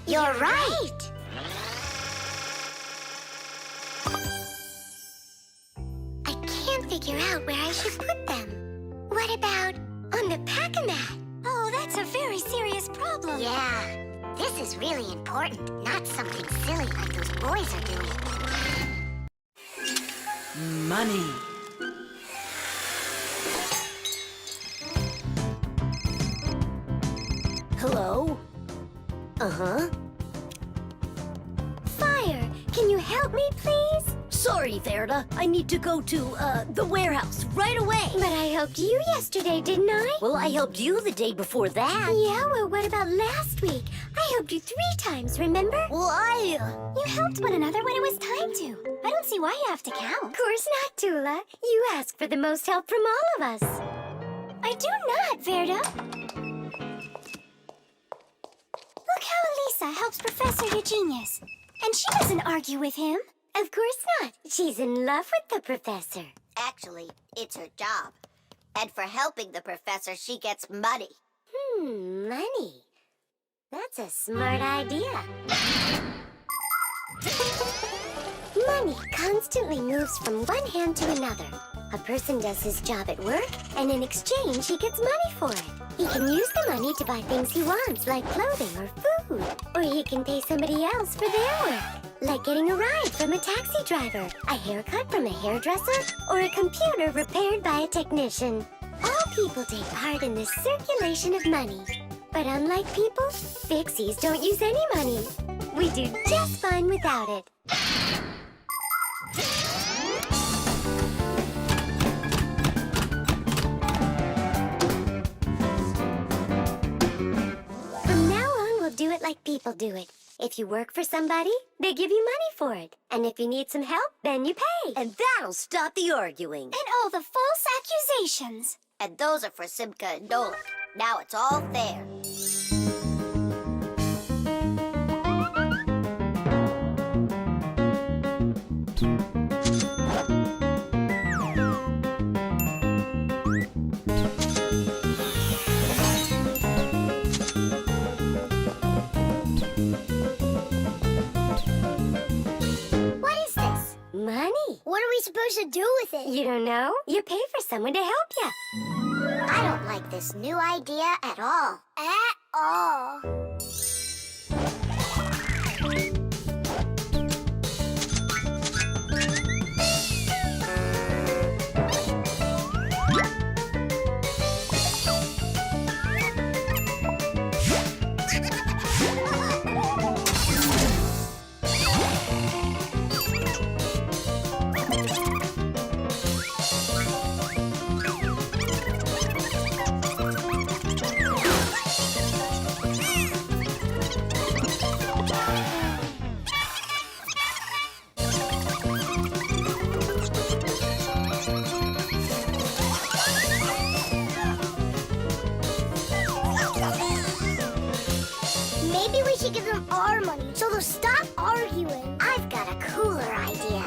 You're right. I can't figure out where I should put them. What about on the pack-a-mat? Oh, that's a very serious problem. Yeah, this is really important, not something silly like those boys are doing. Money. Hello? Uh-huh. Fire, can you help me, please? Sorry, Verda. I need to go to, the warehouse right away. But I helped you yesterday, didn't I? Well, I helped you the day before that. Yeah, well, what about last week? I helped you 3 times, remember? Well, You helped one another when it was time to. I don't see why you have to count. Of course not, Tula. You ask for the most help from all of us. I do not, Verda. Look how Elisa helps Professor Eugenius. And she doesn't argue with him. Of course not. She's in love with the professor. Actually, it's her job. And for helping the professor, she gets money. Money. That's a smart idea. Money constantly moves from one hand to another. A person does his job at work, and in exchange, he gets money for it. He can use the money to buy things he wants, like clothing or food. Or he can pay somebody else for their work, like getting a ride from a taxi driver, a haircut from a hairdresser, or a computer repaired by a technician. All people take part in this circulation of money. But unlike people, Fixies don't use any money. We do just fine without it. From now on, we'll do it like people do it. If you work for somebody, they give you money for it. And if you need some help, then you pay. And that'll stop the arguing. And all the false accusations. And those are for Simka and Nolik. Now it's all fair. Money. What are we supposed to do with it? You don't know? You pay for someone to help you. I don't like this new idea at all. At all. Give them our money, so they'll stop arguing. I've got a cooler idea.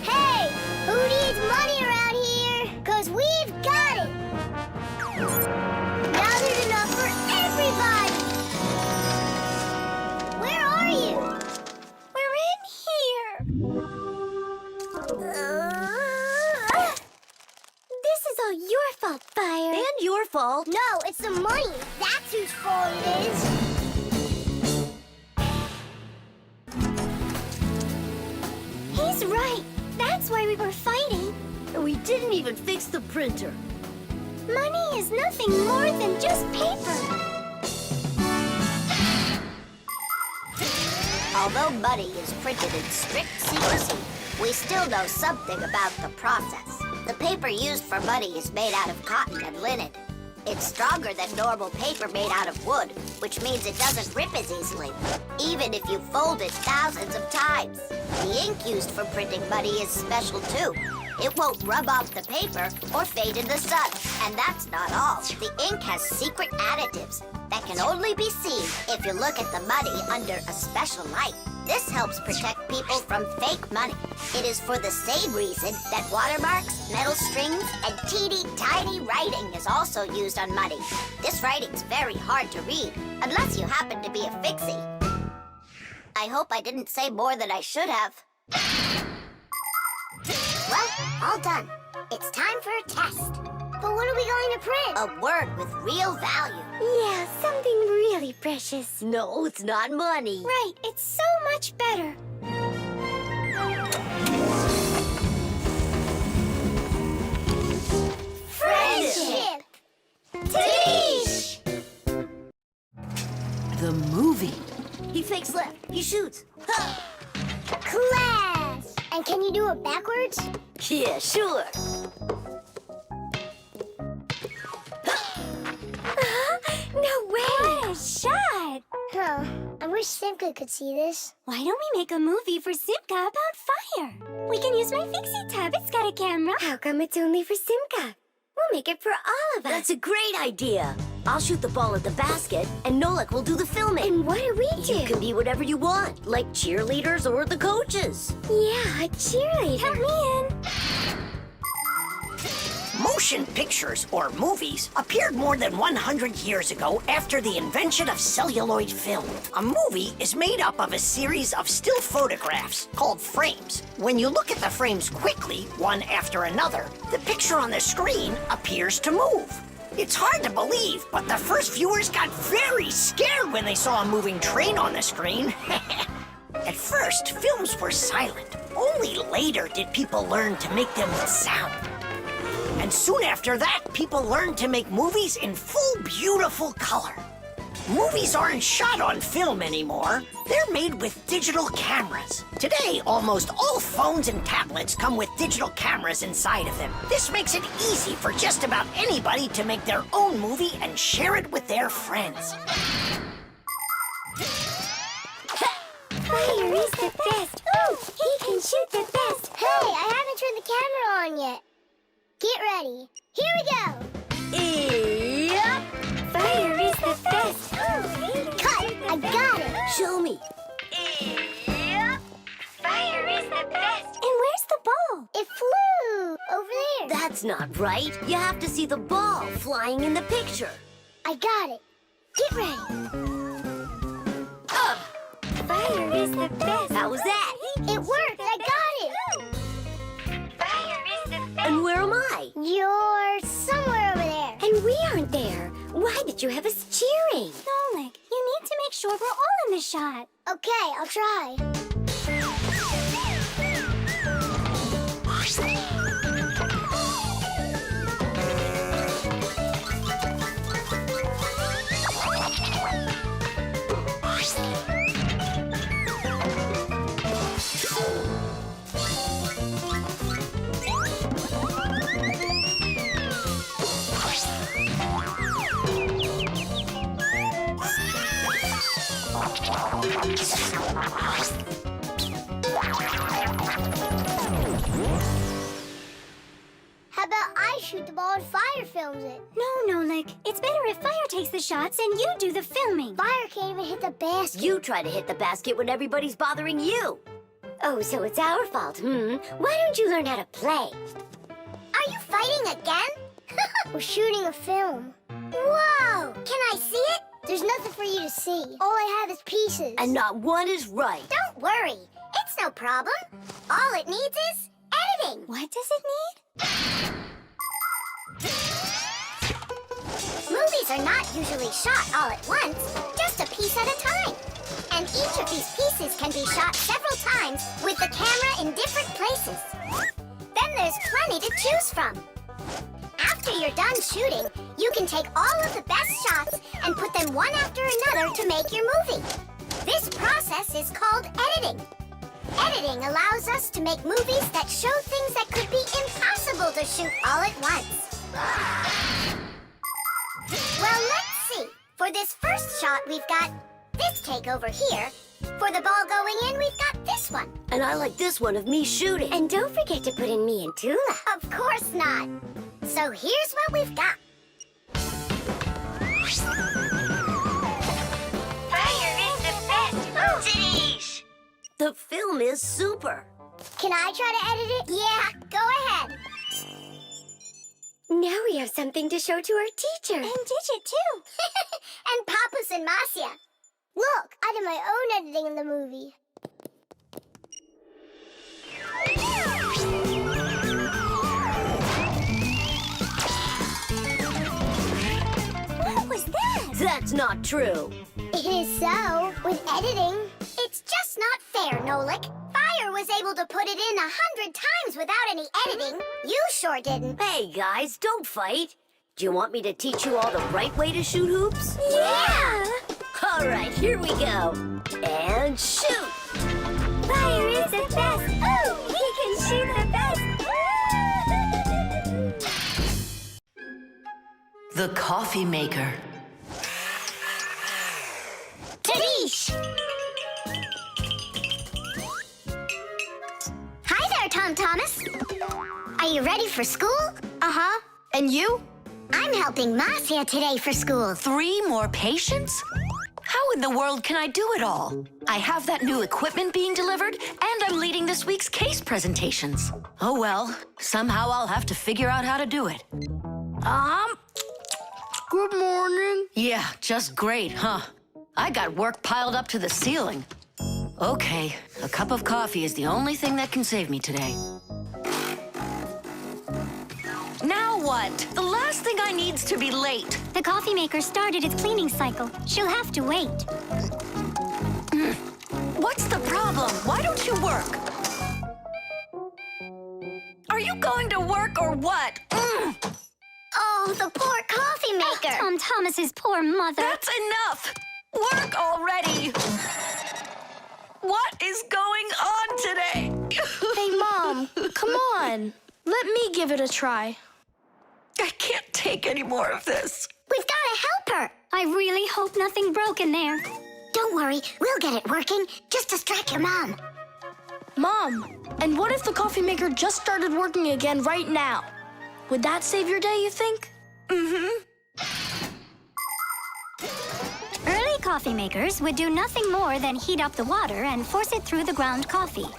Hey, who needs money around here? 'Cause we've got it. Now there's enough for everybody. Where are you? We're in here. This is all your fault, Fire. And your fault. No, it's the money. That's whose fault it is. That's right. That's why we were fighting. And we didn't even fix the printer. Money is nothing more than just paper. Although money is printed in strict secrecy, we still know something about the process. The paper used for money is made out of cotton and linen. It's stronger than normal paper made out of wood, which means it doesn't rip as easily, even if you fold it thousands of times. The ink used for printing money is special too. It won't rub off the paper or fade in the sun. And that's not all. The ink has secret additives that can only be seen if you look at the money under a special light. This helps protect people from fake money. It is for the same reason that watermarks, metal strings, and teeny tiny writing is also used on money. This writing's very hard to read, unless you happen to be a fixie. I hope I didn't say more than I should have. Well, all done. It's time for a test. But what are we going to print? A word with real value. Yeah, something really precious. No, it's not money. Right, it's so much better. Friendship! Teach! The movie. He fakes left. He shoots. Ha! Class! And can you do it backwards? Yeah, sure. No way! What a shot! Huh. I wish Simka could see this. Why don't we make a movie for Simka about fire? We can use my Fixie tub. It's got a camera. How come it's only for Simka? We'll make it for all of us. That's a great idea. I'll shoot the ball at the basket, and Nolik will do the filming. And what do we do? You can be whatever you want, like cheerleaders or the coaches. Yeah, a cheerleader. Count me in. Motion pictures, or movies, appeared more than 100 years ago after the invention of celluloid film. A movie is made up of a series of still photographs called frames. When you look at the frames quickly, one after another, the picture on the screen appears to move. It's hard to believe, but the first viewers got very scared when they saw a moving train on the screen. At first, films were silent. Only later did people learn to make them with sound. And soon after that, people learned to make movies in full, beautiful color. Movies aren't shot on film anymore. They're made with digital cameras. Today, almost all phones and tablets come with digital cameras inside of them. This makes it easy for just about anybody to make their own movie and share it with their friends. Fire is the best. Ooh, he can shoot the best. Hey, I haven't turned the camera on yet. Get ready. Here we go. Yep. Fire is the best. Ooh, cut. I got it. Show me. Yep. Fire is the best. And where's the ball? It flew over there. That's not right. You have to see the ball flying in the picture. I got it. Get ready. Fire is the best. How was that? It worked. I got it. Fire is the best. And where am I? You're somewhere over there. And we aren't there. Why did you have us cheering? Nolik, you need to make sure we're all in the shot. Okay, I'll try. How about I shoot the ball and Fire films it? No, Nolik. It's better if Fire takes the shots and you do the filming. Fire can't even hit the basket. You try to hit the basket when everybody's bothering you. Oh, so it's our fault, Why don't you learn how to play? Are you fighting again? We're shooting a film. Whoa! Can I see it? There's nothing for you to see. All I have is pieces. And not one is right. Don't worry. It's no problem. All it needs is editing. What does it need? Movies are not usually shot all at once, just a piece at a time. And each of these pieces can be shot several times with the camera in different places. Then there's plenty to choose from. After you're done shooting, you can take all of the best shots and put them one after another to make your movie. This process is called editing. Editing allows us to make movies that show things that could be impossible to shoot all at once. Well, let's see. For this first shot, we've got this take over here. For the ball going in, we've got this one. And I like this one of me shooting. And don't forget to put in me and Tula. Of course not. So here's what we've got. Fire is the best. Tish! The film is super. Can I try to edit it? Yeah, go ahead. Now we have something to show to our teacher. And Digit, too. And Papas and Masya. Look, I did my own editing in the movie. What was that? That's not true. It is so. With editing, it's just not fair, Nolik. Fire was able to put it in 100 times without any editing. You sure didn't. Hey, guys, don't fight. Do you want me to teach you all the right way to shoot hoops? Yeah! All right, here we go. And shoot! Fire is the best. Oh, he can shoot the best. The coffee maker. Tadish! Hi there, Tom Thomas. Are you ready for school? Uh-huh. And you? I'm helping Masya today for school. 3 more patients? How in the world can I do it all? I have that new equipment being delivered, and I'm leading this week's case presentations. Oh well, somehow I'll have to figure out how to do it. Good morning. Yeah, just great, huh? I got work piled up to the ceiling. Okay, a cup of coffee is the only thing that can save me today. Now what? The last thing I need's to be late. The coffee maker started its cleaning cycle. She'll have to wait. What's the problem? Why don't you work? Are you going to work or what? Oh, the poor coffee maker. Tom Thomas's poor mother. That's enough! Work already! What is going on today? Hey, Mom, come on. Let me give it a try. I can't take any more of this. We've got to help her. I really hope nothing broke in there. Don't worry, we'll get it working. Just distract your mom. Mom, and what if the coffee maker just started working again right now? Would that save your day, you think? Mm-hmm. Early coffee makers would do nothing more than heat up the water and force it through the ground coffee.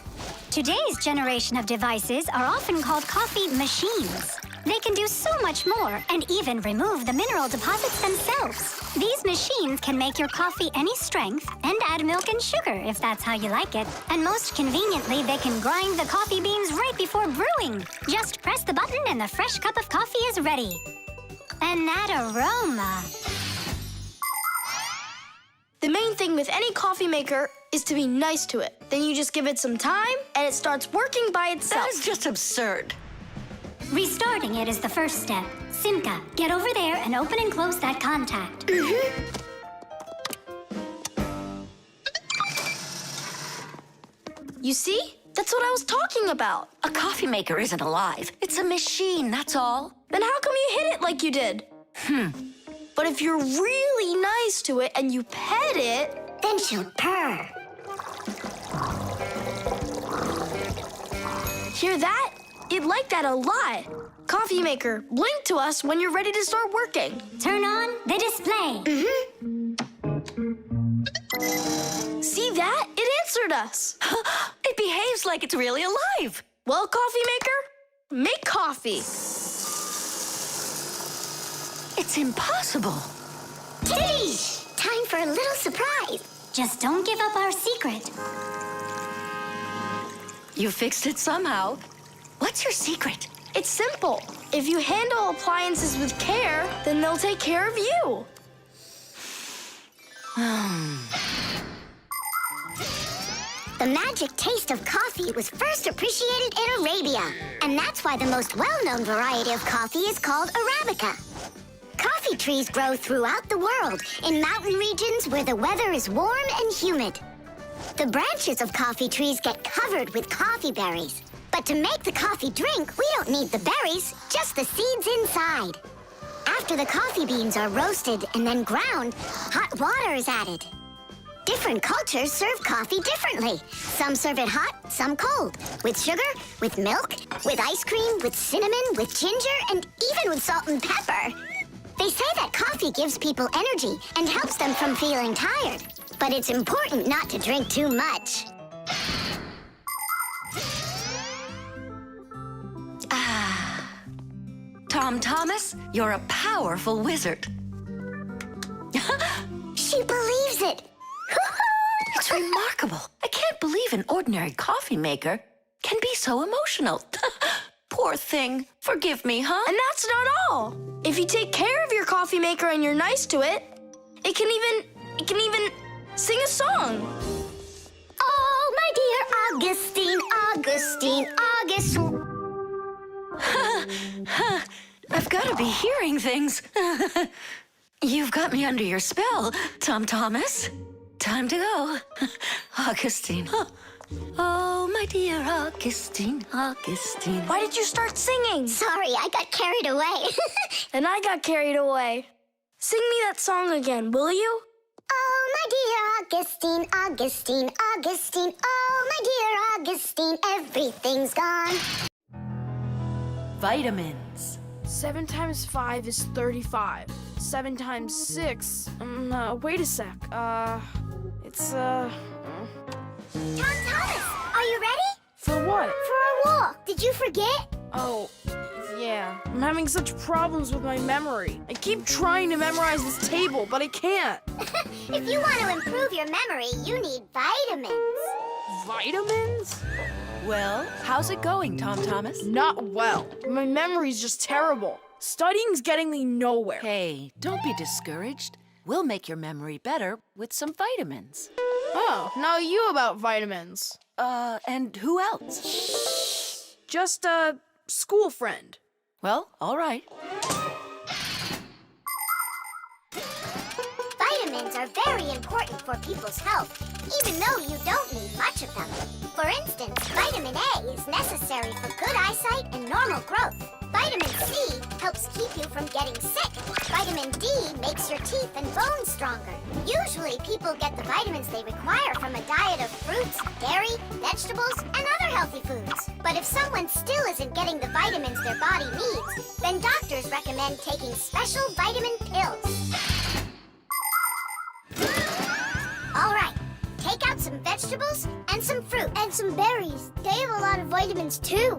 Today's generation of devices are often called coffee machines. They can do so much more and even remove the mineral deposits themselves. These machines can make your coffee any strength and add milk and sugar if that's how you like it. And most conveniently, they can grind the coffee beans right before brewing. Just press the button and the fresh cup of coffee is ready. And that aroma. The main thing with any coffee maker is to be nice to it. Then you just give it some time and it starts working by itself. That is just absurd. Restarting it is the first step. Simka, get over there and open and close that contact. You see? That's what I was talking about. A coffee maker isn't alive. It's a machine, that's all. Then how come you hit it like you did? But if you're really nice to it and you pet it, then she'll purr. Hear that? It liked that a lot. Coffee maker, blink to us when you're ready to start working. Turn on the display. See that? It answered us. It behaves like it's really alive. Well, coffee maker, make coffee. It's impossible. Tish! Time for a little surprise. Just don't give up our secret. You fixed it somehow. What's your secret? It's simple. If you handle appliances with care, then they'll take care of you. The magic taste of coffee was first appreciated in Arabia, and that's why the most well-known variety of coffee is called Arabica. Coffee trees grow throughout the world in mountain regions where the weather is warm and humid. The branches of coffee trees get covered with coffee berries. But to make the coffee drink, we don't need the berries, just the seeds inside. After the coffee beans are roasted and then ground, hot water is added. Different cultures serve coffee differently. Some serve it hot, some cold. With sugar, with milk, with ice cream, with cinnamon, with ginger, and even with salt and pepper. They say that coffee gives people energy and helps them from feeling tired. But it's important not to drink too much. Tom Thomas, you're a powerful wizard. She believes it. It's remarkable. I can't believe an ordinary coffee maker can be so emotional. Poor thing. Forgive me, huh? And that's not all. If you take care of your coffee maker and you're nice to it, it can even sing a song. Oh, my dear Augustine, Augustine. I've got to be hearing things. You've got me under your spell, Tom Thomas. Time to go. Augustine. Oh, my dear Augustine, Augustine. Why did you start singing? Sorry, I got carried away. And I got carried away. Sing me that song again, will you? Oh, my dear Augustine, Augustine, Augustine. Oh, my dear Augustine, everything's gone. Vitamins. 7 times 5 is 35. 7 times 6. Wait a sec. It's Tom Thomas, are you ready? For what? For our walk. Did you forget? Oh, yeah. I'm having such problems with my memory. I keep trying to memorize this table, but I can't. If you want to improve your memory, you need vitamins. Vitamins? Well, how's it going, Tom Thomas? Not well. My memory's just terrible. Studying's getting me nowhere. Hey, don't be discouraged. We'll make your memory better with some vitamins. Oh, now you about vitamins. And who else? Just a school friend. Well, all right. Vitamins are very important for people's health, even though you don't need much of them. For instance, vitamin A is necessary for good eyesight and normal growth. Vitamin C helps keep you from getting sick. Vitamin D makes your teeth and bones stronger. Usually, people get the vitamins they require from a diet of fruits, dairy, vegetables, and other healthy foods. But if someone still isn't getting the vitamins their body needs, then doctors recommend taking special vitamin pills. All right, take out some vegetables and some fruit. And some berries. They have a lot of vitamins, too.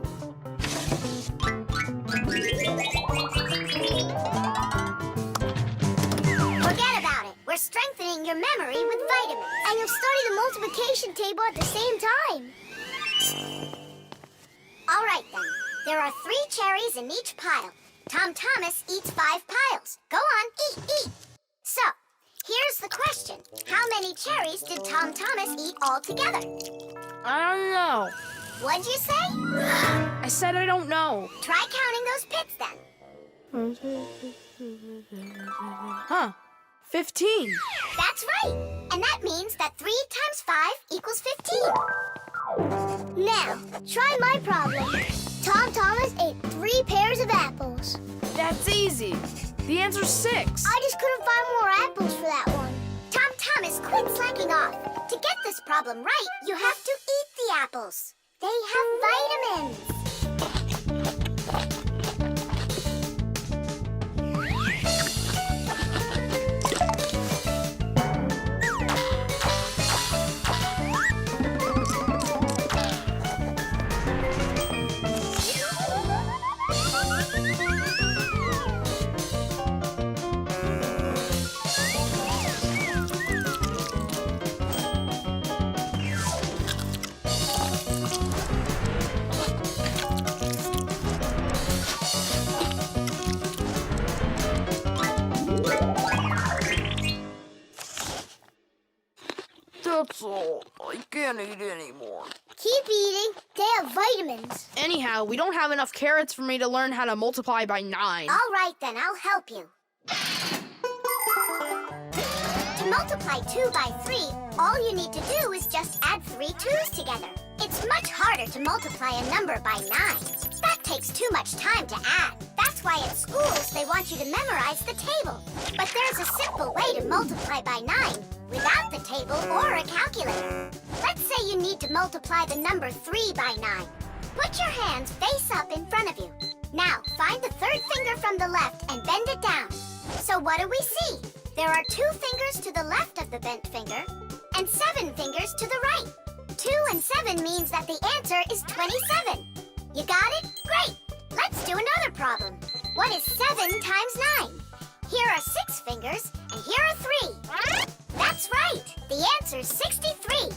Forget about it. We're strengthening your memory with vitamins. And you'll study the multiplication table at the same time. All right, then. There are 3 cherries in each pile. Tom Thomas eats 5 piles. Go on, eat. So, here's the question. How many cherries did Tom Thomas eat altogether? I don't know. What'd you say? I said I don't know. Try counting those pits, then. Huh. 15. That's right. And that means that 3 times 5 equals 15. Now, try my problem. Tom Thomas ate 3 pairs of apples. That's easy. The answer's 6. I just couldn't find more apples for that one. Tom Thomas, quit slacking off. To get this problem right, you have to eat the apples. They have vitamins. I can't eat anymore. Keep eating. They have vitamins. Anyhow, we don't have enough carrots for me to learn how to multiply by 9. All right, then. I'll help you. To multiply 2 by 3, all you need to do is just add 3 2's together. It's much harder to multiply a number by 9. That takes too much time to add. That's why at schools they want you to memorize the table. But there's a simple way to multiply by 9 without the table or a calculator. Let's say you need to multiply the number 3 by 9. Put your hands face up in front of you. Now, find the third finger from the left and bend it down. So what do we see? There are 2 fingers to the left of the bent finger and 7 fingers to the right. 2 and 7 means that the answer is 27. You got it? Great! Let's do another problem. What is 7 times 9? Here are 6 fingers, and here are 3. That's right! The answer's 63.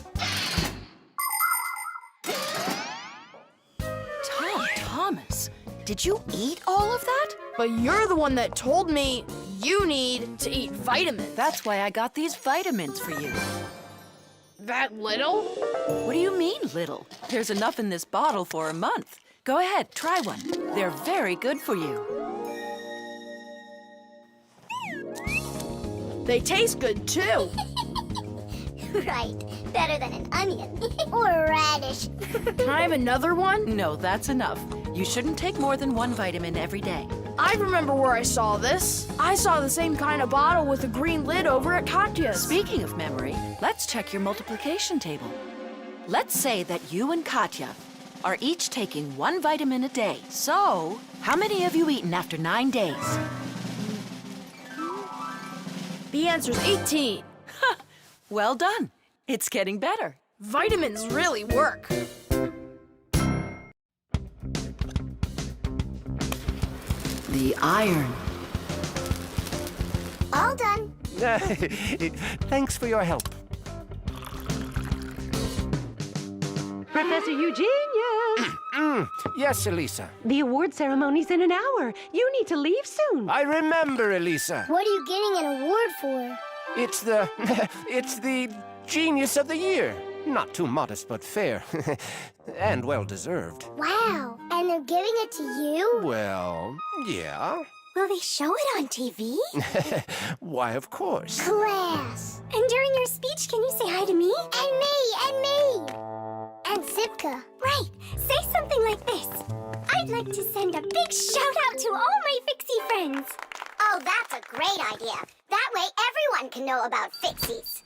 Thomas, did you eat all of that? But you're the one that told me you need to eat vitamins. That's why I got these vitamins for you. That little? What do you mean, little? There's enough in this bottle for a month. Go ahead, try one. They're very good for you. They taste good, too. Right. Better than an onion. Or a radish. Can I have another one? No, that's enough. You shouldn't take more than 1 vitamin every day. I remember where I saw this. I saw the same kind of bottle with a green lid over at Katya's. Speaking of memory, let's check your multiplication table. Let's say that you and Katya are each taking 1 vitamin a day. So, how many have you eaten after 9 days? The answer's 18. Well done. It's getting better. Vitamins really work. The iron. All done. Thanks for your help. Professor Eugenius! Yes, Elisa. The award ceremony's in an hour. You need to leave soon. I remember, Elisa. What are you getting an award for? It's the... it's the Genius of the Year. Not too modest, but fair. And well-deserved. Wow. And they're giving it to you? Well, yeah. Will they show it on TV? Why, of course. Class. And during your speech, can you say hi to me? And me, and me. And Simka. Right. Say something like this. I'd like to send a big shout-out to all my Fixie friends. Oh, that's a great idea. That way everyone can know about Fixies.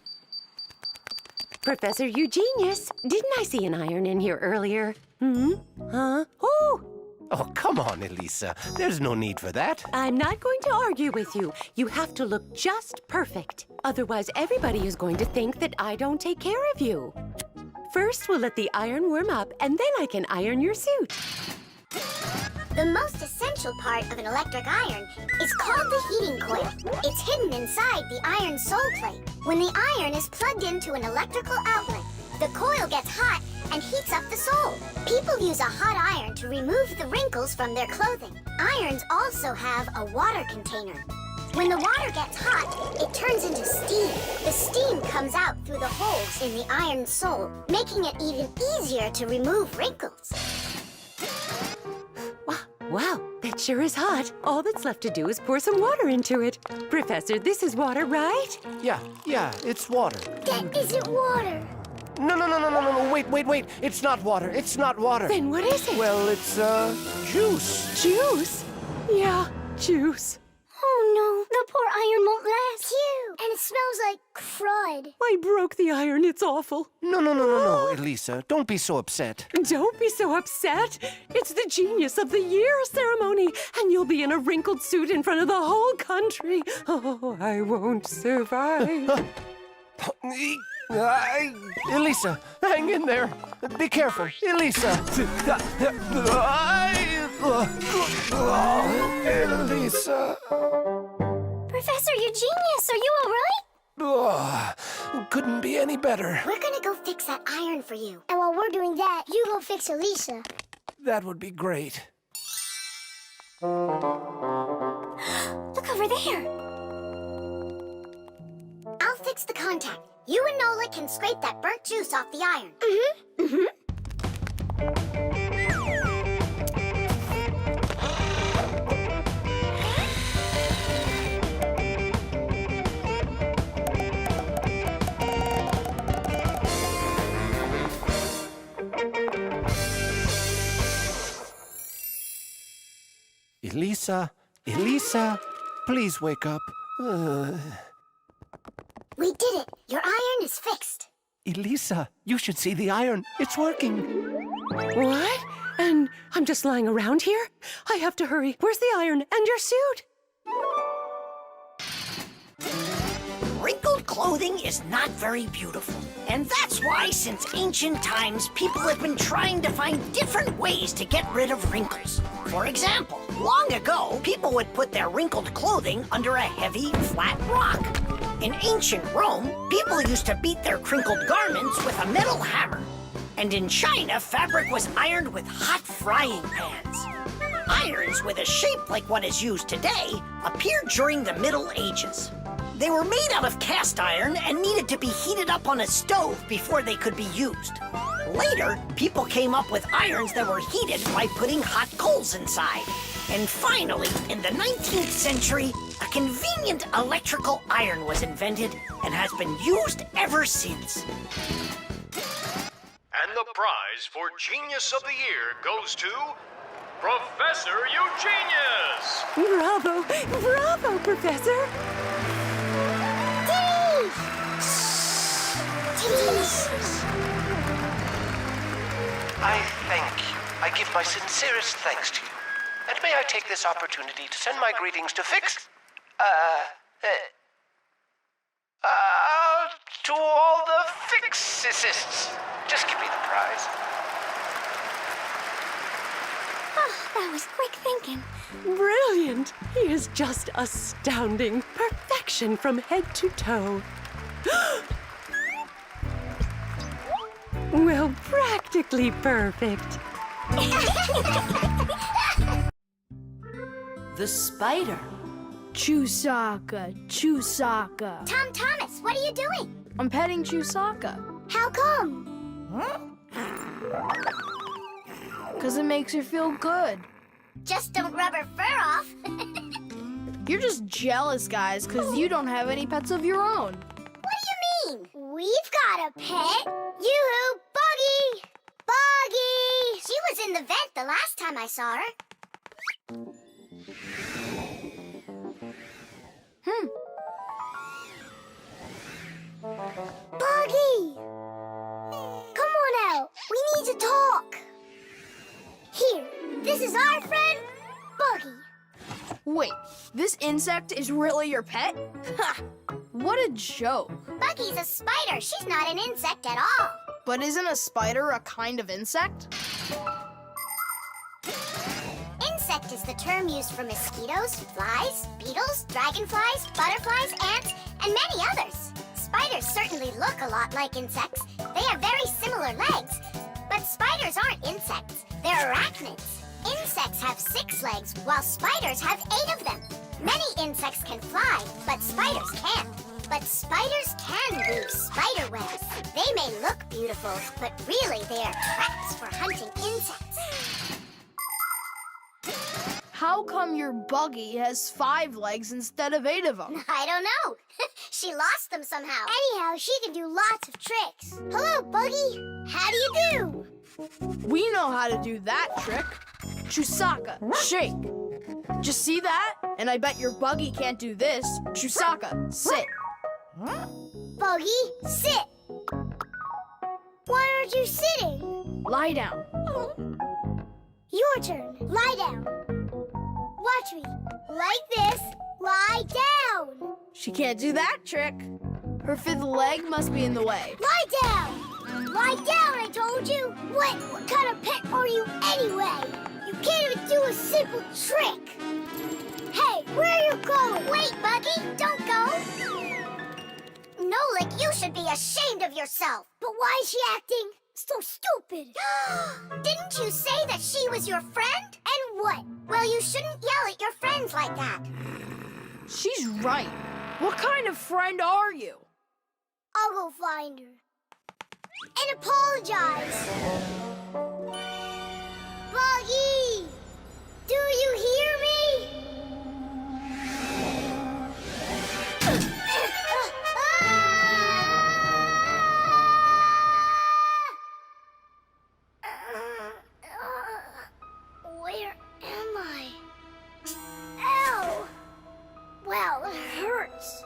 Professor Eugenius, didn't I see an iron in here earlier? Huh? Oh! Oh, come on, Elisa. There's no need for that. I'm not going to argue with you. You have to look just perfect. Otherwise, everybody is going to think that I don't take care of you. First, we'll let the iron warm up, and then I can iron your suit. The most essential part of an electric iron is called the heating coil. It's hidden inside the iron sole plate. When the iron is plugged into an electrical outlet, the coil gets hot and heats up the sole. People use a hot iron to remove the wrinkles from their clothing. Irons also have a water container. When the water gets hot, it turns into steam. The steam comes out through the holes in the iron sole, making it even easier to remove wrinkles. Wow, that sure is hot. All that's left to do is pour some water into it. Professor, this is water, right? Yeah, it's water. That isn't water. No, wait. It's not water. It's not water. Then what is it? Well, it's, juice. Juice? Yeah, juice. Oh no, the poor iron won't last. Phew, and it smells like crud. I broke the iron, it's awful. No, Elisa, don't be so upset. Don't be so upset. It's the Genius of the Year ceremony, and you'll be in a wrinkled suit in front of the whole country. Oh, I won't survive. Elisa, hang in there. Be careful, Elisa. Elisa. Professor Eugenius, are you all right? Couldn't be any better. We're gonna go fix that iron for you. And while we're doing that, you go fix Elisa. That would be great. Look over there. I'll fix the contact. You and Nolik can scrape that burnt juice off the iron. Elisa, Elisa, please wake up. We did it. Your iron is fixed. Elisa, you should see the iron. It's working. What? And I'm just lying around here? I have to hurry. Where's the iron and your suit? Wrinkled clothing is not very beautiful. And that's why, since ancient times, people have been trying to find different ways to get rid of wrinkles. For example, long ago, people would put their wrinkled clothing under a heavy, flat rock. In ancient Rome, people used to beat their crinkled garments with a metal hammer. And in China, fabric was ironed with hot frying pans. Irons with a shape like what is used today appeared during the Middle Ages. They were made out of cast iron and needed to be heated up on a stove before they could be used. Later, people came up with irons that were heated by putting hot coals inside. And finally, in the 19th century, a convenient electrical iron was invented and has been used ever since. And the prize for Genius of the Year goes to Professor Eugenius! Bravo! Bravo, Professor! I thank you. I give my sincerest thanks to you. And may I take this opportunity to send my greetings to to all the Fixists. Just give me the prize. Oh, that was quick thinking. Brilliant! He is just astounding. Perfection from head to toe. Well, practically perfect. The spider. Chewsocka, Chewsocka. Tom Thomas, what are you doing? I'm petting Chewsocka. How come? 'Cause it makes her feel good. Just don't rub her fur off. You're just jealous, guys, 'cause you don't have any pets of your own. What do you mean? We've got a pet. Yoo-hoo, Buggy! Buggy! She was in the vent the last time I saw her. Buggy! Come on out. We need to talk. Here, this is our friend, Buggy. Wait, this insect is really your pet? Ha! What a joke. Buggy's a spider. She's not an insect at all. But isn't a spider a kind of insect? Insect is the term used for mosquitoes, flies, beetles, dragonflies, butterflies, ants, and many others. Spiders certainly look a lot like insects. They have very similar legs. But spiders aren't insects. They're arachnids. Insects have 6 legs, while spiders have 8 of them. Many insects can fly, but spiders can't. But spiders can weave spider webs. They may look beautiful, but really they are traps for hunting insects. How come your Buggy has 5 legs instead of 8 of them? I don't know. She lost them somehow. Anyhow, she can do lots of tricks. Hello, Buggy. How do you do? We know how to do that trick. Chewsocka, shake. Just see that? And I bet your Buggy can't do this. Chewsocka, sit. Buggy, sit. Why aren't you sitting? Lie down. Your turn. Lie down. Watch me. Like this. Lie down. She can't do that trick. Her 5th leg must be in the way. Lie down. Lie down, I told you. What kind of pet are you anyway? You can't even do a simple trick. Hey, where are you going? Wait, Buggy, don't go. Nolik, you should be ashamed of yourself. But why is she acting so stupid? Didn't you say that she was your friend? And what? Well, you shouldn't yell at your friends like that. She's right. What kind of friend are you? I'll go find her. And apologize. Buggy! Do you hear me? Where am I? Ow! Well, it hurts.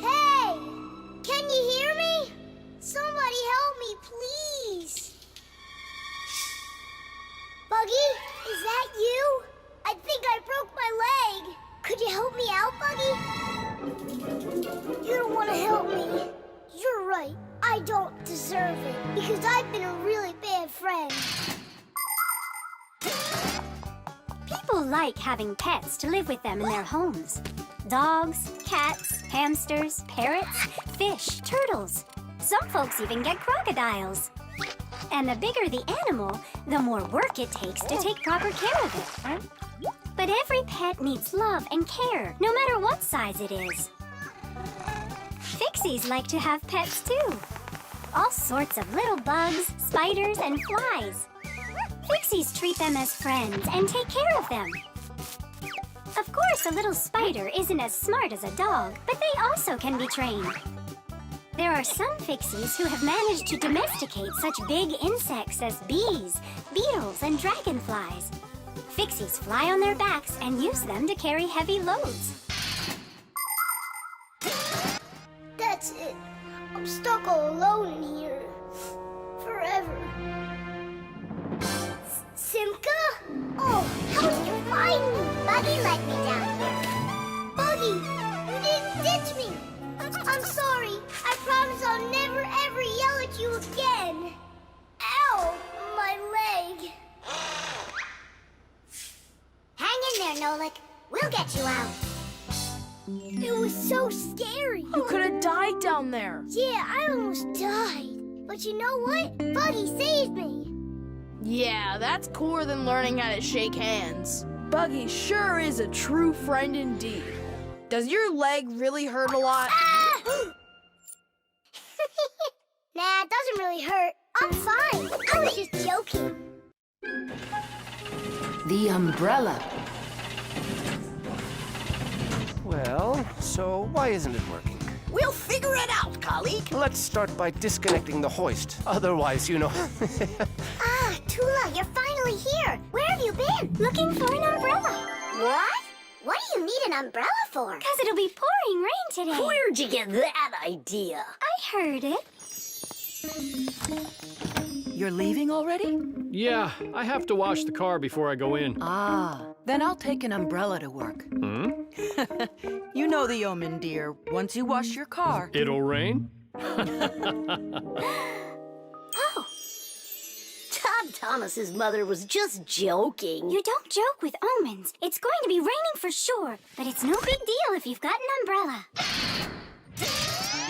Hey! Can you hear me? Somebody help me, please. Buggy, is that you? I think I broke my leg. Could you help me out, Buggy? You don't want to help me. You're right. I don't deserve it because I've been a really bad friend. People like having pets to live with them in their homes. Dogs, cats, hamsters, parrots, fish, turtles. Some folks even get crocodiles. And the bigger the animal, the more work it takes to take proper care of it. But every pet needs love and care, no matter what size it is. Fixies like to have pets too. All sorts of little bugs, spiders, and flies. Fixies treat them as friends and take care of them. Of course, a little spider isn't as smart as a dog, but they also can be trained. There are some Fixies who have managed to domesticate such big insects as bees, beetles, and dragonflies. Fixies fly on their backs and use them to carry heavy loads. That's it. I'm stuck all alone in here. Forever. Simka? Oh, how did you find me? Buggy let me down here. Buggy, you didn't ditch me. I'm sorry. I promise I'll never ever yell at you again. Ow, my leg. Hang in there, Nolik. We'll get you out. It was so scary. You could have died down there. Yeah, I almost died. But you know what? Buggy saved me. Yeah, that's cooler than learning how to shake hands. Buggy sure is a true friend indeed. Does your leg really hurt a lot? Ah! Nah, it doesn't really hurt. I'm fine. I was just joking. The umbrella. Well, so why isn't it working? We'll figure it out, colleague. Let's start by disconnecting the hoist. Otherwise, you know... Ah, Tula, you're finally here. Where have you been? Looking for an umbrella. What? What do you need an umbrella for? Because it'll be pouring rain today. Where'd you get that idea? I heard it. You're leaving already? Yeah, I have to wash the car before I go in. Ah, then I'll take an umbrella to work. Hmm? You know the omen, dear. Once you wash your car... It'll rain? Oh. Todd Thomas's mother was just joking. You don't joke with omens. It's going to be raining for sure, but it's no big deal if you've got an umbrella.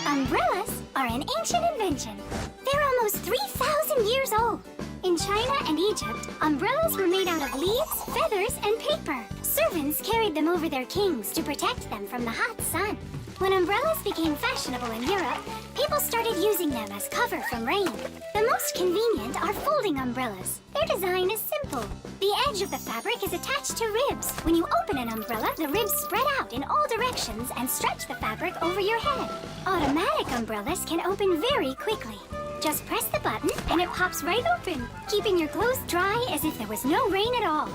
Umbrellas are an ancient invention. They're almost 3,000 years old. In China and Egypt, umbrellas were made out of leaves, feathers, and paper. Servants carried them over their kings to protect them from the hot sun. When umbrellas became fashionable in Europe, people started using them as cover from rain. The most convenient are folding umbrellas. Their design is simple. The edge of the fabric is attached to ribs. When you open an umbrella, the ribs spread out in all directions and stretch the fabric over your head. Automatic umbrellas can open very quickly. Just press the button and it pops right open, keeping your clothes dry as if there was no rain at all.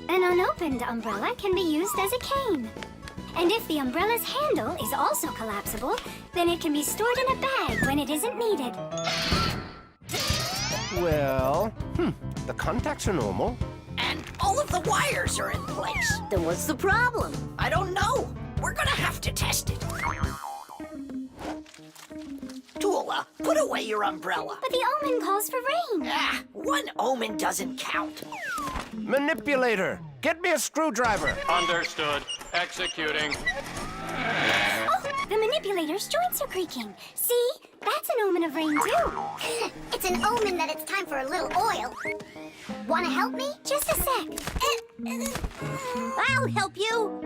An unopened umbrella can be used as a cane. And if the umbrella's handle is also collapsible, then it can be stored in a bag when it isn't needed. Well, the contacts are normal. And all of the wires are in place. Then what's the problem? I don't know. We're gonna have to test it. Tula, put away your umbrella. But the omen calls for rain. Ah, one omen doesn't count. Manipulator, get me a screwdriver. Understood. Executing. Oh, the manipulator's joints are creaking. See? That's an omen of rain, too. It's an omen that it's time for a little oil. Want to help me? Just a sec. I'll help you.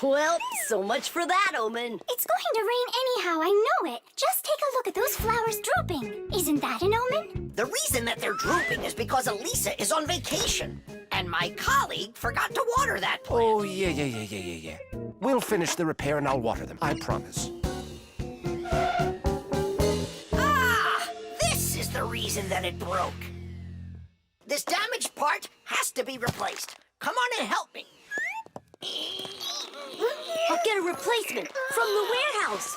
Well, so much for that omen. It's going to rain anyhow, I know it. Just take a look at those flowers drooping. Isn't that an omen? The reason that they're drooping is because Elisa is on vacation. And my colleague forgot to water that plant. Oh, yeah. We'll finish the repair and I'll water them, I promise. Ah! This is the reason that it broke. This damaged part has to be replaced. Come on and help me. I'll get a replacement from the warehouse.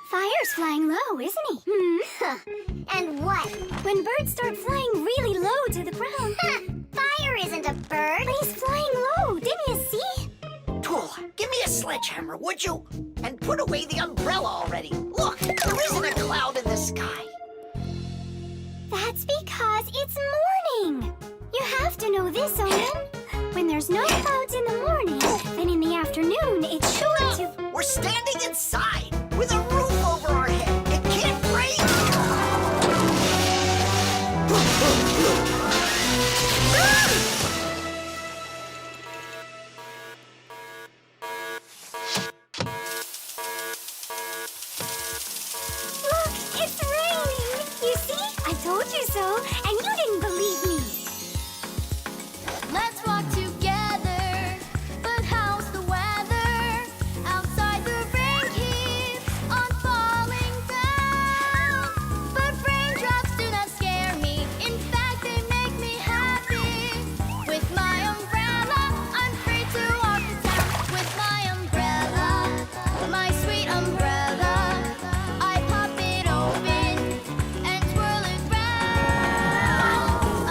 Fire's flying low, isn't he? And what? When birds start flying really low to the ground. Fire isn't a bird. But he's flying low, didn't you see? Tool, give me a sledgehammer, would you? And put away the umbrella already. Look, there isn't a cloud in the sky. That's because it's morning. You have to know this, Owen. When there's no clouds in the morning, then in the afternoon, it's sure to... We're standing inside with a roof over our head. It can't rain. Look, it's raining. You see? I told you so, and you didn't believe me. Let's walk together, but how's the weather? Outside the rain keeps on falling down. But raindrops do not scare me, in fact they make me happy. With my umbrella, I'm free to walk the town. With my umbrella, my sweet umbrella, I pop it open and twirl it round.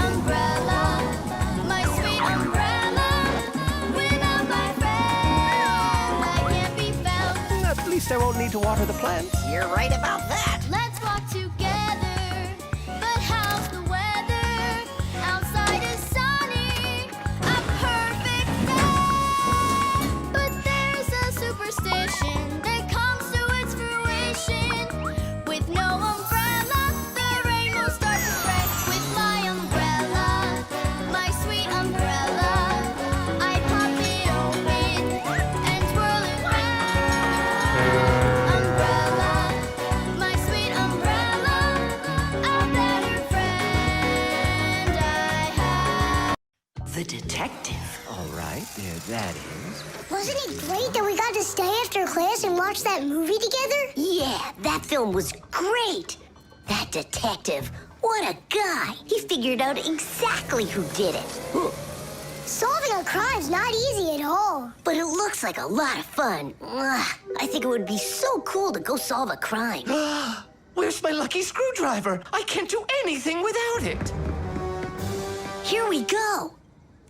Umbrella, my sweet umbrella, without my friend, I can't be found. At least I won't need to water the plants. You're right about that. Let's walk together, but how's the weather? Outside is sunny, a perfect day. But there's a superstition that comes to its fruition. With no umbrella, the rain will start to spray. With my umbrella, my sweet umbrella, I pop it open and twirl it round. Umbrella, my sweet umbrella, a better friend I have. The detective. All right, there that is. Wasn't it great that we got to stay after class and watch that movie together? Yeah, that film was great. That detective, what a guy. He figured out exactly who did it. Solving a crime's not easy at all. But it looks like a lot of fun. I think it would be so cool to go solve a crime. Where's my lucky screwdriver? I can't do anything without it. Here we go.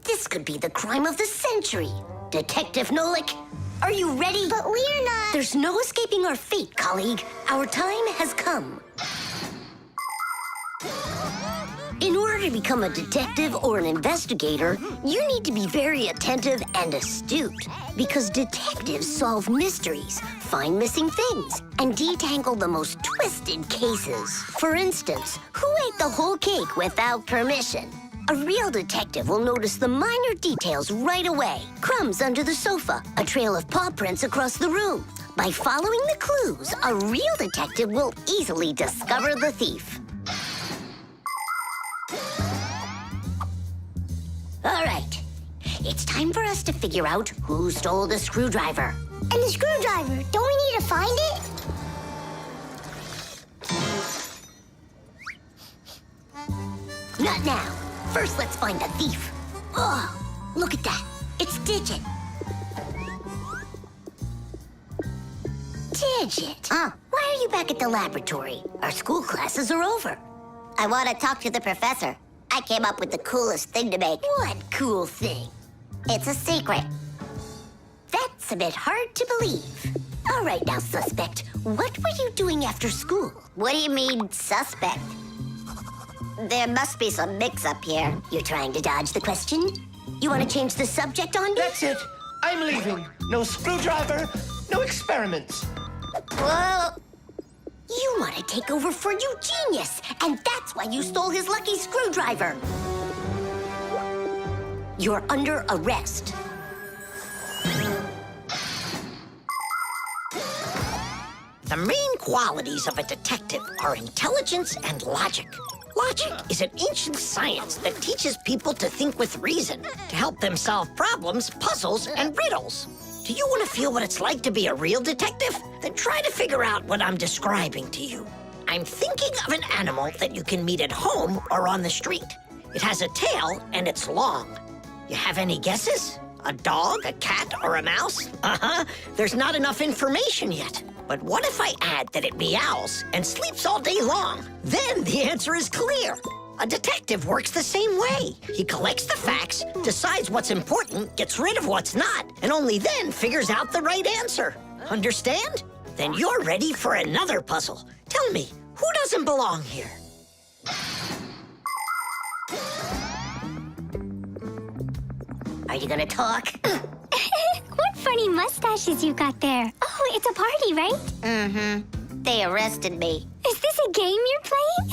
This could be the crime of the century. Detective Nolik, are you ready? But we're not... There's no escaping our fate, colleague. Our time has come. In order to become a detective or an investigator, you need to be very attentive and astute. Because detectives solve mysteries, find missing things, and detangle the most twisted cases. For instance, who ate the whole cake without permission? A real detective will notice the minor details right away. Crumbs under the sofa, a trail of paw prints across the room. By following the clues, a real detective will easily discover the thief. All right, it's time for us to figure out who stole the screwdriver. And the screwdriver, don't we need to find it? Not now. First, let's find the thief. Oh, look at that. It's Digit. Digit. Why are you back at the laboratory? Our school classes are over. I want to talk to the professor. I came up with the coolest thing to make. What cool thing? It's a secret. That's a bit hard to believe. All right now, suspect. What were you doing after school? What do you mean, suspect? There must be some mix-up here. You're trying to dodge the question? You want to change the subject on me? That's it. I'm leaving. No screwdriver, no experiments. Well, you want to take over for Eugenius, and that's why you stole his lucky screwdriver. You're under arrest. The main qualities of a detective are intelligence and logic. Logic is an ancient science that teaches people to think with reason, to help them solve problems, puzzles, and riddles. Do you want to feel what it's like to be a real detective? Then try to figure out what I'm describing to you. I'm thinking of an animal that you can meet at home or on the street. It has a tail and it's long. You have any guesses? A dog, a cat, or a mouse? Uh-huh. There's not enough information yet. But what if I add that it meows and sleeps all day long? Then the answer is clear. A detective works the same way. He collects the facts, decides what's important, gets rid of what's not, and only then figures out the right answer. Understand? Then you're ready for another puzzle. Tell me, who doesn't belong here? Are you gonna talk? What funny mustaches you got there. Oh, it's a party, right? Mm-hmm. They arrested me. Is this a game you're playing?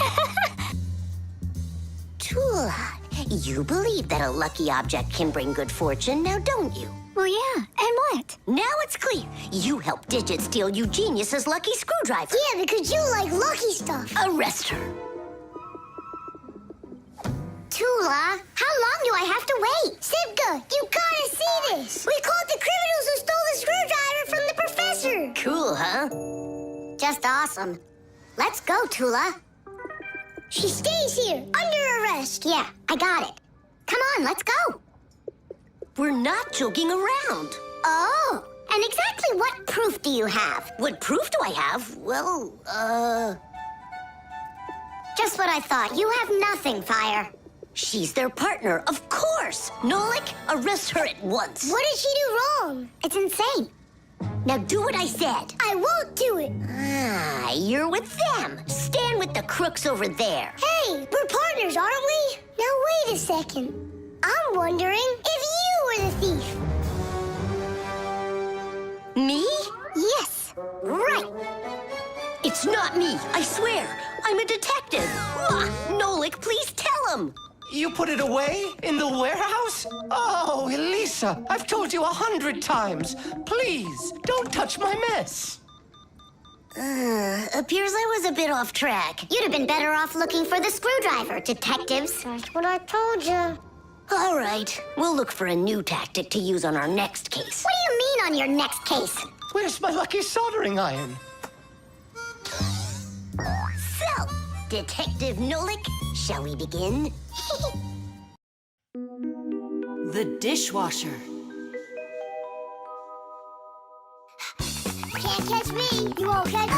Tula, you believe that a lucky object can bring good fortune, now don't you? Well, yeah. And what? Now it's clear. You helped Digit steal Eugenius's lucky screwdriver. Yeah, because you like lucky stuff. Arrest her. Tula, how long do I have to wait? Simka, you gotta see this. We caught the criminals who stole the screwdriver from the professor. Cool, huh? Just awesome. Let's go, Tula. She stays here, under arrest. Yeah, I got it. Come on, let's go. We're not joking around. Oh, and exactly what proof do you have? What proof do I have? Well, Just what I thought. You have nothing, Fire. she's their partner, of course. Nolik, arrest her at once. What did she do wrong? It's insane. Now do what I said. I won't do it. Ah, you're with them. Stand with the crooks over there. Hey, we're partners, aren't we? Now wait a second. I'm wondering if you were the thief. Me? Yes, right. It's not me, I swear. I'm a detective. Nolik, please tell him. You put it away in the warehouse? Oh, Elisa, I've told you 100 times. Please, don't touch my mess. Appears I was a bit off track. You'd have been better off looking for the screwdriver, detectives. That's what I told you. All right, we'll look for a new tactic to use on our next case. What do you mean on your next case? Where's my lucky soldering iron? So, Detective Nolik, shall we begin? The dishwasher. Can't catch me. You won't catch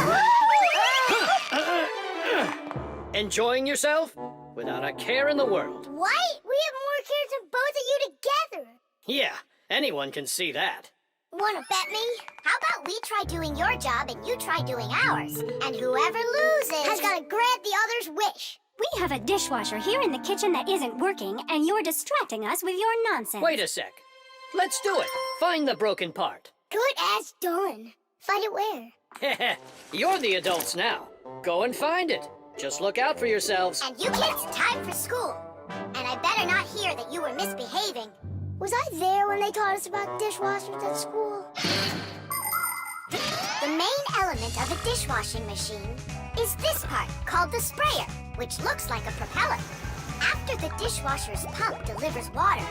me. Enjoying yourself? Without a care in the world. What? We have more care than both of you together. Yeah, anyone can see that. Wanna bet me? How about we try doing your job and you try doing ours? And whoever loses has got to grant the other's wish. We have a dishwasher here in the kitchen that isn't working, and you're distracting us with your nonsense. Wait a sec. Let's do it. Find the broken part. Good as done. Find it where? You're the adults now. Go and find it. Just look out for yourselves. And you kids, time for school. And I better not hear that you were misbehaving. Was I there when they taught us about dishwashers at school? The main element of a dishwashing machine is this part, called the sprayer, which looks like a propeller. After the dishwasher's pump delivers water,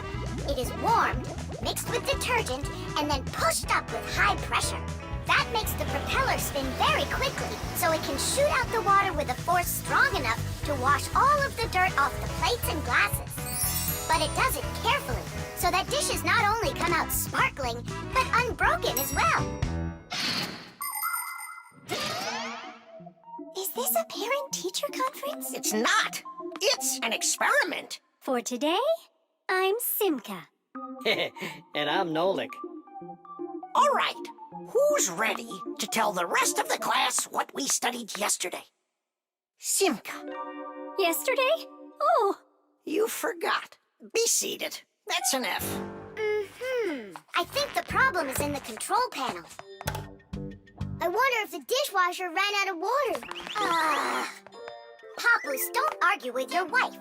it is warmed, mixed with detergent, and then pushed up with high pressure. That makes the propeller spin very quickly, so it can shoot out the water with a force strong enough to wash all of the dirt off the plates and glasses. But it does it carefully, so that dishes not only come out sparkling, but unbroken as well. Is this a parent-teacher conference? It's not. It's an experiment. For today, I'm Simka. And I'm Nolik. All right. Who's ready to tell the rest of the class what we studied yesterday? Simka. Yesterday? Oh. You forgot. Be seated. That's an F. I think the problem is in the control panel. I wonder if the dishwasher ran out of water. Papoose, don't argue with your wife.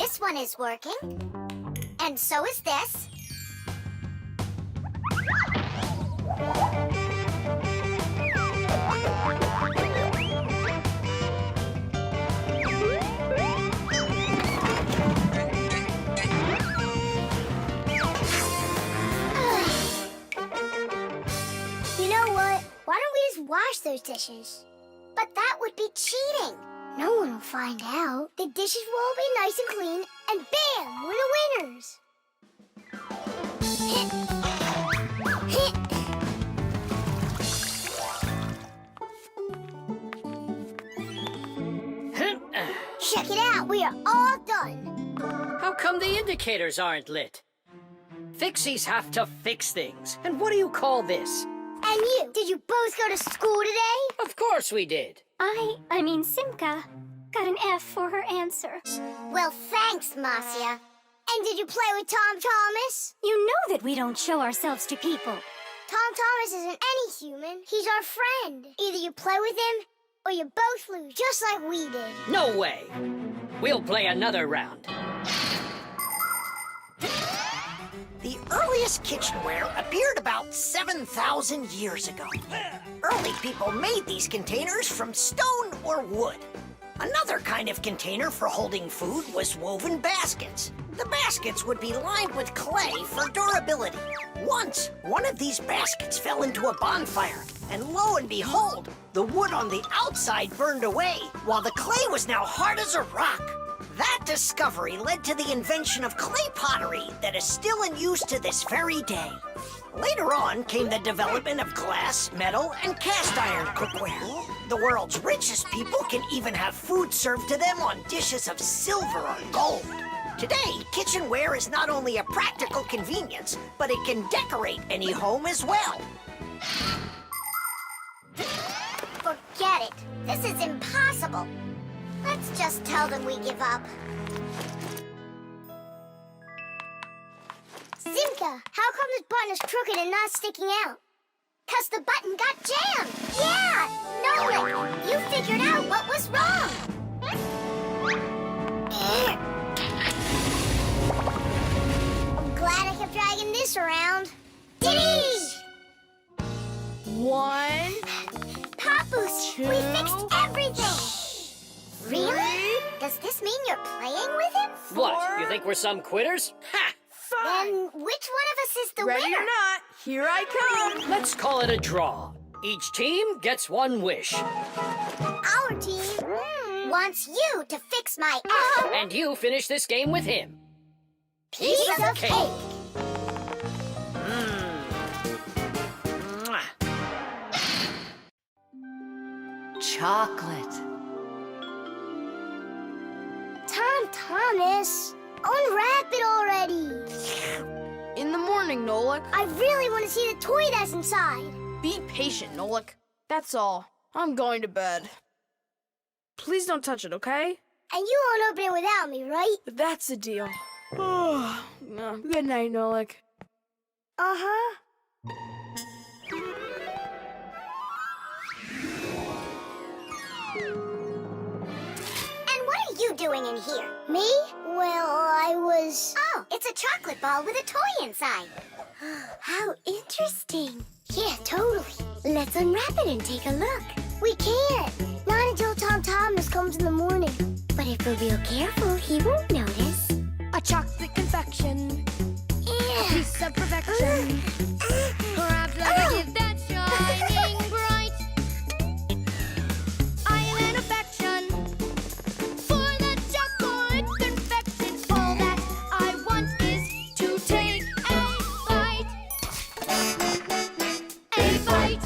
This one is working. And so is this. You know what? Why don't we just wash those dishes? But that would be cheating. No one will find out. The dishes will all be nice and clean, and bam, we're the winners. Check it out. We are all done. How come the indicators aren't lit? Fixies have to fix things. And what do you call this? And you, did you both go to school today? Of course we did. I mean Simka, got an F for her answer. Well, thanks, Marcia. And did you play with Tom Thomas? You know that we don't show ourselves to people. Tom Thomas isn't any human. He's our friend. Either you play with him, or you both lose, just like we did. No way. We'll play another round. The earliest kitchenware appeared about 7,000 years ago. Early people made these containers from stone or wood. Another kind of container for holding food was woven baskets. The baskets would be lined with clay for durability. Once, one of these baskets fell into a bonfire, and lo and behold, the wood on the outside burned away, while the clay was now hard as a rock. That discovery led to the invention of clay pottery that is still in use to this very day. Later on came the development of glass, metal, and cast iron cookware. The world's richest people can even have food served to them on dishes of silver or gold. Today, kitchenware is not only a practical convenience, but it can decorate any home as well. Forget it. This is impossible. Let's just tell them we give up. Simka, how come this button is crooked and not sticking out? 'Cause the button got jammed. Yeah, Nolik, you figured out what was wrong. I'm glad I kept dragging this around. Diddy! 1, Papoose, two, we fixed everything. Really? Does this mean you're playing with him? What, you think we're some quitters? Ha! Then which one of us is the ready winner? or not, here I come. Let's call it a draw. Each team gets one wish. Our team wants you to fix my app. And you finish this game with him. Piece of cake. Mwah. Chocolate. Tom Thomas, unwrap it already. In the morning, Nolik. I really want to see the toy that's inside. Be patient, Nolik. That's all. I'm going to bed. Please don't touch it, okay? And you won't open it without me, right? That's the deal. Good night, Nolik. Uh-huh. And what are you doing in here? Me? Well, I was... Oh, it's a chocolate ball with a toy inside. How interesting. Yeah, totally. Let's unwrap it and take a look. We can't. Not until Tom Thomas comes in the morning. But if we're real careful, he won't notice. A chocolate confection, Yeah. a piece of perfection. Wrapped like a gift that's shining bright. I am an affection for the chocolate confection. All that I want is to take a bite. A bite.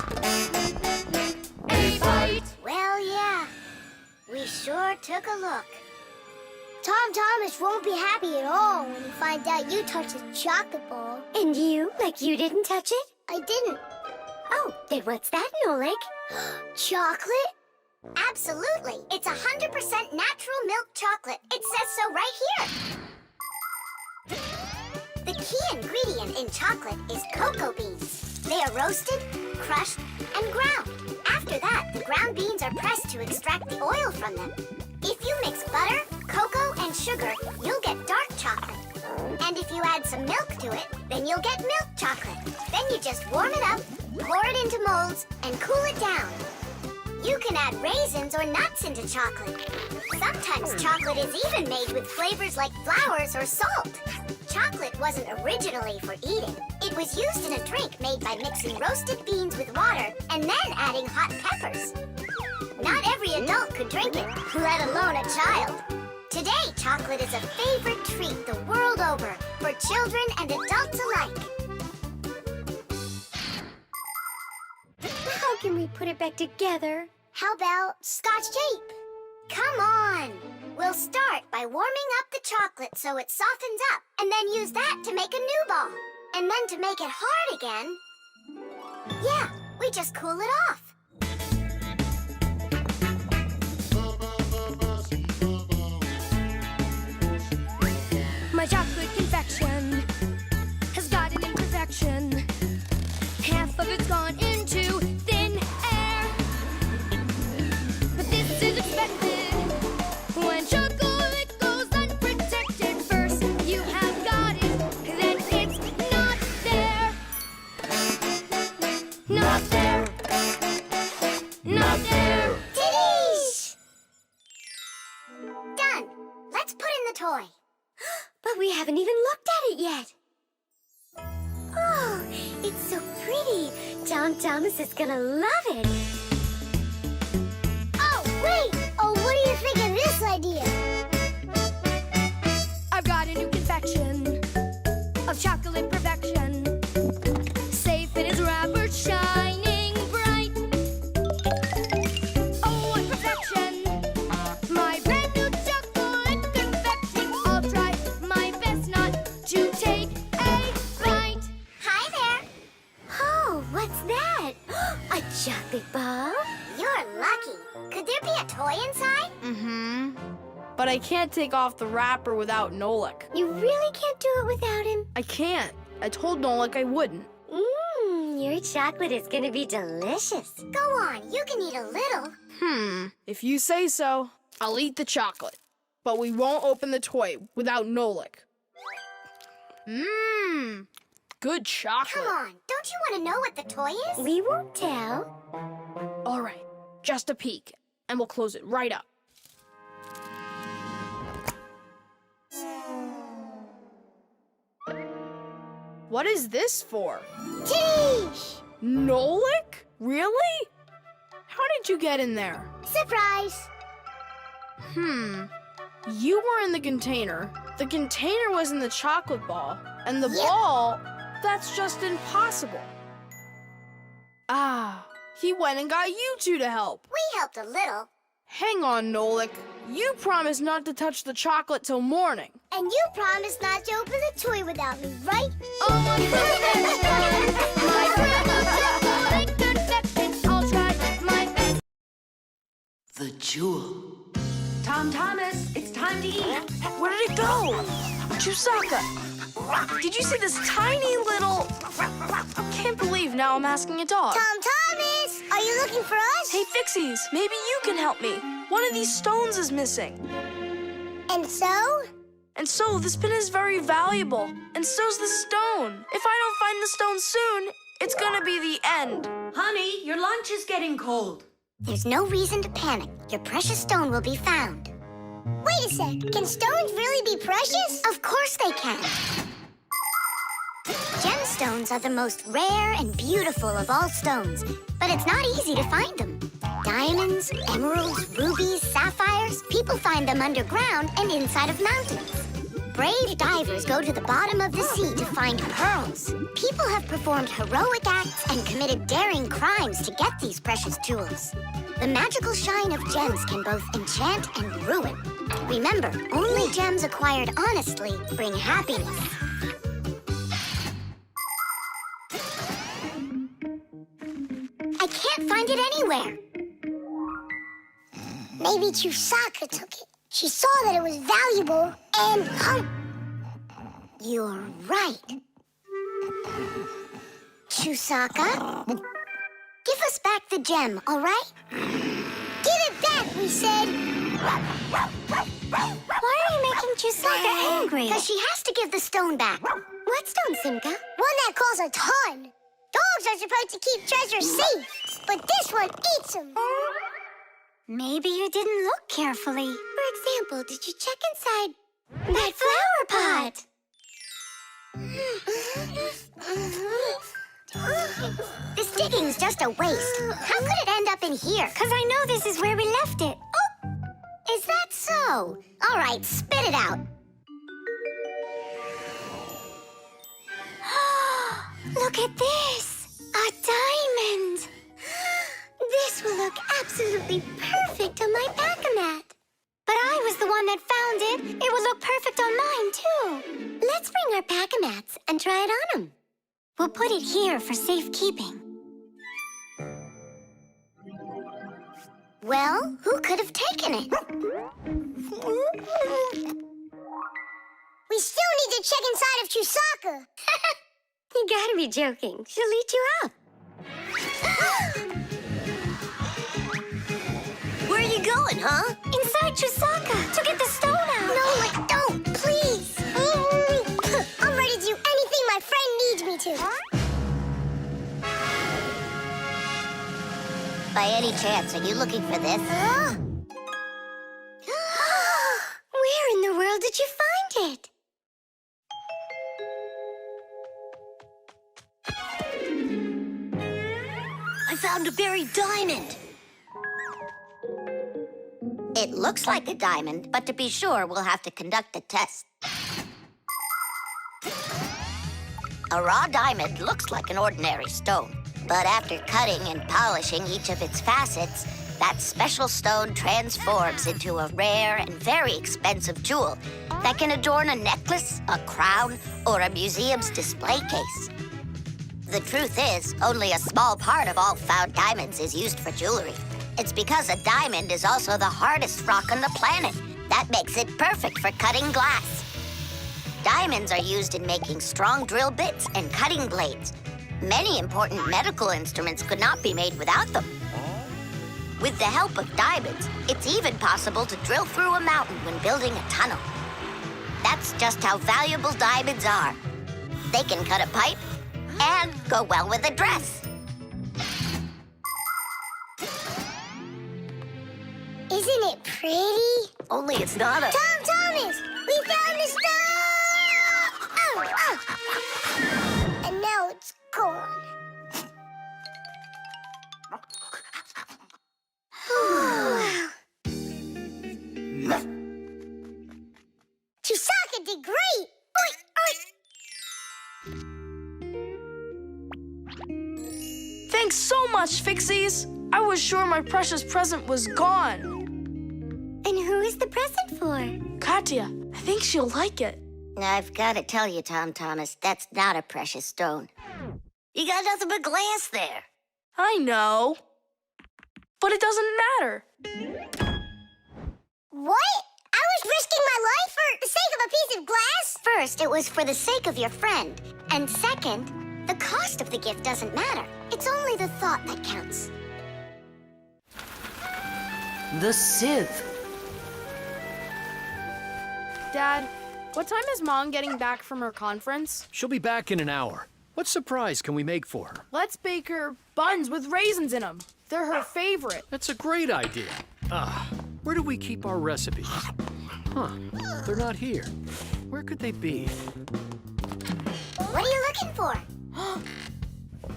A bite. Well, yeah. We sure took a look. Tom Thomas won't be happy at all when he finds out you touched the chocolate ball. And you, like you didn't touch it? I didn't. Oh, then what's that, Nolik? Chocolate? Absolutely. It's 100% natural milk chocolate. It says so right here. The key ingredient in chocolate is cocoa beans. They are roasted, crushed, and ground. After that, the ground beans are pressed to extract the oil from them. If you mix butter, cocoa, and sugar, you'll get some milk to it, then you'll get milk chocolate. Then you just warm it up, pour it into molds, and cool it down. You can add raisins or nuts into chocolate. Sometimes chocolate is even made with flavors like flowers or salt. Chocolate wasn't originally for eating. It was used in a drink made by mixing roasted beans with water and then adding hot peppers. Not every adult could drink it, let alone a child. Today, chocolate is a favorite treat the world over for children and adults alike. How can we put it back together? How about Scotch tape? Come on! We'll start by warming up the chocolate so it softens up, and then use that to make a new ball. And then to make it hard again, yeah, we just cool it off. My chocolate confection has got an imperfection. Half of it's gone into thin air. But this is expected when chocolate goes unprotected. First you have got it, then it's not there. Not there. Not there. Titties! Done. Let's put in the toy. But we haven't even looked at it yet. Oh, it's so pretty. Tom Thomas is gonna love it. Oh, wait! Oh, what do you think of this idea? I've got a new confection of chocolate perfection. Safe in its wrapper, shining bright. Oh, what perfection! My brand new chocolate confection. I'll try my best not to take a bite. Hi there. Oh, what's that? A chocolate ball? You're lucky. Could there be a toy inside? Mm-hmm. But I can't take off the wrapper without Nolik. You really can't do it without him? I can't. I told Nolik I wouldn't. Your chocolate is gonna be delicious. Go on, you can eat a little. If you say so, I'll eat the chocolate. But we won't open the toy without Nolik. Good chocolate. Come on, don't you want to know what the toy is? We won't tell. All right, just a peek, and we'll close it right up. What is this for? Titties! Nolik? Really? How did you get in there? Surprise! You were in the container. The container was in the chocolate ball. And the Yep. ball, that's just impossible. Ah, he went and got you two to help. We helped a little. Hang on, Nolik. You promised not to touch the chocolate till morning. And you promised not to open the toy without me, right? Oh, what perfection! My brand new chocolate confection. I'll try my best. The jewel. Tom Thomas, it's time to eat. Where did it go? Chewsocka, did you see this tiny little... Can't believe now I'm asking a dog. Tom Thomas! Are you looking for us? Hey, Fixies, maybe you can help me. One of these stones is missing. And so? And so, this pin is very valuable. And so's the stone. If I don't find the stone soon, it's gonna be the end. Honey, your lunch is getting cold. There's no reason to panic. Your precious stone will be found. Wait a sec. Can stones really be precious? Of course they can. Gemstones are the most rare and beautiful of all stones, but it's not easy to find them. Diamonds, emeralds, rubies, sapphires, people find them underground and inside of mountains. Brave divers go to the bottom of the sea to find pearls. People have performed heroic acts and committed daring crimes to get these precious jewels. The magical shine of gems can both enchant and ruin. Remember, only gems acquired honestly bring happiness. I can't find it anywhere. Maybe Chewsocka took it. She saw that it was valuable and... You're right. Chewsocka, give us back the gem, all right? Give it back, we said. Why are you making Chewsocka angry? Because she has to give the stone back. What stone, Simka? One that calls a ton. Dogs are supposed to keep treasures safe, but this one eats them. Maybe you didn't look carefully. For example, did you check inside that flower pot? This digging's just a waste. How could it end up in here? Because I know this is where we left it. Oh, is that so? All right, spit it out. Look at this! A diamond! This will look absolutely perfect on my back-a-mat. But I was the one that found it. It will look perfect on mine, too. Let's bring our back-a-mats and try it on them. We'll put it here for safekeeping. Well, who could have taken it? We still need to check inside of Chewsocka. You gotta be joking. She'll eat you up. Where are you going, huh? Inside Chewsocka to get the stone out. No, don't, please. I'm ready to do anything my friend needs me to. By any chance, are you looking for this? Where in the world did you find it? I found a buried diamond. It looks like a diamond, but to be sure, we'll have to conduct a test. A raw diamond looks like an ordinary stone, but after cutting and polishing each of its facets, that special stone transforms into a rare and very expensive jewel that can adorn a necklace, a crown, or a museum's display case. The truth is, only a small part of all found diamonds is used for jewelry. It's because a diamond is also the hardest rock on the planet. That makes it perfect for cutting glass. Diamonds are used in making strong drill bits and cutting blades. Many important medical instruments could not be made without them. With the help of diamonds, it's even possible to drill through a mountain when building a tunnel. That's just how valuable diamonds are. They can cut a pipe and go well with a dress. Isn't it pretty? Only it's not a... Tom Thomas! We found the stone! Oh. And now it's gone. Chewsocka did great! Oink, oink. Thanks so much, Fixies. I was sure my precious present was gone. And who is the present for? Katya, I think she'll like it. I've got to tell you, Tom Thomas, that's not a precious stone. You got nothing but glass there. I know. But it doesn't matter. What? I was risking my life for the sake of a piece of glass? First, it was for the sake of your friend. And second, the cost of the gift doesn't matter. It's only the thought that counts. The sieve. Dad, what time is Mom getting back from her conference? She'll be back in an hour. What surprise can we make for her? Let's bake her buns with raisins in them. They're her favorite. That's a great idea. Where do we keep our recipes? Huh, they're not here. Where could they be? What are you looking for?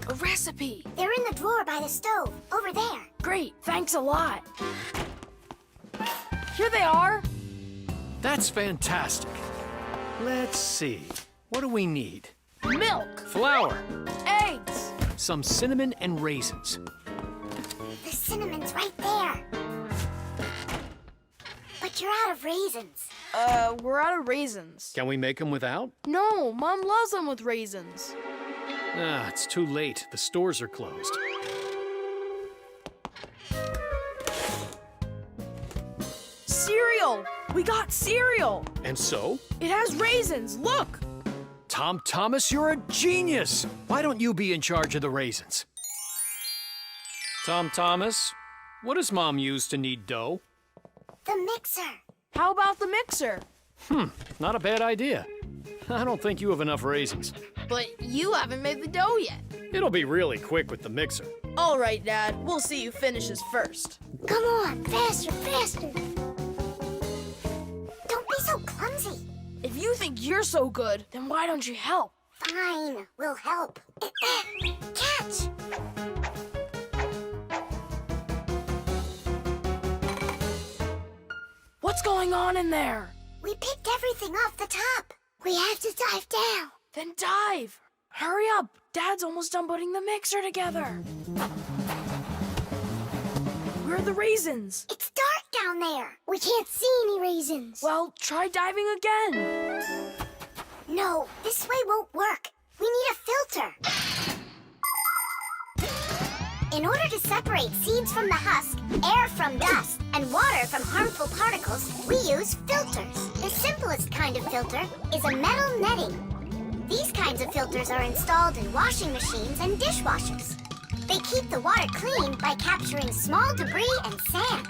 A recipe. They're in the drawer by the stove, over there. Great, thanks a lot. Here they are. That's fantastic. Let's see. What do we need? Milk. Flour. Eggs. Some cinnamon and raisins. The cinnamon's right there. But you're out of raisins. We're out of raisins. Can we make them without? No, Mom loves them with raisins. It's too late. The stores are closed. Cereal! We got cereal! And so? It has raisins, look! Tom Thomas, you're a genius! Why don't you be in charge of the raisins? Tom Thomas, what does Mom use to knead dough? The mixer. How about the mixer? Not a bad idea. I don't think you have enough raisins. But you haven't made the dough yet. It'll be really quick with the mixer. All right, Dad. We'll see who finishes first. Come on, faster, faster. Don't be so clumsy. If you think you're so good, then why don't you help? Fine, we'll help. Catch! What's going on in there? We picked everything off the top. We have to dive down. Then dive. Hurry up. Dad's almost done putting the mixer together. Where are the raisins? It's dark down there. We can't see any raisins. Well, try diving again. No, this way won't work. We need a filter. In order to separate seeds from the husk, air from dust, and water from harmful particles, we use filters. The simplest kind of filter is a metal netting. These kinds of filters are installed in washing machines and dishwashers. They keep the water clean by capturing small debris and sand.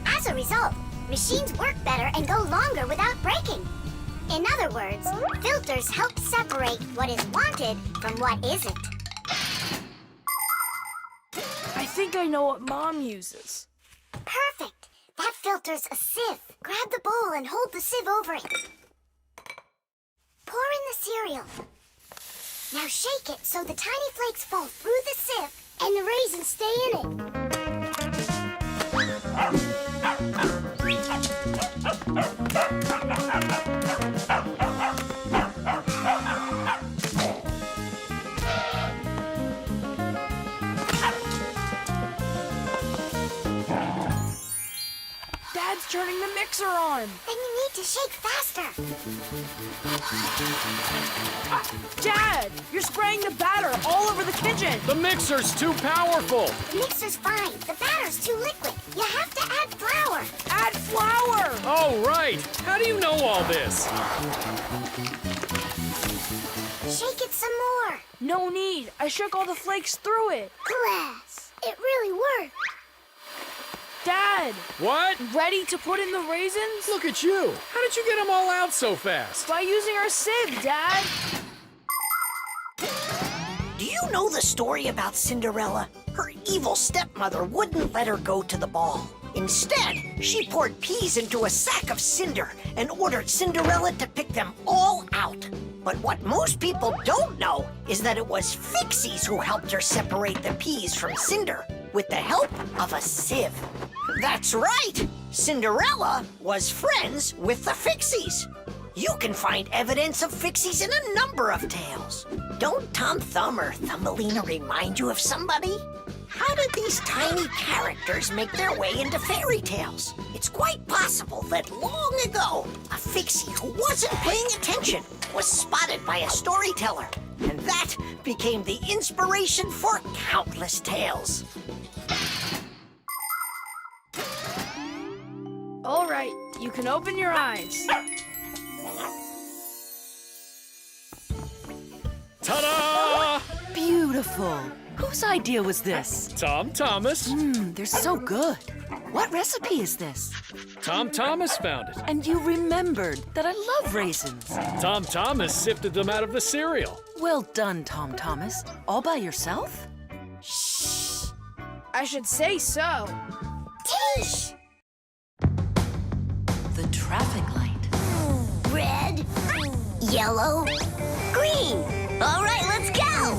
As a result, machines work better and go longer without breaking. In other words, filters help separate what is wanted from what isn't. I think I know what Mom uses. Perfect. That filter's a sieve. Grab the bowl and hold the sieve over it. Pour in the cereal. Now shake it so the tiny flakes fall through the sieve and the raisins stay in it. Dad's turning the mixer on. Then you need to shake faster. Dad, you're spraying the batter all over the kitchen. The mixer's too powerful. The mixer's fine. The batter's too liquid. You have to add flour. Add flour! Oh, right. How do you know all this? Shake it some more. No need. I shook all the flakes through it. Class. It really worked. Dad! What? Ready to put in the raisins? Look at you. How did you get them all out so fast? By using our sieve, Dad. Do you know the story about Cinderella? Her evil stepmother wouldn't let her go to the ball. Instead, she poured peas into a sack of cinder and ordered Cinderella to pick them all out. But what most people don't know is that it was Fixies who helped her separate the peas from cinder with the help of a sieve. That's right! Cinderella was friends with the Fixies. You can find evidence of Fixies in a number of tales. Don't Tom Thumb or Thumbelina remind you of somebody? How did these tiny characters make their way into fairy tales? It's quite possible that long ago, a Fixie who wasn't paying attention was spotted by a storyteller, and that became the inspiration for countless tales. All right, you can open your eyes. Ta-da! Beautiful. Whose idea was this? Tom Thomas. They're so good. What recipe is this? Tom Thomas found it. And you remembered that I love raisins. Tom Thomas sifted them out of the cereal. Well done, Tom Thomas. All by yourself? Shh. I should say so. Tish! The traffic light. Red, yellow, green. All right, let's go.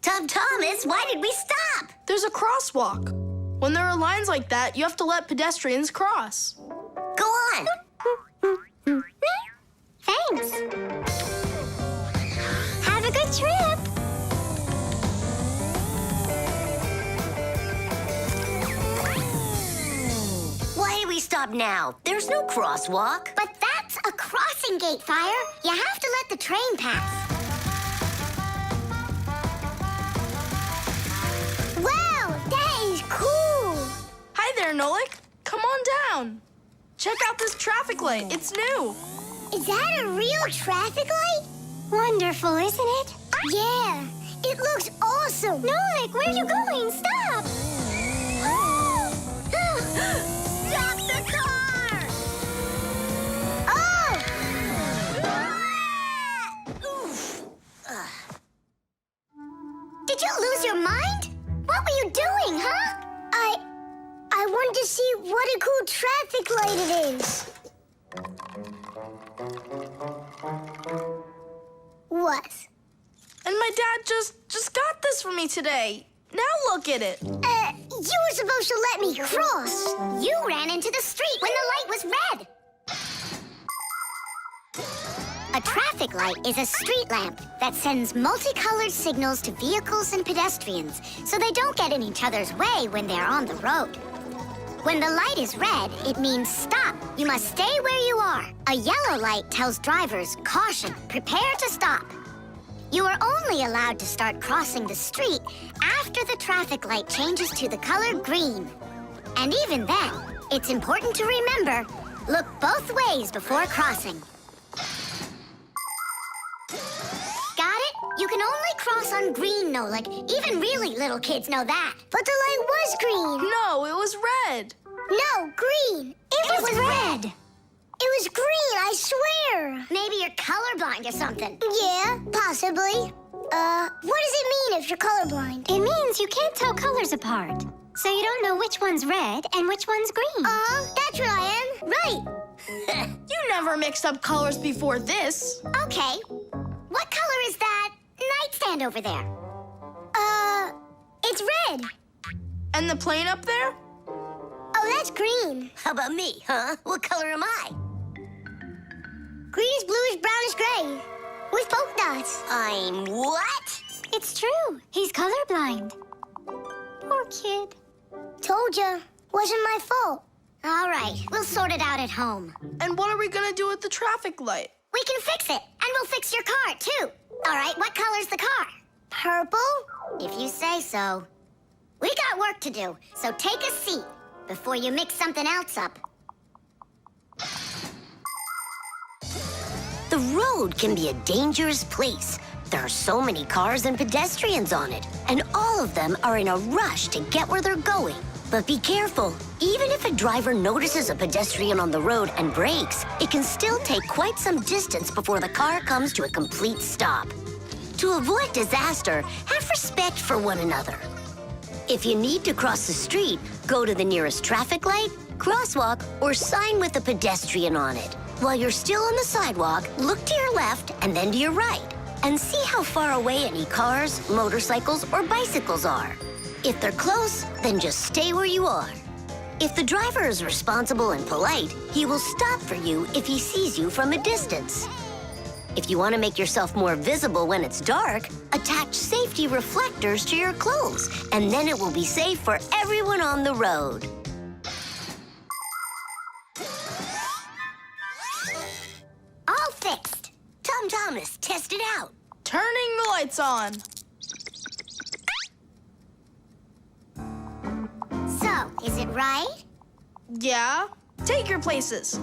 Tom Thomas, why did we stop? There's a crosswalk. When there are lines like that, you have to let pedestrians cross. Go on. Thanks. Have a good trip. Why did we stop now? There's no crosswalk. But that's a crossing gate, Fire. You have to let the train pass. Wow, that is cool. Hi there, Nolik. Come on down. Check out this traffic light. It's new. Is that a real traffic light? Wonderful, isn't it? Yeah, it looks awesome. Nolik, where are you going? Stop! Did you lose your mind? What were you doing, huh? I wanted to see what a cool traffic light it is. What? And my dad just got this for me today. Now look at it. You were supposed to let me cross. You ran into the street when the light was red. A traffic light is a street lamp that sends multicolored signals to vehicles and pedestrians so they don't get in each other's way when they're on the road. When the light is red, it means stop. You must stay where you are. A yellow light tells drivers, caution, prepare to stop. You are only allowed to start crossing the street after the traffic light changes to the color green. And even then, it's important to remember, look both ways before crossing. Got it? You can only cross on green, Nolik. Even really little kids know that. But the light was green. No, it was red. No, green. It was red. It was green, I swear. Maybe you're colorblind or something. Yeah, possibly. What does it mean if you're colorblind? It means you can't tell colors apart. So you don't know which one's red and which one's green. That's what I am. Right. You never mixed up colors before this. Okay. What color is that nightstand over there? It's red. And the plane up there? Oh, that's green. How about me, huh? What color am I? Greenish, bluish, brownish, gray. With polka dots. I'm what? It's true. He's colorblind. Poor kid. Told ya. Wasn't my fault. All right, we'll sort it out at home. And what are we gonna do with the traffic light? We can fix it, and we'll fix your car, too. All right, what color's the car? Purple? If you say so. We got work to do, so take a seat before you mix something else up. The road can be a dangerous place. There are so many cars and pedestrians on it, and all of them are in a rush to get where they're going. But be careful. Even if a driver notices a pedestrian on the road and brakes, it can still take quite some distance before the car comes to a complete stop. To avoid disaster, have respect for one another. If you need to cross the street, go to the nearest traffic light, crosswalk, or sign with a pedestrian on it. While you're still on the sidewalk, look to your left and then to your right, and see how far away any cars, motorcycles, or bicycles are. If they're close, then just stay where you are. If the driver is responsible and polite, he will stop for you if he sees you from a distance. If you want to make yourself more visible when it's dark, attach safety reflectors to your clothes, and then it will be safe for everyone on the road. All fixed. Tom Thomas, test it out. Turning the lights on. So, is it right? Yeah. Take your places.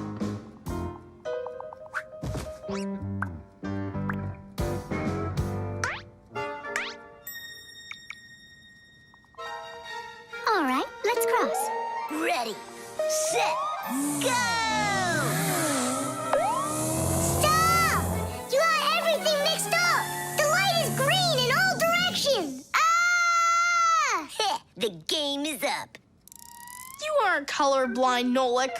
All right, let's cross. Ready, set, go! Stop! You got everything mixed up! The light is green in all directions! Ah! The game is up. You aren't colorblind, Nolik.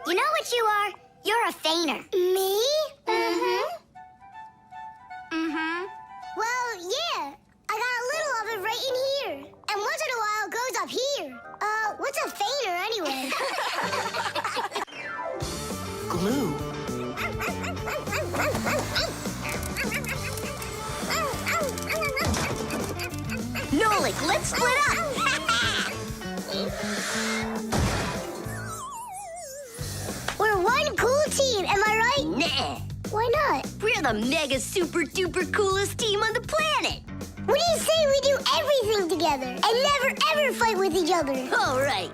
You know what you are? You're a feigner. Me? Mm-hmm. Mm-hmm. Well, yeah. I got a little of it right in here. And once in a while it goes up here. What's a feigner anyway? Glue. Nolik, let's split up. We're one cool team, am I right? Nah. Why not? We're the mega super duper coolest team on the planet. What do you say we do everything together and never ever fight with each other? All right.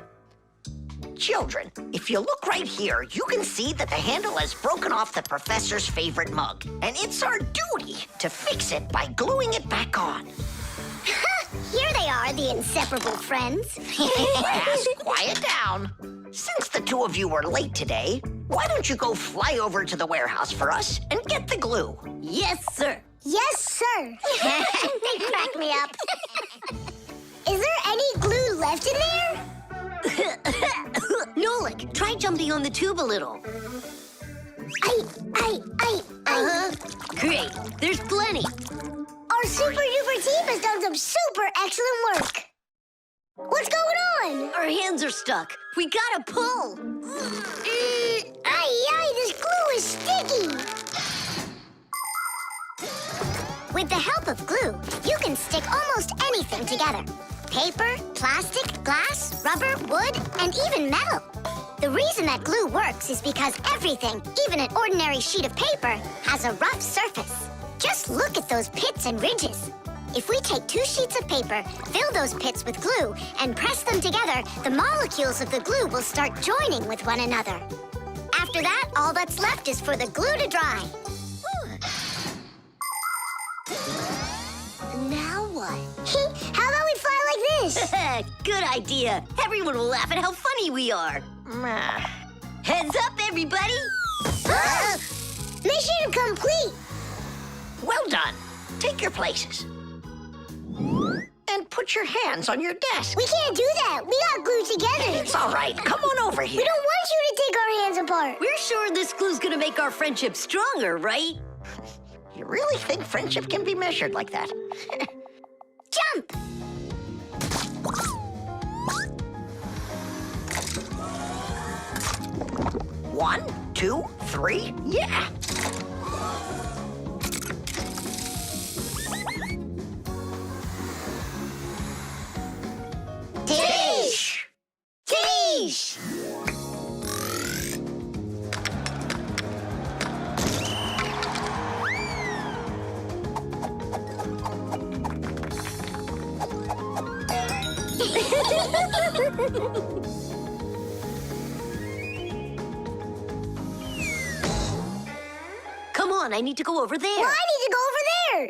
Children, if you look right here, you can see that the handle has broken off the professor's favorite mug. And it's our duty to fix it by gluing it back on. Here they are, the inseparable friends. Class, quiet down. Since the two of you were late today, why don't you go fly over to the warehouse for us and get the glue? Yes, sir. Yes, sir. They crack me up. left in there? Nolik, try jumping on the tube a little. Great, there's plenty. Our super duper team has done some super excellent work. What's going on? Our hands are stuck. We gotta pull. This glue is sticky. With the help of glue, you can stick almost anything together. Paper, plastic, glass, rubber, wood, and even metal. The reason that glue works is because everything, even an ordinary sheet of paper, has a rough surface. Just look at those pits and ridges. If we take 2 sheets of paper, fill those pits with glue, and press them together, the molecules of the glue will start joining with one another. After that, all that's left is for the glue to dry. Now what? How about we fly like this? Good idea. Everyone will laugh at how funny we are. Heads up, everybody. Mission complete. Well done. Take your places. And put your hands on your desk. We can't do that. We got glued together. It's all right. Come on over here. We don't want you to take our hands apart. We're sure this glue's gonna make our friendship stronger, right? You really think friendship can be measured like that? Jump! One, 2, 3, yeah! Tish! Tish! Come on, I need to go over there. Well, I need to go over there.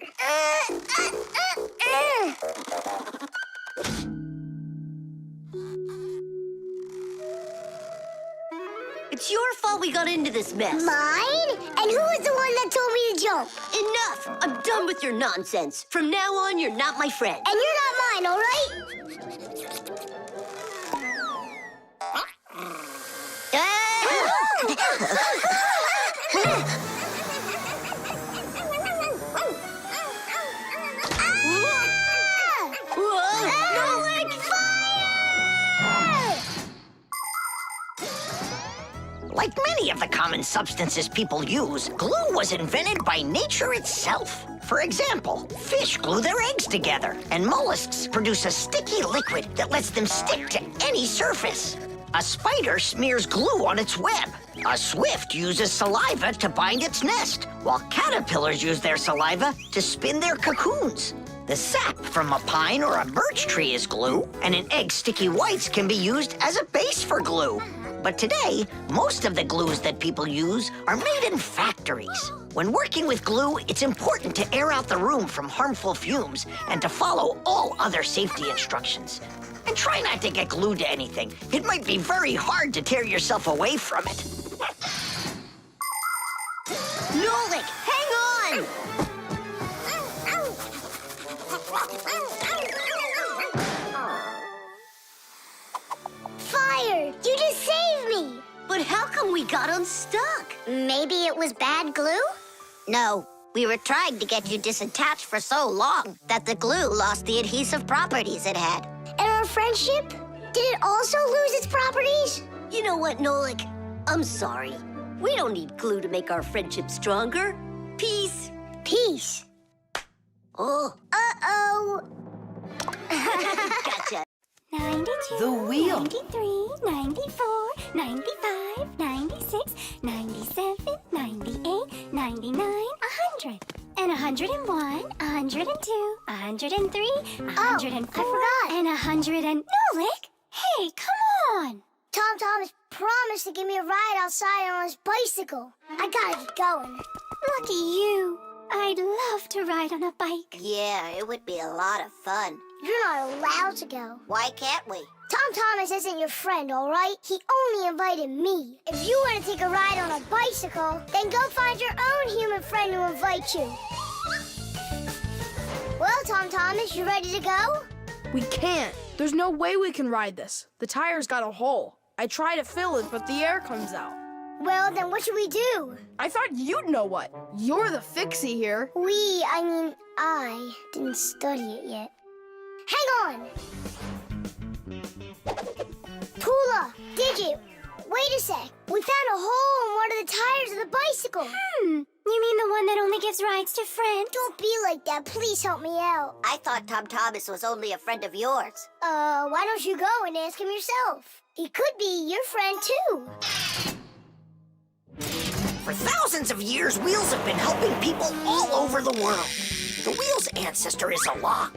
It's your fault we got into this mess. Mine? And who was the one that told me to jump? Enough! I'm done with your nonsense. From now on, you're not my friend. And you're not mine, all right? Like many of the common substances people use, glue was invented by nature itself. For example, fish glue their eggs together, and mollusks produce a sticky liquid that lets them stick to any surface. A spider smears glue on its web. A swift uses saliva to bind its nest, while caterpillars use their saliva to spin their cocoons. The sap from a pine or a birch tree is glue, and an egg's sticky whites can be used as a base for glue. But today, most of the glues that people use are made in factories. When working with glue, it's important to air out the room from harmful fumes and to follow all other safety instructions. And try not to get glued to anything. It might be very hard to tear yourself away from it. Nolik, hang on! Fire! You just saved me! But how come we got unstuck? Maybe it was bad glue? No, we were trying to get you disattached for so long that the glue lost the adhesive properties it had. And our friendship? Did it also lose its properties? You know what, Nolik? I'm sorry. We don't need glue to make our friendship stronger. Peace. Peace. Oh. Uh-oh. Gotcha. 92, The wheel. 93, 94, 95, 96, 97, 98, 99, 100. And 101, 102, 103, 104, and 100 and... Nolik! Hey, come on! Tom has promised to give me a ride outside on his bicycle. I gotta get going. Lucky you. I'd love to ride on a bike. Yeah, it would be a lot of fun. You're not allowed to go. Why can't we? Tom Thomas isn't your friend, all right? He only invited me. If you want to take a ride on a bicycle, then go find your own human friend to invite you. Well, Tom Thomas, you ready to go? We can't. There's no way we can ride this. The tire's got a hole. I try to fill it, but the air comes out. Well, then what should we do? I thought you'd know what. You're the fixie here. I didn't study it yet. Hang on! Tula, Digit, wait a sec. We found a hole in one of the tires of the bicycle. You mean the one that only gives rides to friends? Don't be like that. Please help me out. I thought Tom Thomas was only a friend of yours. Why don't you go and ask him yourself? He could be your friend, too. For thousands of years, wheels have been helping people all over the world. The wheel's ancestor is a log.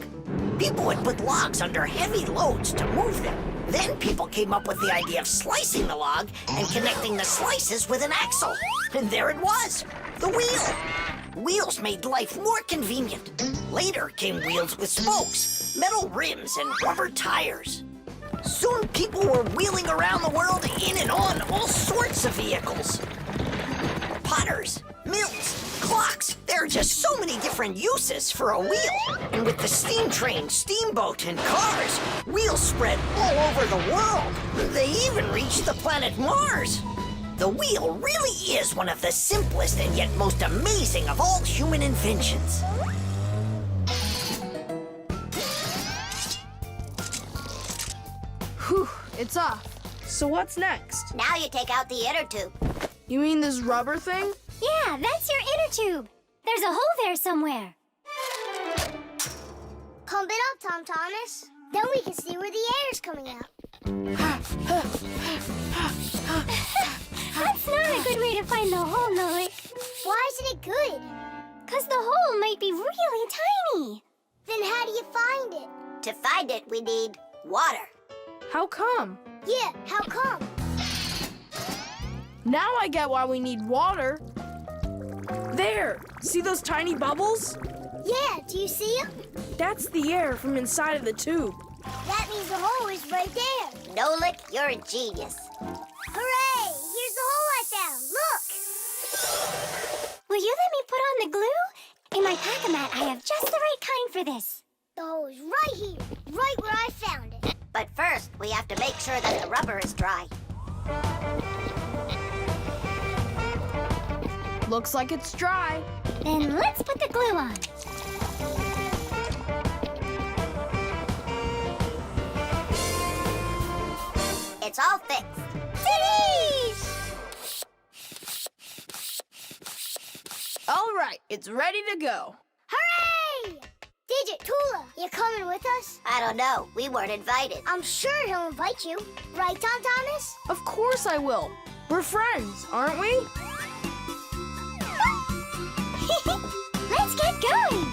People would put logs under heavy loads to move them. Then people came up with the idea of slicing the log and connecting the slices with an axle. And there it was, the wheel. Wheels made life more convenient. Later came wheels with spokes, metal rims, and rubber tires. Soon people were wheeling around the world in and on all sorts of vehicles. Potters, mills, clocks. There are just so many different uses for a wheel. And with the steam train, steamboat, and cars, wheels spread all over the world. They even reached the planet Mars. The wheel really is one of the simplest and yet most amazing of all human inventions. Whew, it's off. So what's next? Now you take out the inner tube. You mean this rubber thing? Yeah, that's your inner tube. There's a hole there somewhere. Pump it up, Tom Thomas. Then we can see where the air's coming out. That's not a good way to find the hole, Nolik. Why isn't it good? 'Cause the hole might be really tiny. Then how do you find it? To find it, we need water. How come? Yeah, how come? Now I get why we need water. There! See those tiny bubbles? Yeah, do you see them? That's the air from inside of the tube. That means the hole is right there. Nolik, you're a genius. Hooray! Here's the hole I found. Look! Will you let me put on the glue? In my pack-a-mat, I have just the right kind for this. The hole is right here, right where I found it. But first, we have to make sure that the rubber is dry. Looks like it's dry. Then let's put the glue on. It's all fixed. All right, it's ready to go. Hooray! Digit, Tula, you coming with us? I don't know. We weren't invited. I'm sure he'll invite you. Right, Tom Thomas? Of course I will. We're friends, aren't we? Let's get going.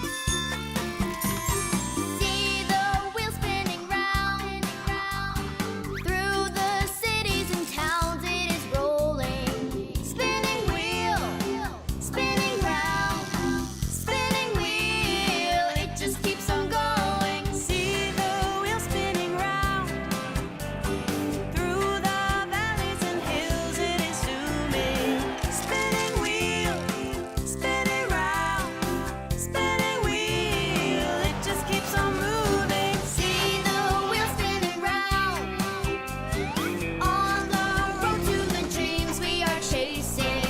See the wheel spinning round, through the cities and towns it is rolling. Spinning wheel, spinning round, spinning wheel, it just keeps on going. See the wheel spinning round, through the valleys and hills it is zooming. Spinning wheel, spinning round, spinning wheel, it just keeps on moving. See the wheel spinning round, on the road to the dreams we are chasing.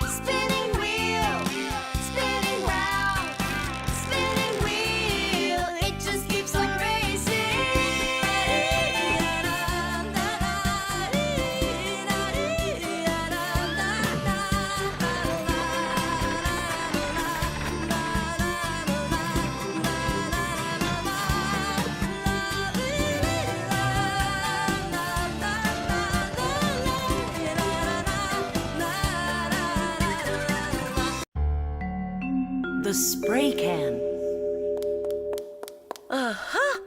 Spinning wheel, spinning round, spinning wheel, it just keeps on The spray can. Uh-huh.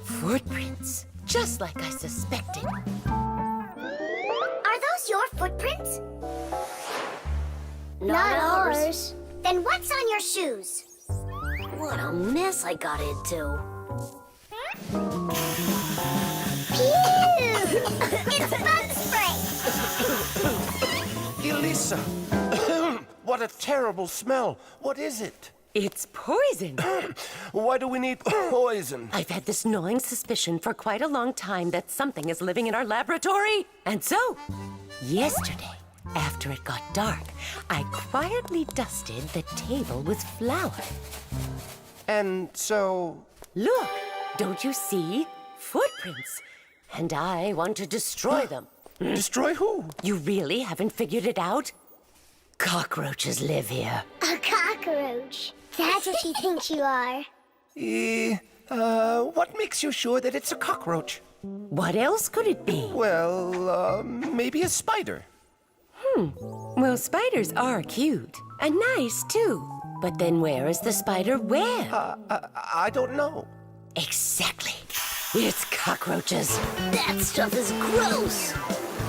Footprints, just like I suspected. Are those your footprints? Not ours. Then what's on your shoes? What a mess I got into. Pew! It's bug spray! Elisa! What a terrible smell. What is it? It's poison. Why do we need poison? I've had this gnawing suspicion for quite a long time that something is living in our laboratory. And so, yesterday, after it got dark, I quietly dusted the table with flour. And so... Look, don't you see? Footprints. And I want to destroy them. Destroy who? You really haven't figured it out? Cockroaches live here. A cockroach. That's what you think you are. What makes you sure that it's a cockroach? What else could it be? Well, maybe a spider. Well, spiders are cute. And nice, too. But then where is the spider web? I don't know. Exactly. It's cockroaches. That stuff is gross.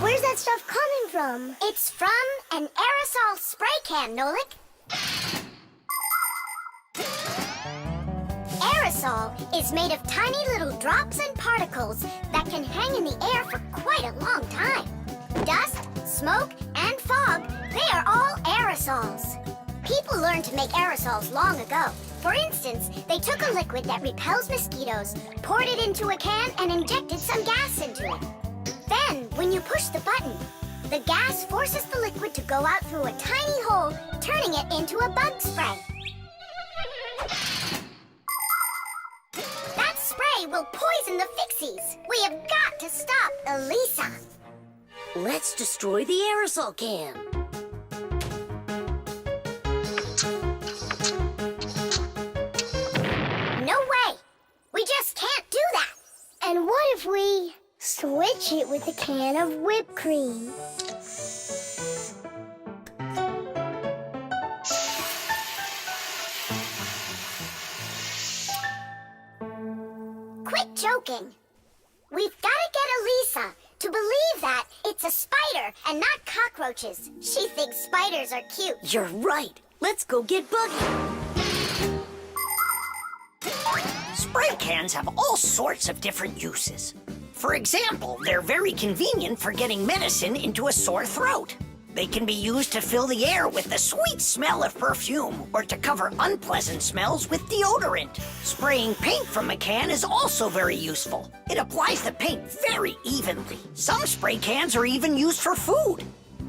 Where's that stuff coming from? It's from an aerosol spray can, Nolik. Aerosol is made of tiny little drops and particles that can hang in the air for quite a long time. Dust, smoke, and fog, they are all aerosols. People learned to make aerosols long ago. For instance, they took a liquid that repels mosquitoes, poured it into a can, and injected some gas into it. Then, when you push the button, the gas forces the liquid to go out through a tiny hole, turning it into a bug spray. That spray will poison the Fixies. We have got to stop Elisa. Let's destroy the aerosol can. No way. We just can't do that. And what if we switch it with a can of whipped cream? Quit joking. We've got to get Elisa to believe that it's a spider and not cockroaches. She thinks spiders are cute. You're right. Let's go get Buggy. Spray cans have all sorts of different uses. For example, they're very convenient for getting medicine into a sore throat. They can be used to fill the air with the sweet smell of perfume or to cover unpleasant smells with deodorant. Spraying paint from a can is also very useful. It applies the paint very evenly. Some spray cans are even used for food.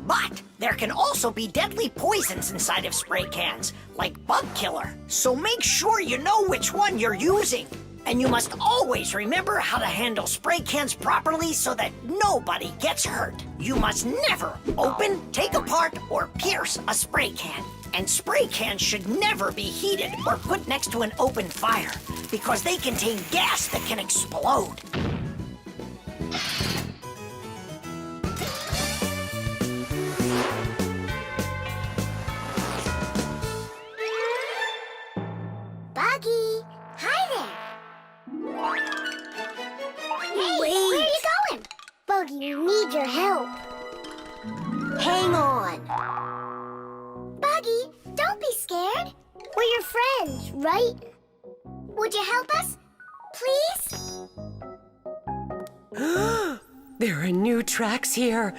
But there can also be deadly poisons inside of spray cans, like bug killer. So make sure you know which one you're using. And you must always remember how to handle spray cans properly so that nobody gets hurt. You must never open, take apart, or pierce a spray can. And spray cans should never be heated or put next to an open fire because they contain gas that can explode. Buggy, hi there. Hey, Wait. where are you going? Buggy, we need your help. Hang on. Buggy, don't be scared. We're your friends, right? Would you help us? Please? There are new tracks here.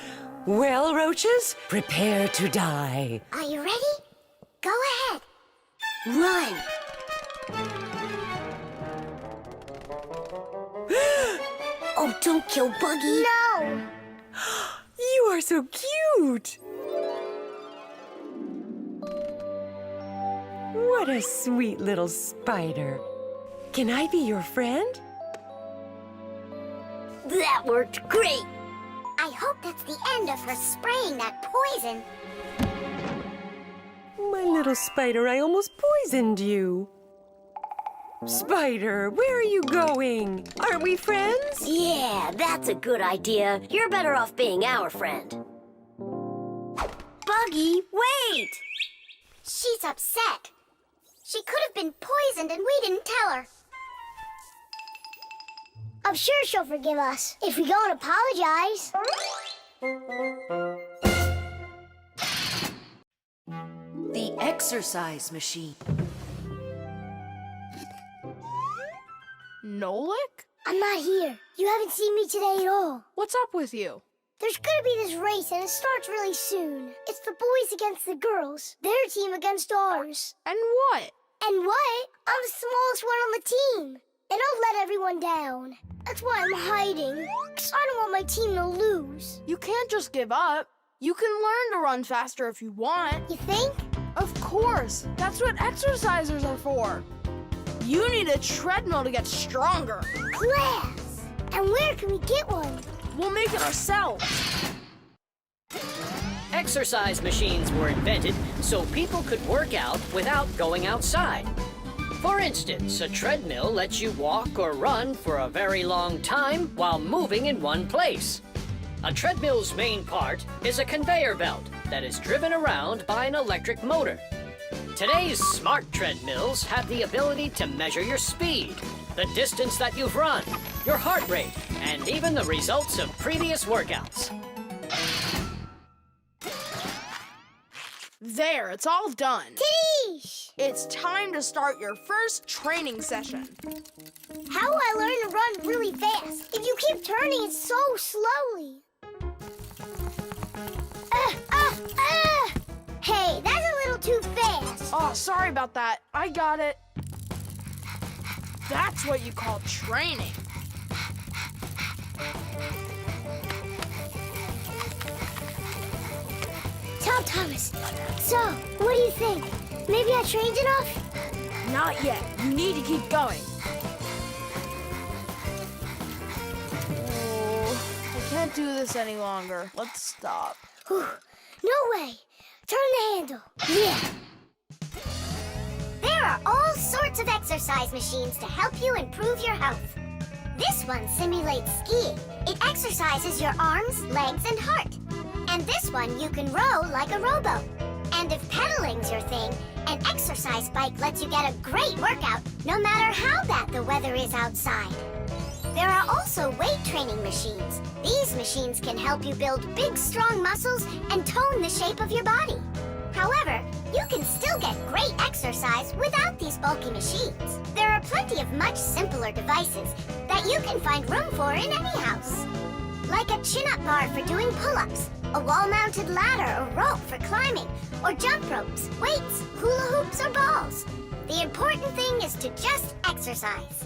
Well, roaches, prepare to die. Are you ready? Go ahead. Run. Oh, don't kill Buggy. No. You are so cute. What a sweet little spider. Can I be your friend? That worked great. I hope that's the end of her spraying that poison. My little spider, I almost poisoned you. Spider, where are you going? Aren't we friends? Yeah, that's a good idea. You're better off being our friend. Buggy, wait! She's upset. She could have been poisoned and we didn't tell her. I'm sure she'll forgive us if we go and apologize. The exercise machine. Nolik? I'm not here. You haven't seen me today at all. What's up with you? There's gonna be this race and it starts really soon. It's the boys against the girls. Their team against ours. And what? And what? I'm the smallest one on the team. And I'll let everyone down. That's why I'm hiding. Because I don't want my team to lose. You can't just give up. You can learn to run faster if you want. You think? Of course. That's what exercisers are for. You need a treadmill to get stronger. Class! And where can we get one? We'll make it ourselves. Exercise machines were invented so people could work out without going outside. For instance, a treadmill lets you walk or run for a very long time while moving in one place. A treadmill's main part is a conveyor belt that is driven around by an electric motor. Today's smart treadmills have the ability to measure your speed, the distance that you've run, your heart rate, and even the results of previous workouts. There, it's all done. Tish! It's time to start your first training session. How will I learn to run really fast if you keep turning it so slowly? Hey, that's a little too fast. Oh, sorry about that. I got it. That's what you call training. Tom Thomas, so, what do you think? Maybe I trained enough? Not yet. You need to keep going. Oh, I can't do this any longer. Let's stop. Whew. No way. Turn the handle. Yeah. There are all sorts of exercise machines to help you improve your health. This one simulates skiing. It exercises your arms, legs, and heart. And this one you can row like a rowboat. And if pedaling's your thing, an exercise bike lets you get a great workout no matter how bad the weather is outside. There are also weight training machines. These machines can help you build big, strong muscles and tone the shape of your body. However, you can still get great exercise without these bulky machines. There are plenty of much simpler devices that you can find room for in any house. Like a chin-up bar for doing pull-ups, a wall-mounted ladder or rope for climbing, or jump ropes, weights, hula hoops, or balls. The important thing is to just exercise.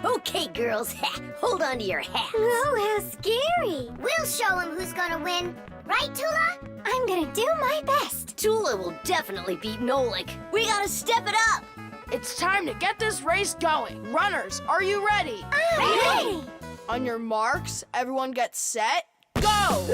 Okay, girls, hold on to your hats. Oh, how scary. We'll show him who's gonna win. Right, Tula? I'm gonna do my best. Tula will definitely beat Nolik. We gotta step it up. It's time to get this race going. Runners, are you ready? I'm ready. On your marks, everyone get set, go!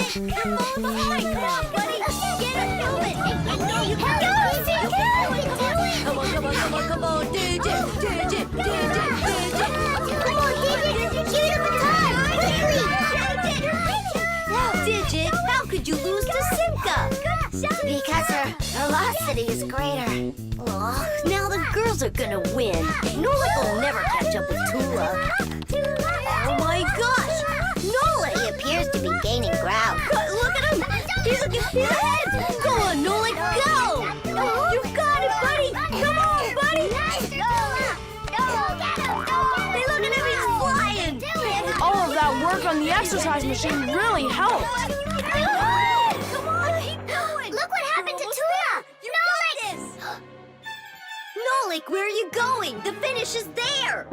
Come on, Come on, buddy. Get it moving. You can do it. Come on, DJ. Come on, DJ. Give it a time. Quickly. Digit, how could you lose to Simka? Because her velocity is greater. Oh, now the girls are gonna win. Nolik will never catch up with Tula. Oh my gosh! Nolik! He appears to be gaining ground. Look at him! He's looking ahead! Go on, Nolik, go! You got it, buddy! Come on, buddy! Hey, look at him, he's flying! All of that work on the exercise machine really helped. Come on, keep going! Look what happened to Tula! Nolik! Nolik, where are you going? The finish is there!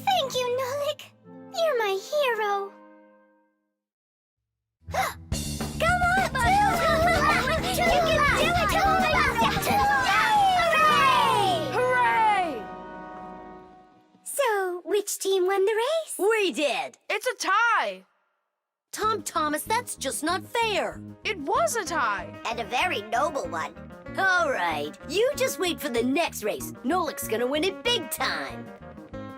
Thank you, Nolik. You're my hero. Come on, You can do it, Hooray! So, which team won the race? We did! It's a tie. Tom Thomas, that's just not fair. It was a tie. And a very noble one. All right, you just wait for the next race. Nolik's gonna win it big time.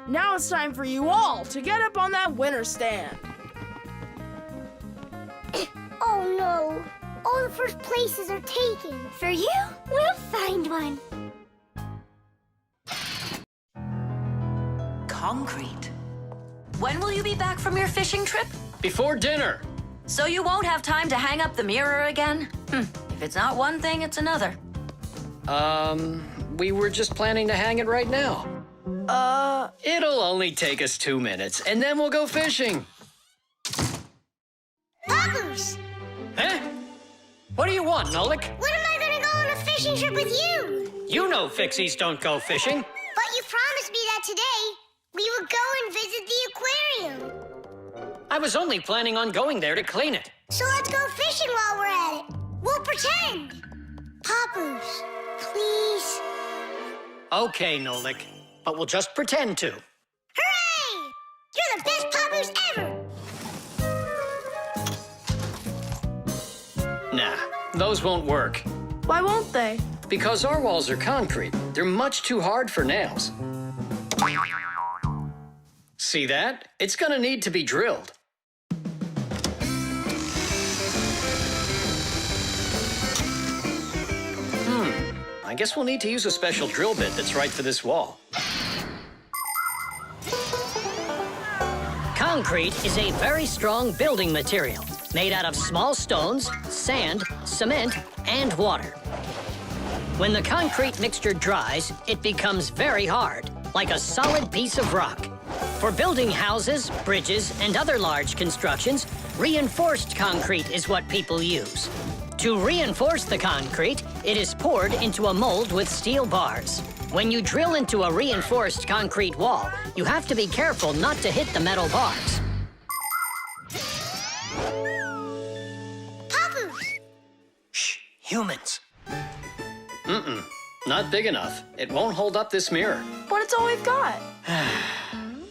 Now it's time for you all to get up on that winner stand. Oh no, all the first places are taken. For you, we'll find one. concrete. When will you be back from your fishing trip? Before dinner. So you won't have time to hang up the mirror again? If it's not one thing, it's another. We were just planning to hang it right now. It'll only take us 2 minutes, and then we'll go fishing. Papoose! Huh? What do you want, Nolik? When am I gonna go on a fishing trip with you? You know Fixies don't go fishing. But you promised me that today we would go and visit the aquarium. I was only planning on going there to clean it. So let's go fishing while we're at it. We'll pretend. Papoose, please. Okay, Nolik, but we'll just pretend to. Hooray! You're the best Papoose ever! Nah, those won't work. Why won't they? Because our walls are concrete. They're much too hard for nails. See that? It's gonna need to be drilled. I guess we'll need to use a special drill bit that's right for this wall. Concrete is a very strong building material, made out of small stones, sand, cement, and water. When the concrete mixture dries, it becomes very hard, like a solid piece of rock. For building houses, bridges, and other large constructions, reinforced concrete is what people use. To reinforce the concrete, it is poured into a mold with steel bars. When you drill into a reinforced concrete wall, you have to be careful not to hit the metal bars. Papoose! Shh, humans. Not big enough. It won't hold up this mirror. But it's all we've got.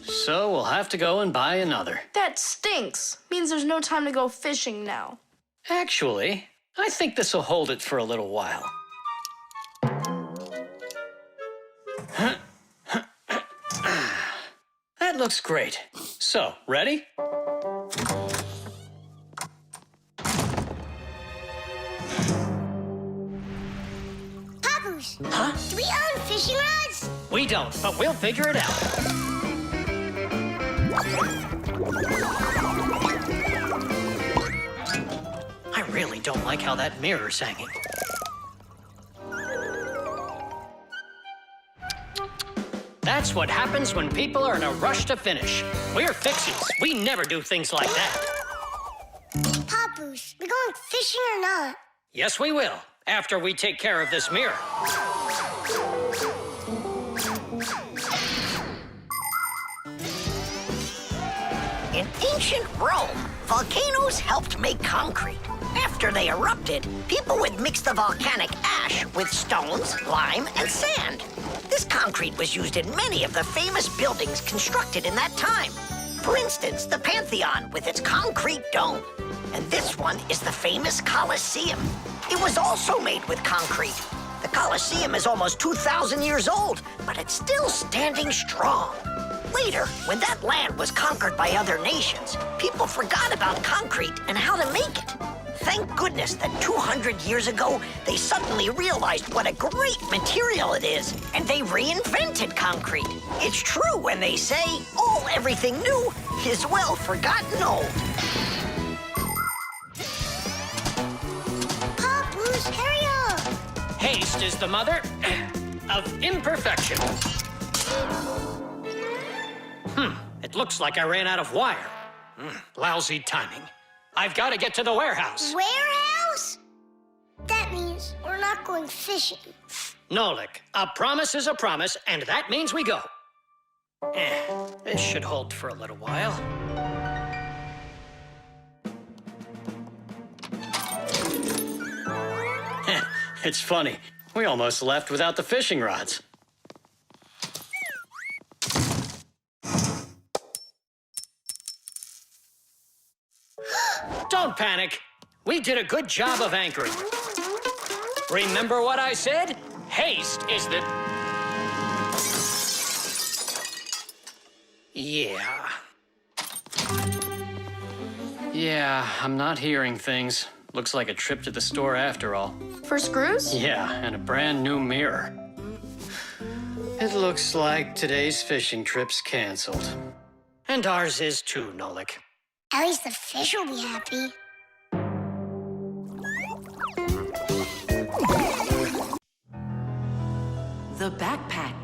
So we'll have to go and buy another. That stinks. Means there's no time to go fishing now. Actually, I think this will hold it for a little while. That looks great. So, ready? Papoose! Huh? Do we own fishing rods? We don't, but we'll figure it out. I really don't like how that mirror's hanging. That's what happens when people are in a rush to finish. We're Fixies. We never do things like that. Papoose, we going fishing or not? Yes, we will, after we take care of this mirror. In ancient Rome, volcanoes helped make concrete. After they erupted, people would mix the volcanic ash with stones, lime, and sand. This concrete was used in many of the famous buildings constructed in that time. For instance, the Pantheon with its concrete dome. And this one is the famous Colosseum. It was also made with concrete. The Colosseum is almost 2,000 years old, but it's still standing strong. Later, when that land was conquered by other nations, people forgot about concrete and how to make it. Thank goodness that 200 years ago, they suddenly realized what a great material it is, and they reinvented concrete. It's true when they say, oh, everything new is well forgotten old. Papoose, hurry up! Haste is the mother of imperfection. It looks like I ran out of wire. Lousy timing. I've got to get to the warehouse. Warehouse? That means we're not going fishing. Nolik, a promise is a promise, and that means we go. This should hold for a little while. It's funny. We almost left without the fishing rods. Don't panic. We did a good job of anchoring. Remember what I said? Haste is the... Yeah, I'm not hearing things. Looks like a trip to the store after all. For screws? Yeah, and a brand new mirror. It looks like today's fishing trip's canceled. And ours is too, Nolik. At least the fish will be happy. The backpack.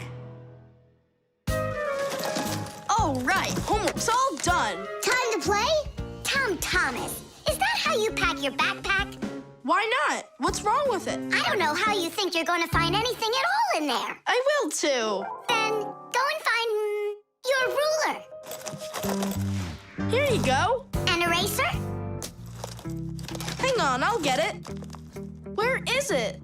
All right, homework's all done. Time to play? Tom Thomas, is that how you pack your backpack? Why not? What's wrong with it? I don't know how you think you're going to find anything at all in there. I will too. Then go and find your ruler. Here you go. An eraser? Hang on, I'll get it. Where is it?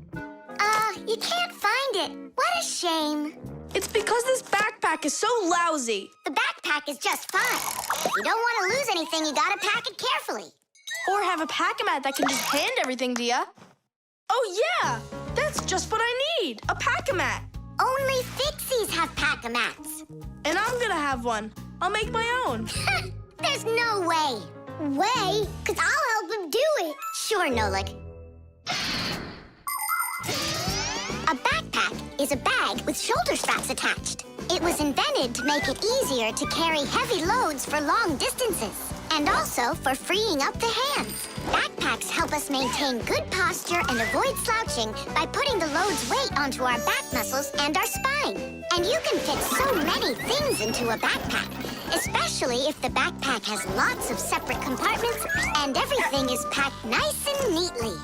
You can't find it. What a shame. It's because this backpack is so lousy. The backpack is just fine. If you don't want to lose anything, you gotta pack it carefully. Or have a pack-a-mat that can just hand everything to you. Oh, yeah! That's just what I need, a pack-a-mat. Only Fixies have pack-a-mats. And I'm gonna have one. I'll make my own. There's no way. Way? Because I'll help him do it. Sure, Nolik. A backpack is a bag with shoulder straps attached. It was invented to make it easier to carry heavy loads for long distances, and also for freeing up the hands. Backpacks help us maintain good posture and avoid slouching by putting the load's weight onto our back muscles and our spine. And you can fit so many things into a backpack, especially if the backpack has lots of separate compartments and everything is packed nice and neatly.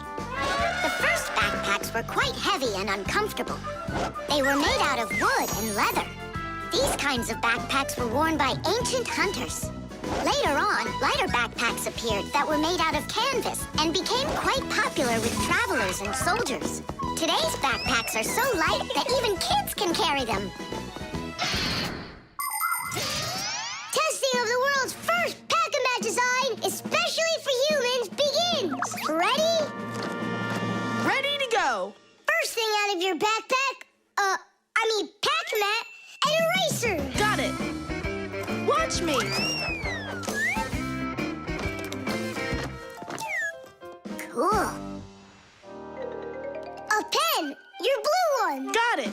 The first backpacks were quite heavy and uncomfortable. They were made out of wood and leather. These kinds of backpacks were worn by ancient hunters. Later on, lighter backpacks appeared that were made out of canvas and became quite popular with travelers and soldiers. Today's backpacks are so light that even kids can carry them. Testing of the world's first pack-a-mat design, especially for humans, begins. Ready? Ready to go. First thing out of your backpack, pack-a-mat, an eraser. Got it. Watch me. Cool. A pen, your blue one. Got it.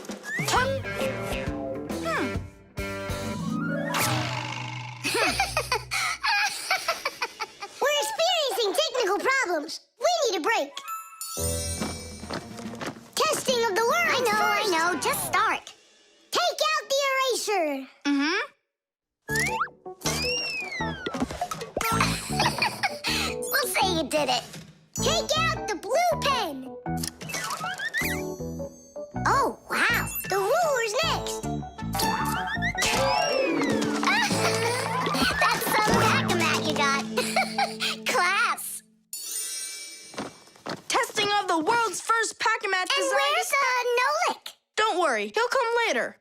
We're experiencing technical problems. We need a break. Testing of the world. I know. Just start. Take out the eraser. We'll say you did it. Take out the blue pen. Oh, wow. The ruler's next. That's some pack-a-mat you got. Class. Testing of the world's first pack-a-mat design. And where's Nolik? Don't worry, he'll come later.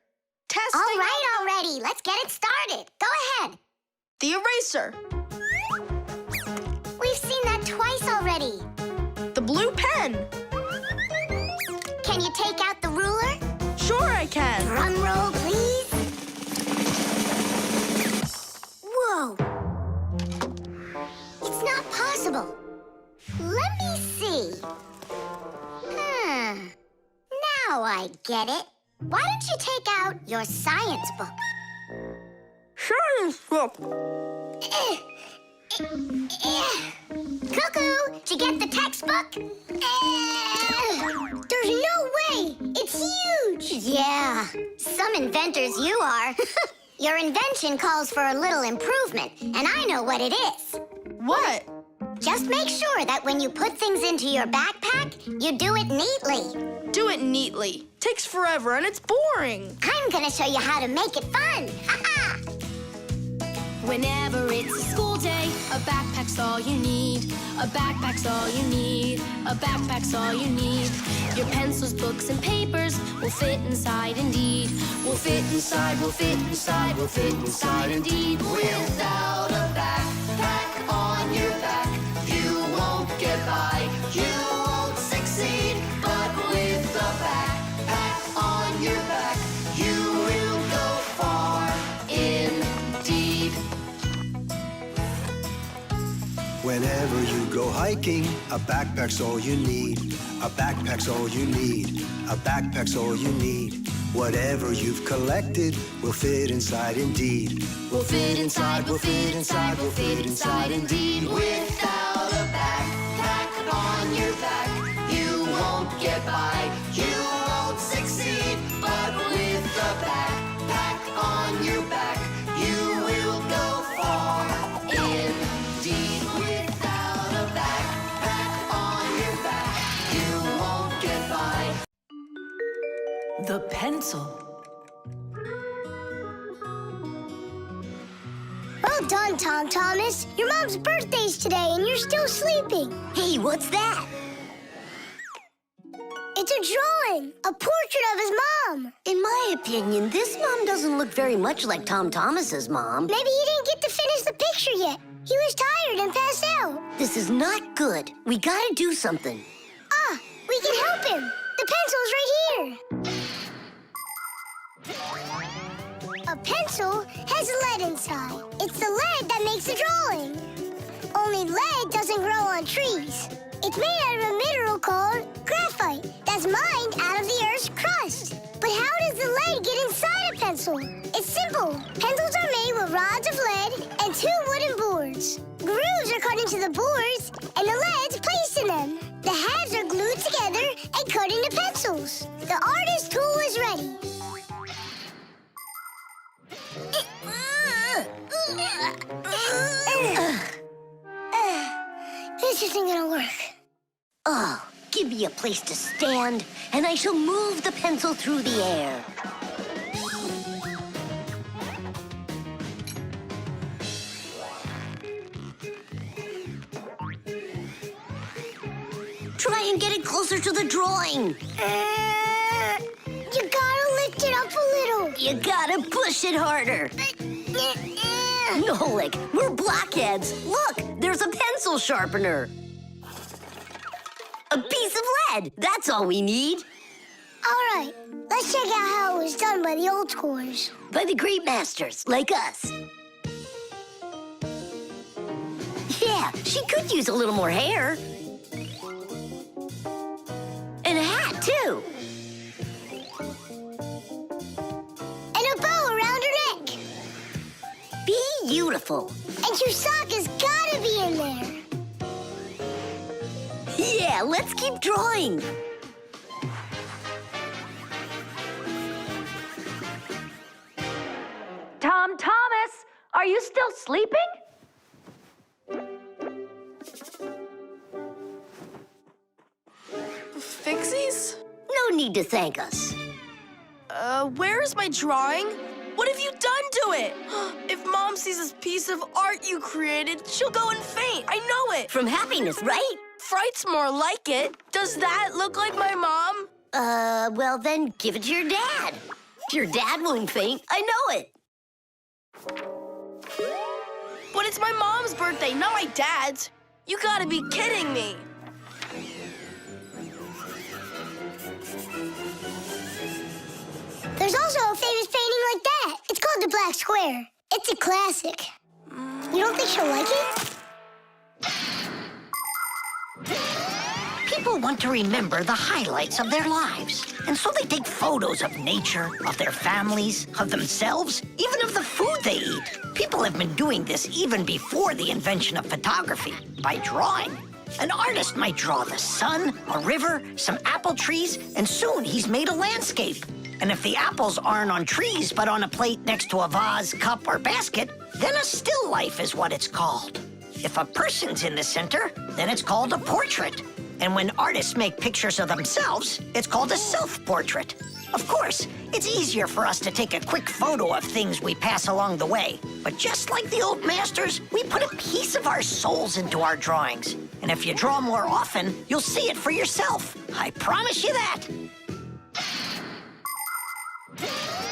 Testing. All right, already. Let's get it started. Go ahead. The eraser. We've seen that twice already. The blue pen. Can you take out the ruler? Sure I can. Drum roll, please. Whoa. It's not possible. Let me see. Now I get it. Why don't you take out your science book? Science book. Cuckoo, did you get the textbook? There's no way! It's huge! Yeah, some inventors you are. Your invention calls for a little improvement, and I know what it is. What? Just make sure that when you put things into your backpack, you do it neatly. Do it neatly. Takes forever and it's boring. I'm gonna show you how to make it fun. Ha-ha! Whenever it's a school day, a backpack's all you need. A backpack's all you need. A backpack's all you need. Your pencils, books, and papers will fit inside indeed. Will fit inside, will fit inside, will fit inside indeed. Without a backpack on your back, you won't get by. You won't succeed. But with a backpack on your back, you will go far indeed. Whenever you go hiking, a backpack's all you need. A backpack's all you need. A backpack's all you need. Whatever you've collected will fit inside indeed. We'll fit inside, we'll fit inside, we'll fit inside indeed. Without a backpack on your back, you won't get by, you won't succeed. But with a backpack on your back, you will go far indeed. Without a backpack on your back, you won't get by. The pencil. Well done, Tom Thomas. Your mom's birthday's today and you're still sleeping. Hey, what's that? It's a drawing, a portrait of his mom. In my opinion, this mom doesn't look very much like Tom Thomas's mom. Maybe he didn't get to finish the picture yet. He was tired and passed out. This is not good. We gotta do something. Ah, we can help him. The pencil's right here. A pencil has lead inside. It's the lead that makes the drawing. Only lead doesn't grow on trees. It's made out of a mineral called graphite that's mined out of the Earth's crust. But how does the lead get inside a pencil? It's simple. Pencils are made with rods of lead and 2 wooden boards. Grooves are cut into the boards and the lead's placed in them. The halves are glued together and cut into pencils. The artist's tool is ready. This isn't gonna work. Oh, give me a place to stand, and I shall move the pencil through the air. Try and get it closer to the drawing. You gotta lift it up a little. You gotta push it harder. Nolik, we're blockheads. Look, there's a pencil sharpener. A piece of lead. That's all we need. All right, let's check out how it was done by the old scores. By the great masters, like us. Yeah, she could use a little more hair. And a hat, too. And a bow around her neck. Beautiful. And Chewsocka's gotta be in there. Yeah, let's keep drawing. Tom Thomas, are you still sleeping? Fixies? No need to thank us. Where is my drawing? What have you done to it? If Mom sees this piece of art you created, she'll go and faint. I know it. From happiness, right? Fright's more like it. Does that look like my mom? Well then give it to your dad. Your dad won't faint, I know it. But it's my mom's birthday, not my dad's. You gotta be kidding me. There's also a famous painting like that. It's called the Black Square. It's a classic. You don't think she'll like it? People want to remember the highlights of their lives. And so they take photos of nature, of their families, of themselves, even of the food they eat. People have been doing this even before the invention of photography, by drawing. An artist might draw the sun, a river, some apple trees, and soon he's made a landscape. And if the apples aren't on trees, but on a plate next to a vase, cup, or basket, then a still life is what it's called. If a person's in the center, then it's called a portrait. And when artists make pictures of themselves, it's called a self-portrait. Of course, it's easier for us to take a quick photo of things we pass along the way. But just like the old masters, we put a piece of our souls into our drawings. And if you draw more often, you'll see it for yourself. I promise you that.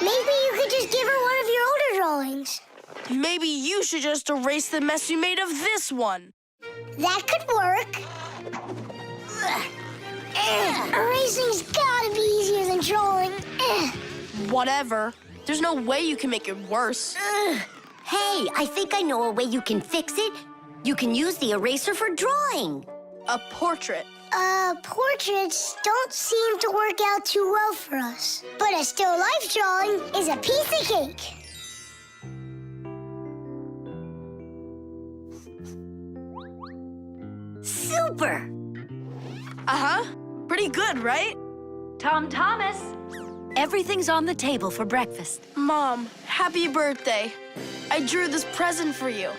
Maybe you could just give her one of your older drawings. Maybe you should just erase the mess you made of this one. That could work. Erasing's gotta be easier than drawing. Whatever. There's no way you can make it worse. Hey, I think I know a way you can fix it. You can use the eraser for drawing. A portrait. Portraits don't seem to work out too well for us. But a still life drawing is a piece of cake. Super! Uh-huh. Pretty good, right? Tom Thomas, everything's on the table for breakfast. Mom, happy birthday. I drew this present for you.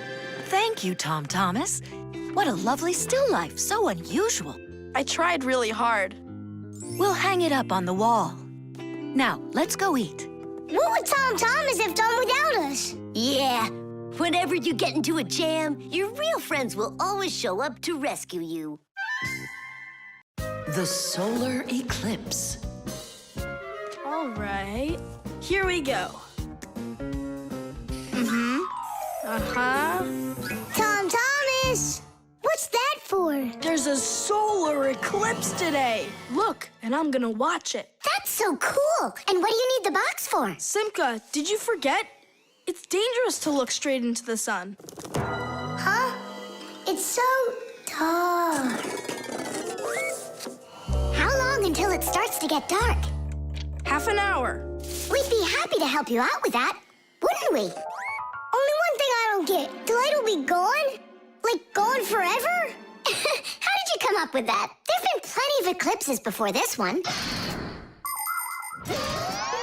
Thank you, Tom Thomas. What a lovely still life, so unusual. I tried really hard. We'll hang it up on the wall. Now, let's go eat. What would Tom Thomas have done without us? Yeah. Whenever you get into a jam, your real friends will always show up to rescue you. The solar eclipse. All right. Here we go. Mm-hmm. Uh-huh. Tom Thomas! What's that for? There's a solar eclipse today. Look, and I'm gonna watch it. That's so cool. And what do you need the box for? Simka, did you forget? It's dangerous to look straight into the sun. Huh? It's so dark. How long until it starts to get dark? Half an hour. We'd be happy to help you out with that, wouldn't we? Only one thing I don't get. The light will be gone? Like gone forever? How did you come up with that? There've been plenty of eclipses before this one.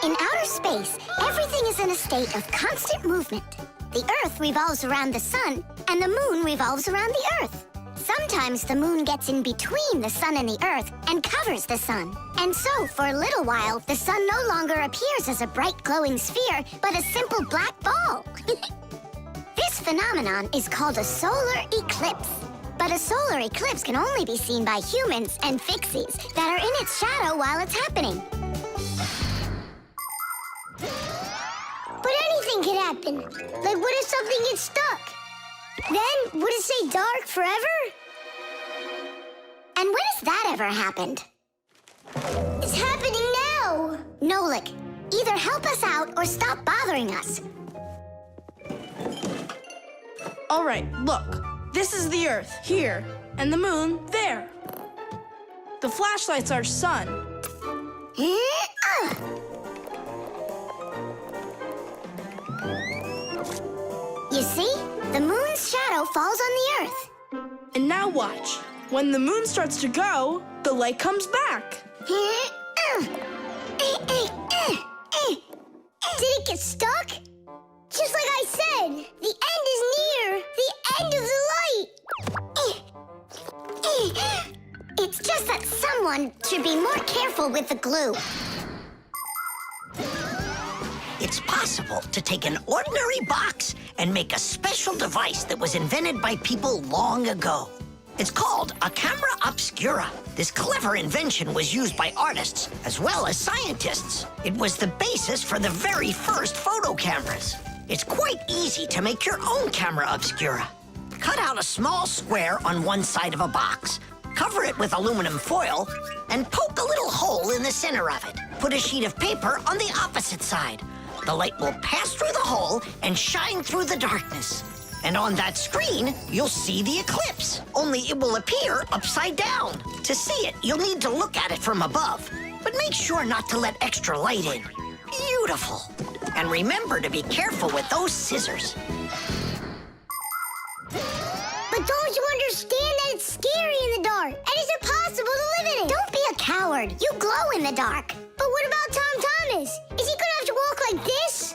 In outer space, everything is in a state of constant movement. The Earth revolves around the sun, and the moon revolves around the Earth. Sometimes the moon gets in between the sun and the Earth and covers the sun. And so, for a little while, the sun no longer appears as a bright glowing sphere, but a simple black ball. This phenomenon is called a solar eclipse. But a solar eclipse can only be seen by humans and fixies that are in its shadow while it's happening. But anything could happen. Like, what if something gets stuck? Then, would it stay dark forever? And when has that ever happened? It's happening now! Nolik, either help us out or stop bothering us. All right, look. This is the Earth, here, and the moon, there. The flashlight's our sun. You see? The moon's shadow falls on the Earth. And now watch. When the moon starts to go, the light comes back. Did it get stuck? Just like I said, the end is near. The end of the light. It's just that someone should be more careful with the glue. It's possible to take an ordinary box and make a special device that was invented by people long ago. It's called a camera obscura. This clever invention was used by artists as well as scientists. It was the basis for the very first photo cameras. It's quite easy to make your own camera obscura. Cut out a small square on one side of a box, cover it with aluminum foil, and poke a little hole in the center of it. Put a sheet of paper on the opposite side. The light will pass through the hole and shine through the darkness. And on that screen, you'll see the eclipse, only it will appear upside down. To see it, you'll need to look at it from above, but make sure not to let extra light in. Beautiful. And remember to be careful with those scissors. But don't you understand that it's scary in the dark? And it's impossible to live in it? Don't be a coward. You glow in the dark. But what about Tom Thomas? Is he gonna have to walk like this?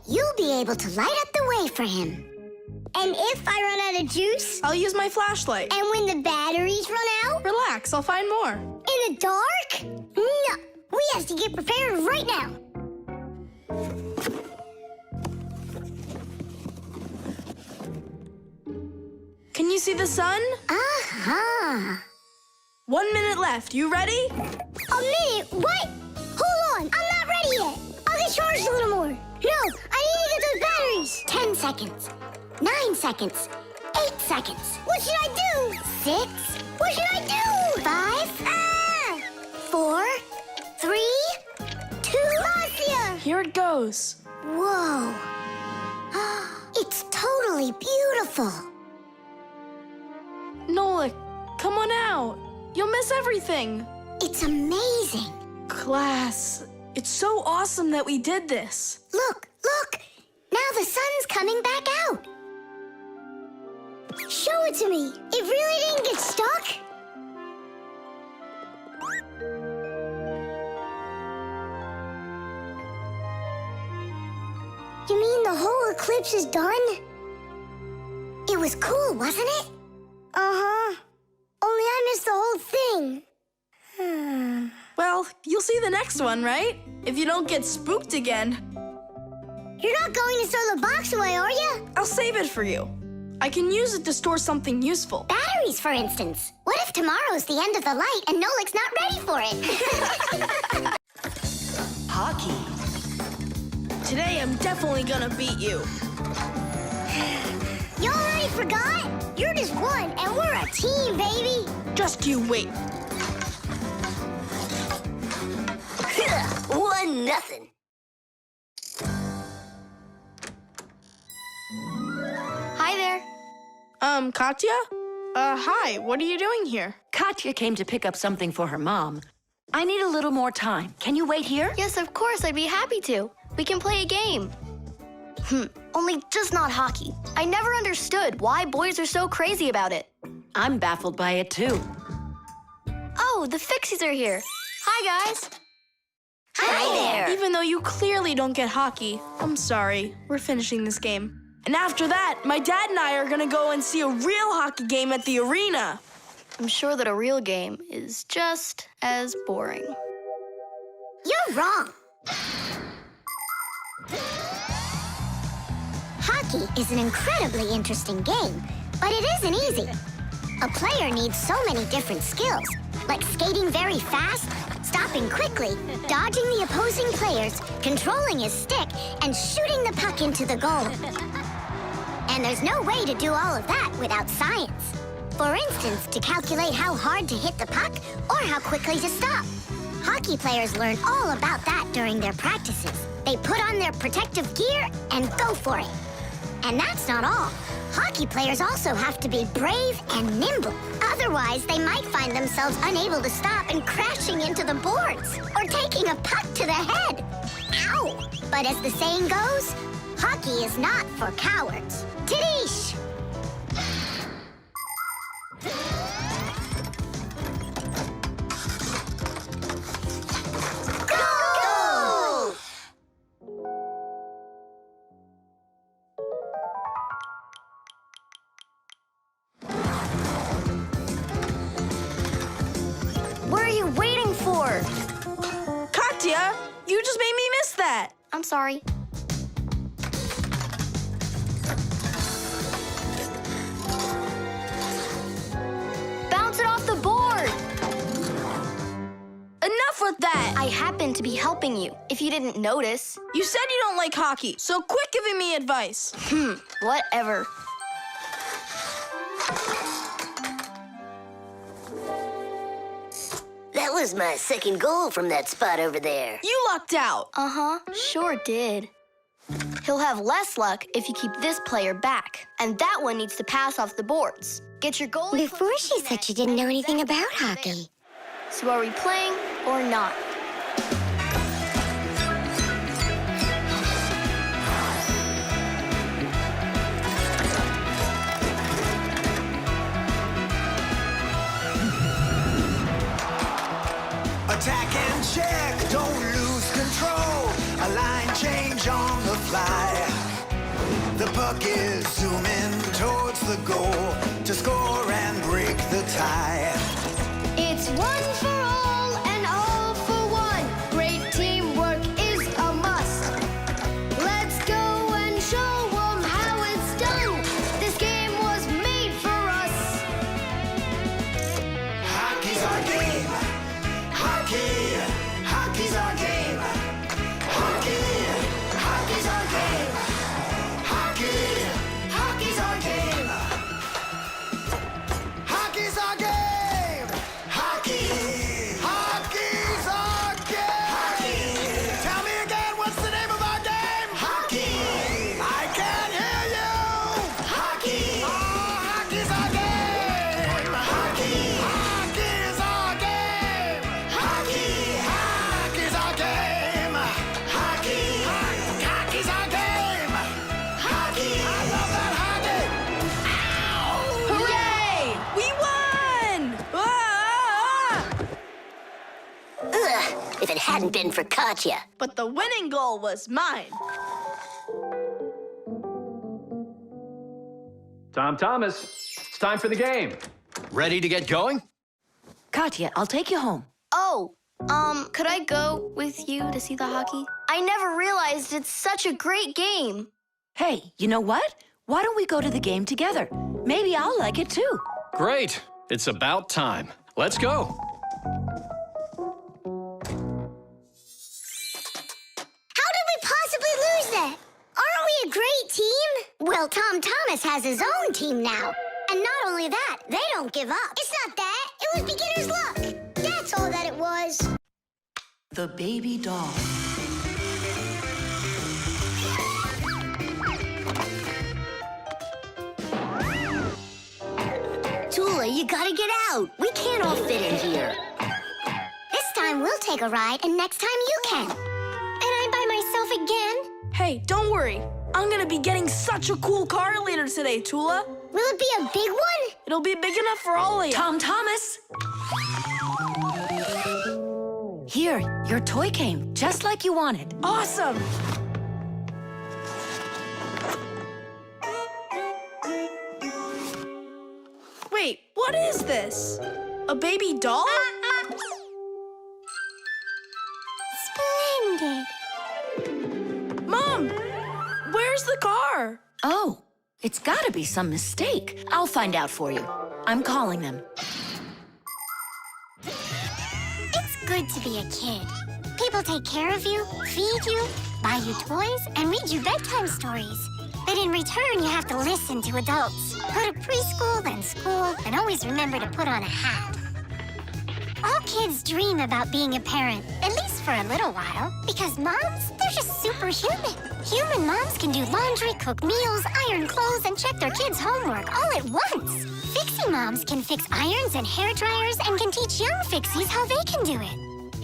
You'll be able to light up the way for him. And if I run out of juice? I'll use my flashlight. And when the batteries run out? Relax, I'll find more. In the dark? No, we have to get prepared right now. Can you see the sun? Uh-huh. 1 minute left. You ready? A minute? What? Hold on, I'm not ready yet. I'll get charged a little more. No, I need to get those batteries. 10 seconds. 9 seconds. 8 seconds. What should I do? 6. What should I do? 5. 4. 3. 2. Marcia! Here it goes. Whoa. It's really beautiful. Nolik, come on out. You'll miss everything. It's amazing. Class, it's so awesome that we did this. Look, look! Now the sun's coming back out. Show it to me. It really didn't get stuck? You mean the whole eclipse is done? It was cool, wasn't it? Uh-huh. Only I missed the whole thing. Well, you'll see the next one, right? If you don't get spooked again. You're not going to throw the box away, are you? I'll save it for you. I can use it to store something useful. Batteries, for instance. What if tomorrow's the end of the light and Nolik's not ready for it? Hockey. Today I'm definitely gonna beat you. You already forgot? You're just one, and we're a team, baby. Just you wait. 1-0. Hi there. Katya? Hi, what are you doing here? Katya came to pick up something for her mom. I need a little more time. Can you wait here? Yes, of course, I'd be happy to. We can play a game. Only just not hockey. I never understood why boys are so crazy about it. I'm baffled by it too. Oh, the Fixies are here. Hi, guys. Hi there. Even though you clearly don't get hockey, I'm sorry. We're finishing this game. And after that, my dad and I are gonna go and see a real hockey game at the arena. I'm sure that a real game is just as boring. You're wrong. Hockey is an incredibly interesting game, but it isn't easy. A player needs so many different skills, like skating very fast, stopping quickly, dodging the opposing players, controlling his stick, and shooting the puck into the goal. And there's no way to do all of that without science. For instance, to calculate how hard to hit the puck or how quickly to stop. Hockey players learn all about that during their practices. They put on their protective gear and go for it. And that's not all. Hockey players also have to be brave and nimble. Otherwise, they might find themselves unable to stop and crashing into the boards or taking a puck to the head. Ow! But as the saying goes, hockey is not for cowards. Tidish! Goal! What are you waiting for? Katya, you just made me miss that. I'm sorry. Bounce it off the board! Enough with that! I happen to be helping you, if you didn't notice. You said you don't like hockey, so quit giving me advice. Whatever. That was my second goal from that spot over there. You lucked out. Uh-huh, sure did. He'll have less luck if you keep this player back. And that one needs to pass off the boards. Get your goal. Before she said she didn't know anything about hockey. So are we playing or not? Attack and check, don't lose control. A line change on the fly. The puck is zooming towards the goal to score and break the tie. It's one for all and all for one. Great teamwork is a must. Let's go and show them how it's done. This game was made for us. Hockey's our game. Hockey, hockey. hadn't been for Katya. But the winning goal was mine. Tom Thomas, it's time for the game. Ready to get going? Katya, I'll take you home. Oh, could I go with you to see the hockey? I never realized it's such a great game. Hey, you know what? Why don't we go to the game together? Maybe I'll like it too. Great. It's about time. Let's go. How did we possibly lose that? Aren't we a great team? Well, Tom Thomas has his own team now. And not only that, they don't give up. It's not that. It was beginner's luck. That's all that it was. The baby doll. Tula, you gotta get out. We can't all fit in here. This time we'll take a ride, and next time you can. And I'm by myself again? Hey, don't worry. I'm gonna be getting such a cool car later today, Tula. Will it be a big one? It'll be big enough for all of you. Tom Thomas! Here, your toy came, just like you wanted. Awesome! Wait, what is this? A baby doll? Splendid. Mom, where's the car? Oh, it's gotta be some mistake. I'll find out for you. I'm calling them. It's good to be a kid. People take care of you, feed you, buy you toys, and read you bedtime stories. But in return, you have to listen to adults. Go to preschool, then school, and always remember to put on a hat. All kids dream about being a parent, at least for a little while, because moms, they're just superhuman. Human moms can do laundry, cook meals, iron clothes, and check their kids' homework all at once. Fixie moms can fix irons and hair dryers and can teach young fixies how they can do it.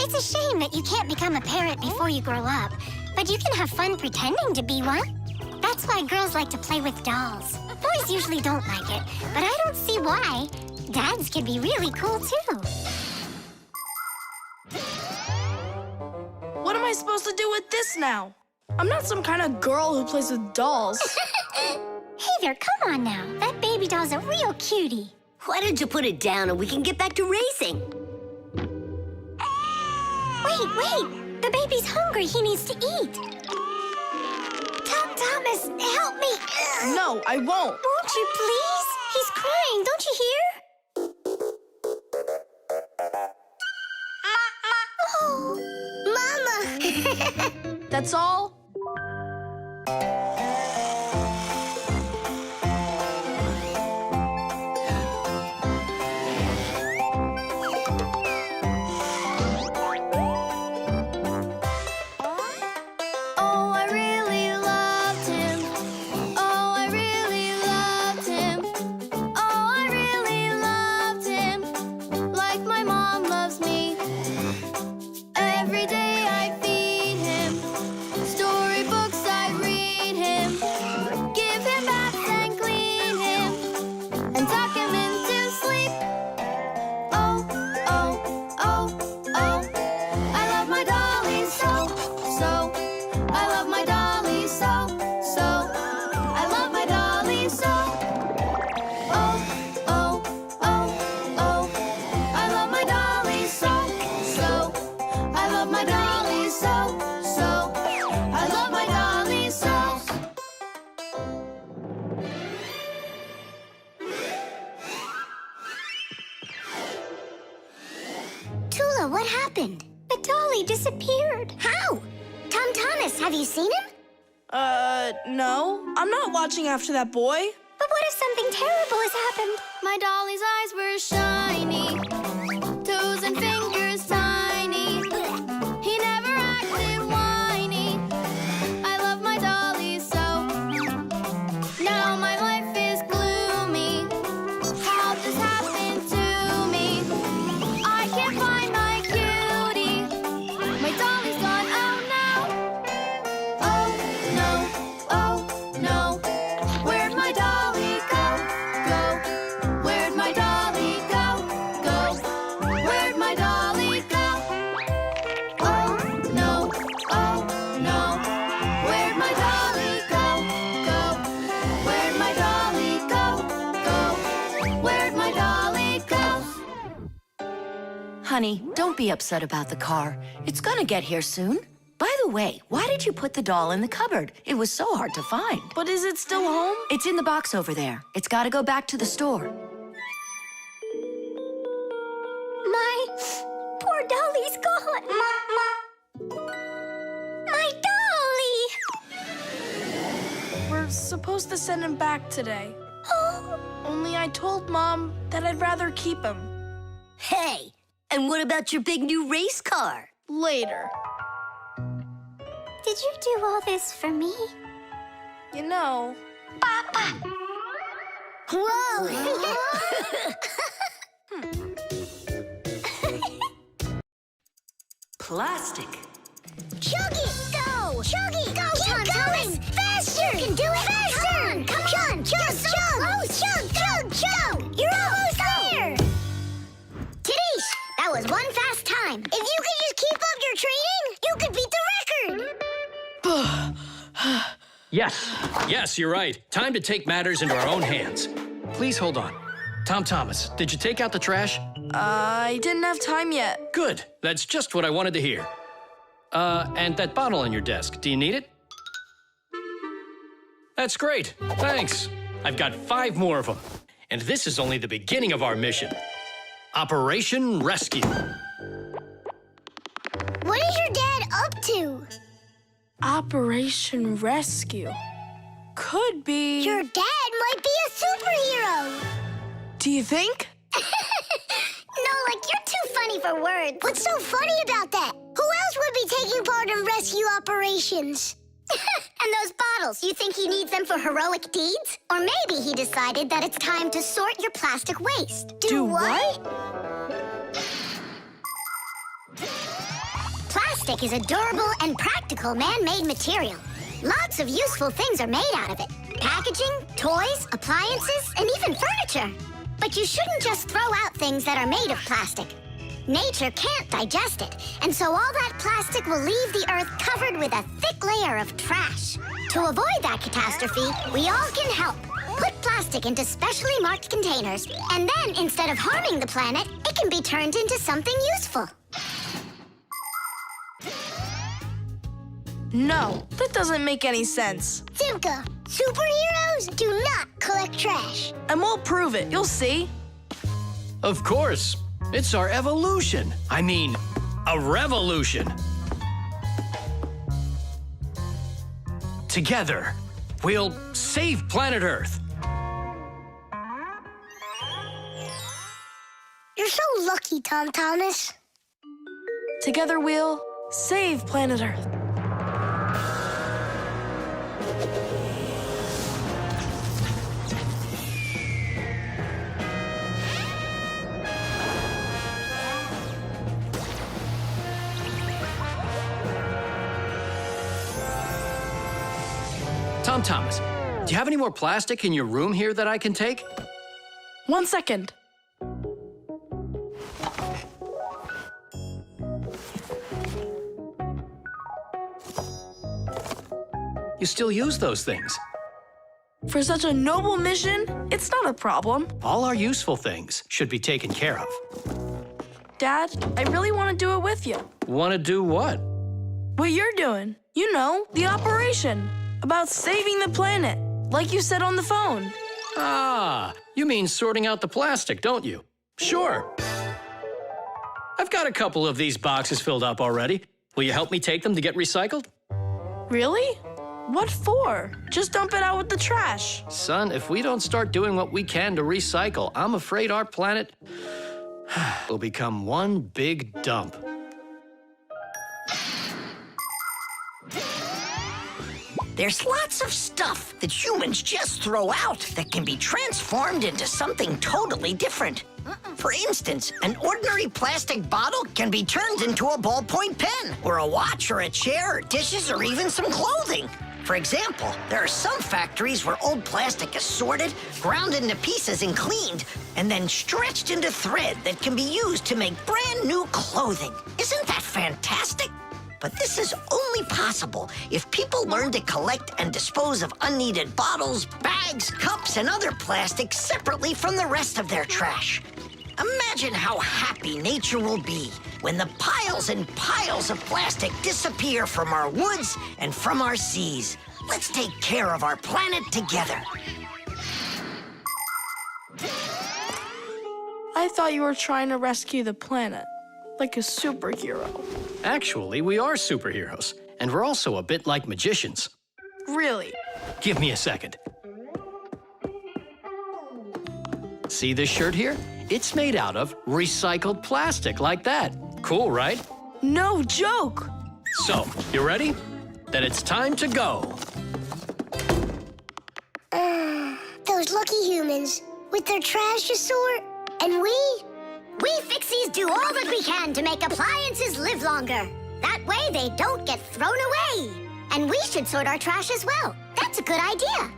It's a shame that you can't become a parent before you grow up, but you can have fun pretending to be one. That's why girls like to play with dolls. Boys usually don't like it, but I don't see why. Dads can be really cool, too. What am I supposed to do with this now? I'm not some kind of girl who plays with dolls. Hey there, come on now. That baby doll's a real cutie. Why don't you put it down and we can get back to racing? Wait. The baby's hungry. He needs to eat. Tom Thomas, help me. No, I won't. Won't you please? He's crying. Don't you hear? Oh, Mama. That's all? Oh, I really loved him. Oh, I really loved him. Oh, I really loved him. Like my mom loves me. Every day I feed him. Storybooks I read him. Give him baths and clean him. And tuck him into sleep. Oh, oh, oh, oh. I love my dolly so, so. I love my dolly so, so. I love my dolly so. Oh, oh, oh, oh. I love my dolly so, so. I love my dolly so, so. I love my dolly so. Tula, what happened? The dolly disappeared. How? Tom Thomas, have you seen him? No. I'm not watching after that boy. But what if something terrible has happened? My dolly's eyes were shiny, toes and fingers tiny. He never acted whiny. I love my dolly so. Now my life is gloomy. How'd this happen to me? I can't find my cutie. My dolly's gone, oh no. Oh no, oh no. Where'd my dolly go? Go. Where'd my dolly go? Honey, don't be upset about the car. It's gonna get here soon. By the way, why did you put the doll in the cupboard? It was so hard to find. But is it still home? It's in the box over there. It's gotta go back to the store. My poor dolly's gone. My dolly! We're supposed to send him back today. Only I told Mom that I'd rather keep him. Hey, and what about your big new race car? Later. Did you do all this for me? You know... Papa! Whoa! Plastic. Chug it! Go! Chug it! Go, Keep going! Faster! You can do it! Faster! Come on! Chug! Chug! Chug! Chug! You're almost there! Tidish, that was one fast time. If you could just keep up your training, you could beat the record! Yes, you're right. Time to take matters into our own hands. Please hold on. Tom Thomas, did you take out the trash? I didn't have time yet. Good. That's just what I wanted to hear. And that bottle on your desk, do you need it? That's great. Thanks. I've got 5 more of them. And this is only the beginning of our mission. Operation Rescue. What is your dad up to? Operation Rescue. Could be... Your dad might be a superhero! Do you think? Nolik, you're too funny for words. What's so funny about that? Who else would be taking part in rescue operations? And those bottles, you think he needs them for heroic deeds? Or maybe he decided that it's time to sort your plastic waste. Do what? Plastic is a durable and practical man-made material. Lots of useful things are made out of it. Packaging, toys, appliances, and even furniture. But you shouldn't just throw out things that are made of plastic. Nature can't digest it, and so all that plastic will leave the earth covered with a thick layer of trash. To avoid that catastrophe, we all can help. Put plastic into specially marked containers, and then instead of harming the planet, it can be turned into something useful. No, that doesn't make any sense. Simka, superheroes do not collect trash. And we'll prove it. You'll see. Of course. It's our evolution. I mean, a revolution. Together, we'll save planet Earth. You're so lucky, Tom Thomas. Together we'll save planet Earth. Tom Thomas, do you have any more plastic in your room here that I can take? 1 second. You still use those things? For such a noble mission, it's not a problem. All our useful things should be taken care of. Dad, I really want to do it with you. Want to do what? What you're doing. You know, the operation. About saving the planet, like you said on the phone. Ah, you mean sorting out the plastic, don't you? Sure. I've got a couple of these boxes filled up already. Will you help me take them to get recycled? Really? What for? Just dump it out with the trash. Son, if we don't start doing what we can to recycle, I'm afraid our planet will become one big dump. There's lots of stuff that humans just throw out that can be transformed into something totally different. For instance, an ordinary plastic bottle can be turned into a ballpoint pen, or a watch, or a chair, or dishes, or even some clothing. For example, there are some factories where old plastic is sorted, ground into pieces and cleaned, and then stretched into thread that can be used to make brand new clothing. Isn't that fantastic? But this is only possible if people learn to collect and dispose of unneeded bottles, bags, cups, and other plastic separately from the rest of their trash. Imagine how happy nature will be when the piles and piles of plastic disappear from our woods and from our seas. Let's take care of our planet together. I thought you were trying to rescue the planet, like a superhero. Actually, we are superheroes, and we're also a bit like magicians. Really? Give me a second. See this shirt here? It's made out of recycled plastic like that. Cool, right? No joke! So, you ready? Then it's time to go. Those lucky humans with their trash to sort. And we Fixies do all that we can to make appliances live longer. That way they don't get thrown away. And we should sort our trash as well. That's a good idea.